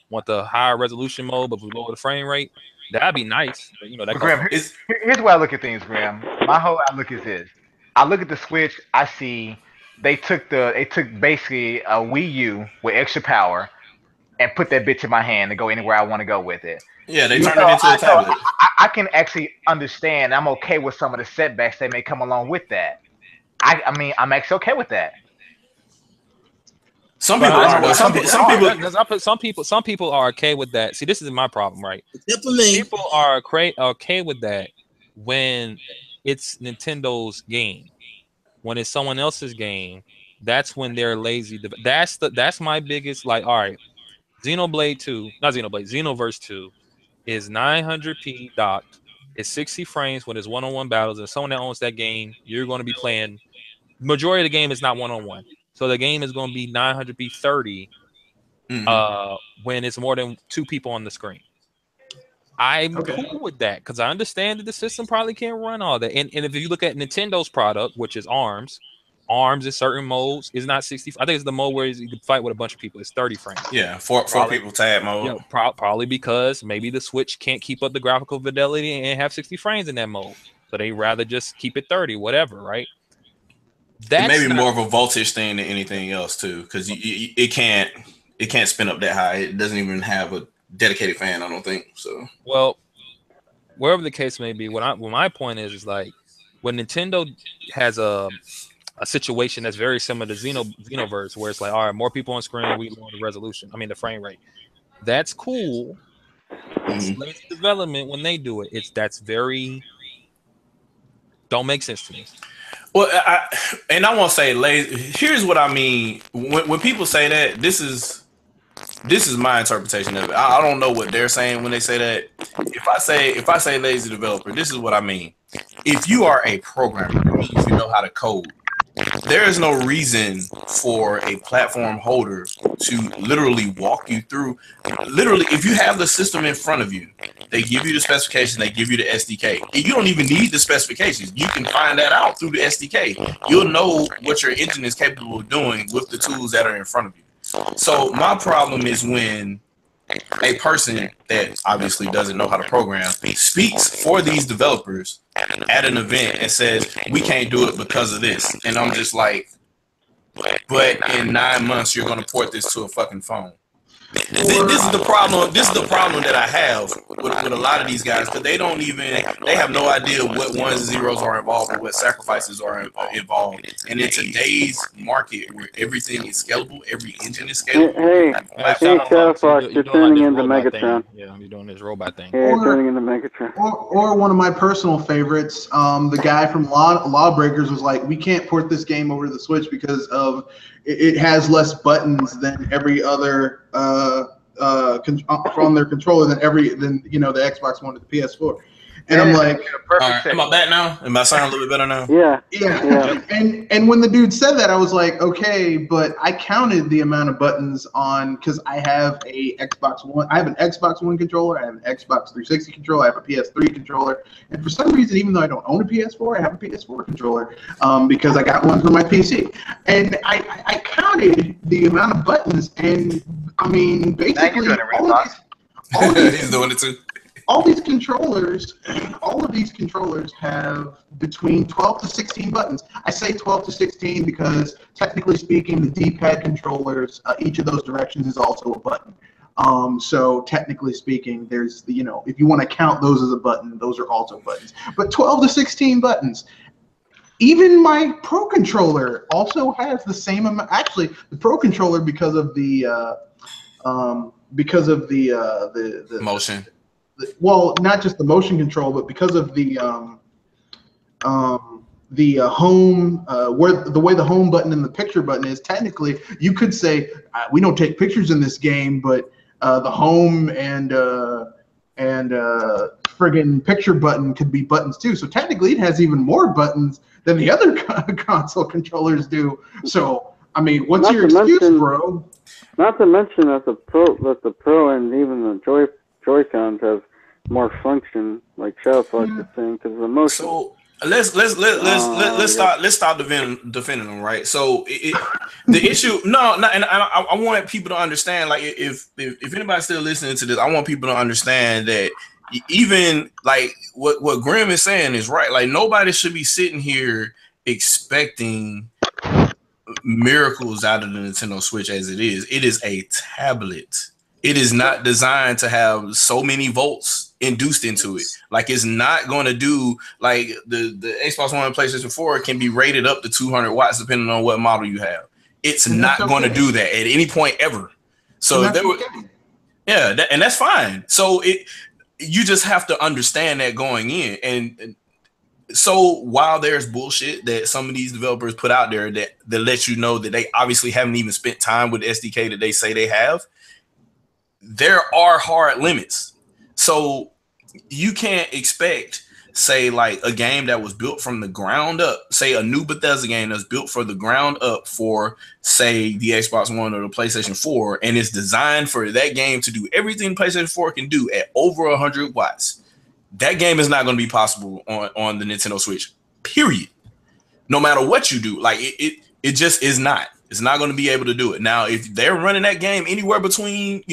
Want the higher resolution mode, but we lower the frame rate. That'd be nice. But, that Graham, here's why I look at things, Graham. My whole outlook is this: I look at the Switch. I see they took basically a Wii U with extra power and put that bitch in my hand to go anywhere I want to go with it. Yeah, they turned it into a tablet. I can actually understand. I'm okay with some of the setbacks that may come along with that. I mean, I'm actually okay with that. Some people are. Some people are okay with that. See, this is my problem, right? Definitely. People are okay with that when it's Nintendo's game. When it's someone else's game, that's when they're lazy. That's my biggest, like, all right, Xenoverse 2 is 900p docked. It's 60 frames when it's one-on-one battles, and someone that owns that game, you're going to be playing. Majority of the game is not one-on-one, so the game is going to be 900p 30 when it's more than two people on the screen. I'm cool with that because I understand that the system probably can't run all that. And if you look at Nintendo's product, which is ARMS in certain modes is not 60. I think it's the mode where you can fight with a bunch of people. It's 30 frames. Yeah, four people tab mode. Yeah, probably because maybe the Switch can't keep up the graphical fidelity and have 60 frames in that mode. So they rather just keep it 30, whatever, right? It may be more of a voltage thing than anything else too, because it can't spin up that high. It doesn't even have a dedicated fan, I don't think. So well, wherever the case may be, what my point is like when Nintendo has a situation that's very similar to Xenoverse, where it's like, all right, more people on screen, we lower the resolution. I mean, the frame rate. That's cool. It's lazy development when they do it. That's very don't make sense to me. Well, I won't say lazy. Here's what I mean. When people say that, this is my interpretation of it. I don't know what they're saying when they say that. If I say lazy developer, this is what I mean. If you are a programmer, it means you know how to code. there is no reason for a platform holder to literally walk you through. Literally, if you have the system in front of you, they give you the specifications, they give you the SDK. And you don't even need the specifications. You can find that out through the SDK. You'll know what your engine is capable of doing with the tools that are in front of you. So my problem is when a person that obviously doesn't know how to program speaks for these developers at an event and says, we can't do it because of this. And I'm just like, but in 9 months, you're going to port this to a fucking phone. This is the problem. This is the problem that I have with a lot of these guys, because they have no idea what ones and zeros are involved or what sacrifices are involved. And in today's market where everything is scalable, every engine is scalable. Hey, Shadow Fox, you're turning into Megatron. Yeah, you're doing this robot thing. Yeah, you're turning into Megatron. Or one of my personal favorites, the guy from Lawbreakers was like, we can't port this game over to the Switch because of it has less buttons than every other from their controller than the Xbox One to the PS4. And I'm like, am I back now? Am I sounding a little bit better now? Yeah. And when the dude said that, I was like, okay, but I counted the amount of buttons on, because I have a Xbox One. I have an Xbox One controller. I have an Xbox 360 controller. I have a PS3 controller. And for some reason, even though I don't own a PS4, I have a PS4 controller because I got one for my PC. And I counted the amount of buttons, and I mean, basically, he's doing it too. All of these controllers have between 12 to 16 buttons. I say 12 to 16 because technically speaking, the D-pad controllers, each of those directions is also a button. So technically speaking, there's if you want to count those as a button, those are also buttons. But 12 to 16 buttons. Even my Pro controller also has the same amount. Actually, the Pro controller, because of the motion. Well, not just the motion control, but because of the home, where the way the home button and the picture button is, technically you could say we don't take pictures in this game, but the home and friggin' picture button could be buttons too. So technically, it has even more buttons than the other console controllers do. So I mean, what's your excuse, bro? Not to mention that the Pro and even the Joy-Cons have more function, like Shadow Fox is saying, because of the motion. So let's stop defending them, right? So the issue, and I want people to understand, like if anybody's still listening to this, I want people to understand that even like what Grim is saying is right. Like nobody should be sitting here expecting miracles out of the Nintendo Switch as it is. It is a tablet. It is not designed to have so many volts induced into it. Like it's not going to do like the Xbox One and PlayStation 4 can be rated up to 200 watts depending on what model you have. It's not going to do that at any point ever. So and that's fine. So you just have to understand that going in. And so while there's bullshit that some of these developers put out there that lets you know that they obviously haven't even spent time with the SDK that they say they have, there are hard limits. So you can't expect, say, like a game that was built from the ground up, say a new Bethesda game that's built for the ground up for, say, the Xbox One or the PlayStation 4, and it's designed for that game to do everything PlayStation 4 can do at over 100 watts. That game is not going to be possible on the Nintendo Switch, period. No matter what you do, like it just is not. It's not going to be able to do it. Now, if they're running that game anywhere between,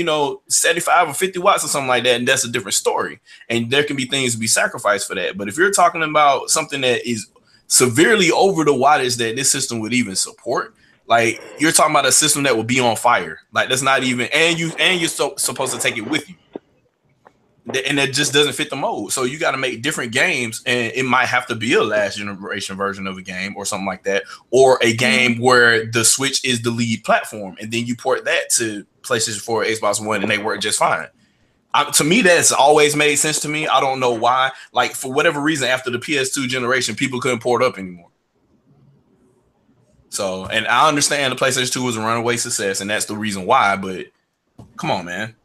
75 or 50 watts or something like that, and that's a different story. And there can be things to be sacrificed for that. But if you're talking about something that is severely over the wattage that this system would even support, like you're talking about a system that will be on fire. Like that's not even, and you're supposed to take it with you. And that just doesn't fit the mold. So you got to make different games, and it might have to be a last generation version of a game or something like that, or a game where the Switch is the lead platform, and then you port that to PlayStation 4, Xbox One, and they work just fine. To me, that's always made sense to me. I don't know why. Like for whatever reason, after the PS2 generation, people couldn't port up anymore. So, and I understand the PlayStation 2 was a runaway success, and that's the reason why. But come on, man.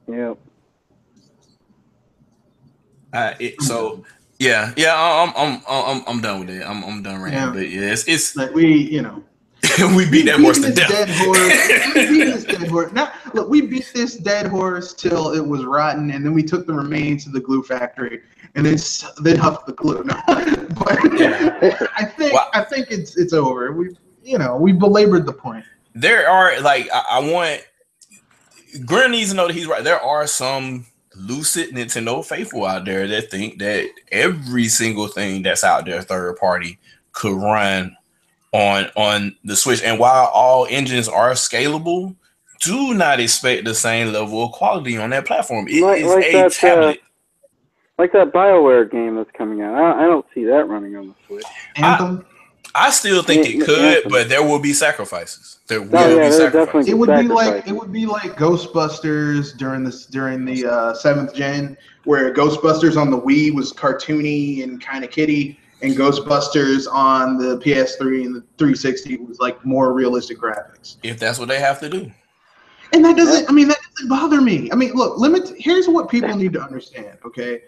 Yep. So yeah, I'm done with it. I'm done ranting. Yeah. But yeah, it's Like we we beat that horse to this death. dead horse. We beat this dead horse. Now, look, we beat this dead horse till it was rotten, and then we took the remains to the glue factory, and then huffed the glue. No. But Yeah. I think it's over. We belabored the point. There are like I want Grin needs to know that he's right. There are some lucid Nintendo faithful out there that think that every single thing that's out there third party could run on the Switch. And while all engines are scalable, do not expect the same level of quality on that platform. It is a tablet. Like that BioWare game that's coming out. I don't see that running on the Switch. Anthem. I still think it could, Anthem. but there will be sacrifices. There will yeah, be there sacrifices. definitely It would be like Ghostbusters during the 7th gen, where Ghostbusters on the Wii was cartoony and kind of kiddie, and Ghostbusters on the PS3 and the 360 was like more realistic graphics. If that's what they have to do. And that doesn't bother me. I mean, look, here's what people need to understand, okay?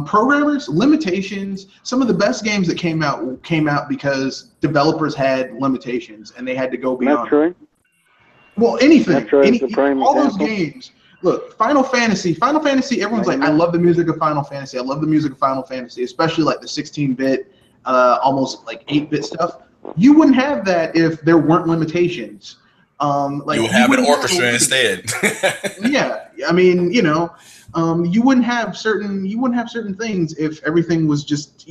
Programmers, limitations, some of the best games that came out because developers had limitations and they had to go beyond. Metroid? Well, anything. All those example. games. Look, Final Fantasy, everyone's like, I love the music of Final Fantasy. I love the music of Final Fantasy, especially like the 16-bit, almost like 8-bit stuff. You wouldn't have that if there weren't limitations. You would have an orchestra instead. Yeah, I mean, you wouldn't have certain things if everything was just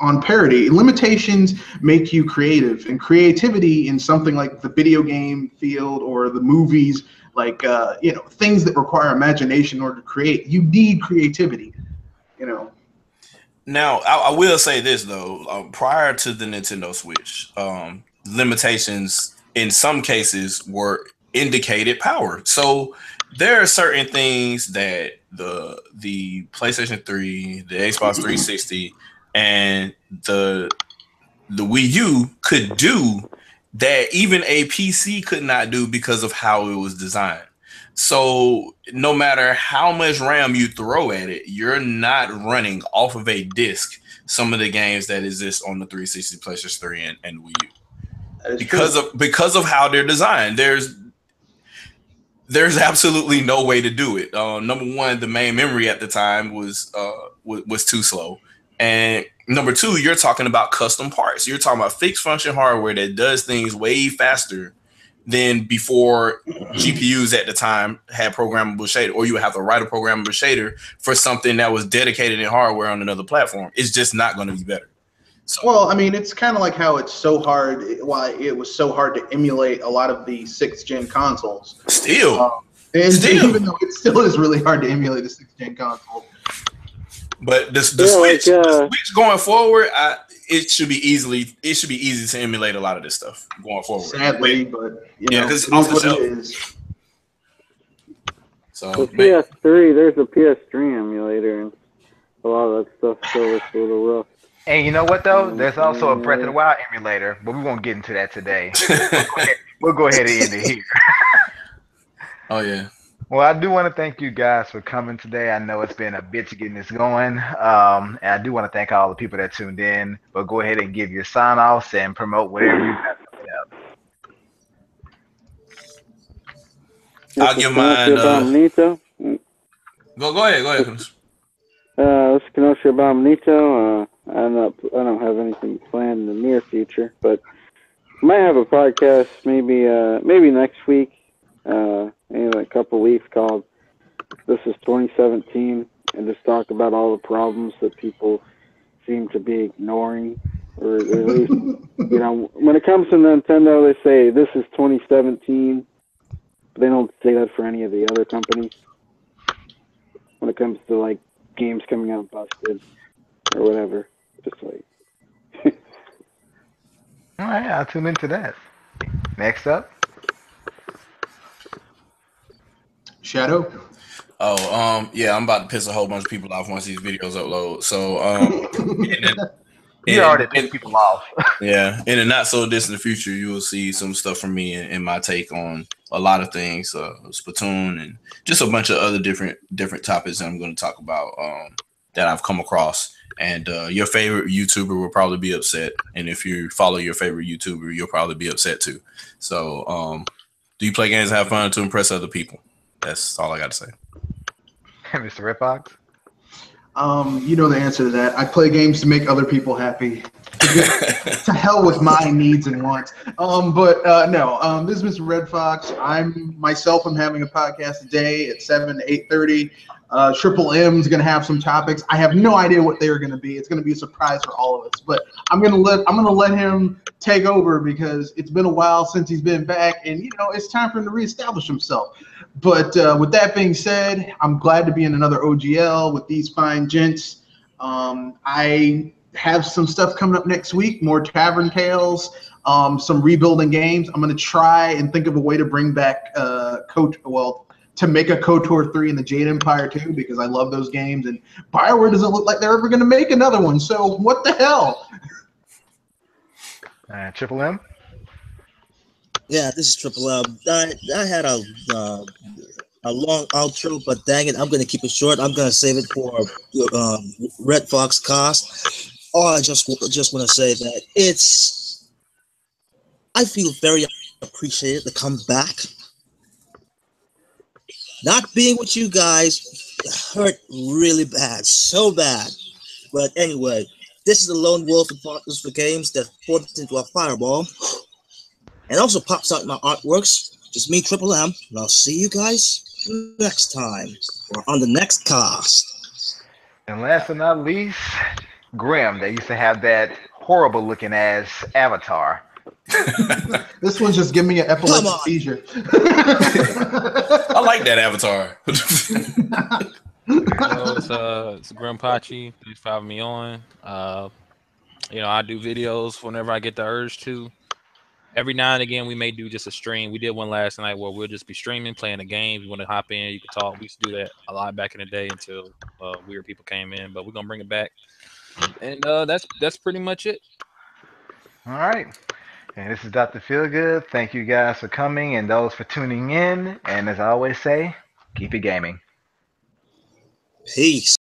on parity. Limitations make you creative, and creativity in something like the video game field or the movies, like things that require imagination in order to create. You need creativity. Now, I will say this though: prior to the Nintendo Switch, limitations in some cases were indicated power. So there are certain things that the PlayStation 3, the Xbox 360, and the Wii U could do that even a PC could not do because of how it was designed. So no matter how much RAM you throw at it, you're not running off of a disc some of the games that exist on the 360, PlayStation 3, and Wii U. Because of how they're designed. There's absolutely no way to do it. Number one, the main memory at the time was too slow, and number two, you're talking about custom parts. You're talking about fixed function hardware that does things way faster than before GPUs at the time had programmable shader, or you would have to write a programmable shader for something that was dedicated in hardware on another platform. It's just not going to be better. So, well, I mean, it's kind of like how it's so hard. Why it was so hard to emulate a lot of the 6th gen consoles. Still, even though it still is really hard to emulate the 6th gen console. But the Switch going forward, it should be easy to emulate a lot of this stuff going forward. Sadly, but because off the shelf. So the PS3, there's a PS3 emulator, and a lot of that stuff still looks a little rough. And you know what though? There's also a Breath of the Wild emulator, but we won't get into that today. We'll go ahead and end it here. Oh yeah. Well, I do want to thank you guys for coming today. I know it's been a bitch getting this going. And I do want to thank all the people that tuned in. But go ahead and give your sign-offs and promote whatever you have coming up. I'll give mine. Go ahead. This is Kenosha Abominito. I don't have anything planned in the near future, but I might have a podcast maybe next week, maybe a couple weeks, called "This is 2017," and just talk about all the problems that people seem to be ignoring, or at least when it comes to Nintendo, they say this is 2017, but they don't say that for any of the other companies. When it comes to like games coming out busted or whatever. Just like all right, I'll tune into that. Next up, Shadow. Oh, yeah, I'm about to piss a whole bunch of people off once these videos upload. So, You already pissed people off. Yeah, in a not so distant future, you will see some stuff from me and my take on a lot of things, Splatoon, and just a bunch of other different topics that I'm going to talk about that I've come across. And your favorite YouTuber will probably be upset, and if you follow your favorite YouTuber, you'll probably be upset too. So, do you play games and have fun to impress other people? That's all I got to say. Mr. Red Fox? You know the answer to that. I play games to make other people happy. To hell with my needs and wants. No, this is Mr. Red Fox. I'm having a podcast today at 7 to 8:30. Triple M's gonna have some topics. I have no idea what they're gonna be. It's gonna be a surprise for all of us. But I'm gonna let him take over because it's been a while since he's been back, and it's time for him to reestablish himself. But with that being said, I'm glad to be in another OGL with these fine gents. I have some stuff coming up next week, more Tavern Tales, some rebuilding games. I'm going to try and think of a way to bring back to make a KOTOR 3 and the Jade Empire 2, because I love those games, and BioWare doesn't look like they're ever going to make another one, so what the hell? Triple M? Yeah, this is Triple M. I had a long outro, but dang it, I'm going to keep it short. I'm going to save it for Red Fox Cast. I just want to say that I feel very appreciated to come back. Not being with you guys hurt really bad, so bad. But anyway, this is the lone wolf and partners for games that forms into a fireball. And also pops out in my artworks. Just me, Triple M. And I'll see you guys next time or on the next cast. And last but not least, Grim. They used to have that horrible looking ass avatar. This one's just giving me an epileptic seizure. I like that avatar. It's Grim Pachi. Please follow me on. I do videos whenever I get the urge to. Every now and again, we may do just a stream. We did one last night where we'll just be streaming, playing a game. If you want to hop in, you can talk. We used to do that a lot back in the day until weird people came in. But we're gonna bring it back, and that's pretty much it. All right. And this is DrFeelGood. Thank you guys for coming and those for tuning in. And as I always say, keep it gaming. Peace.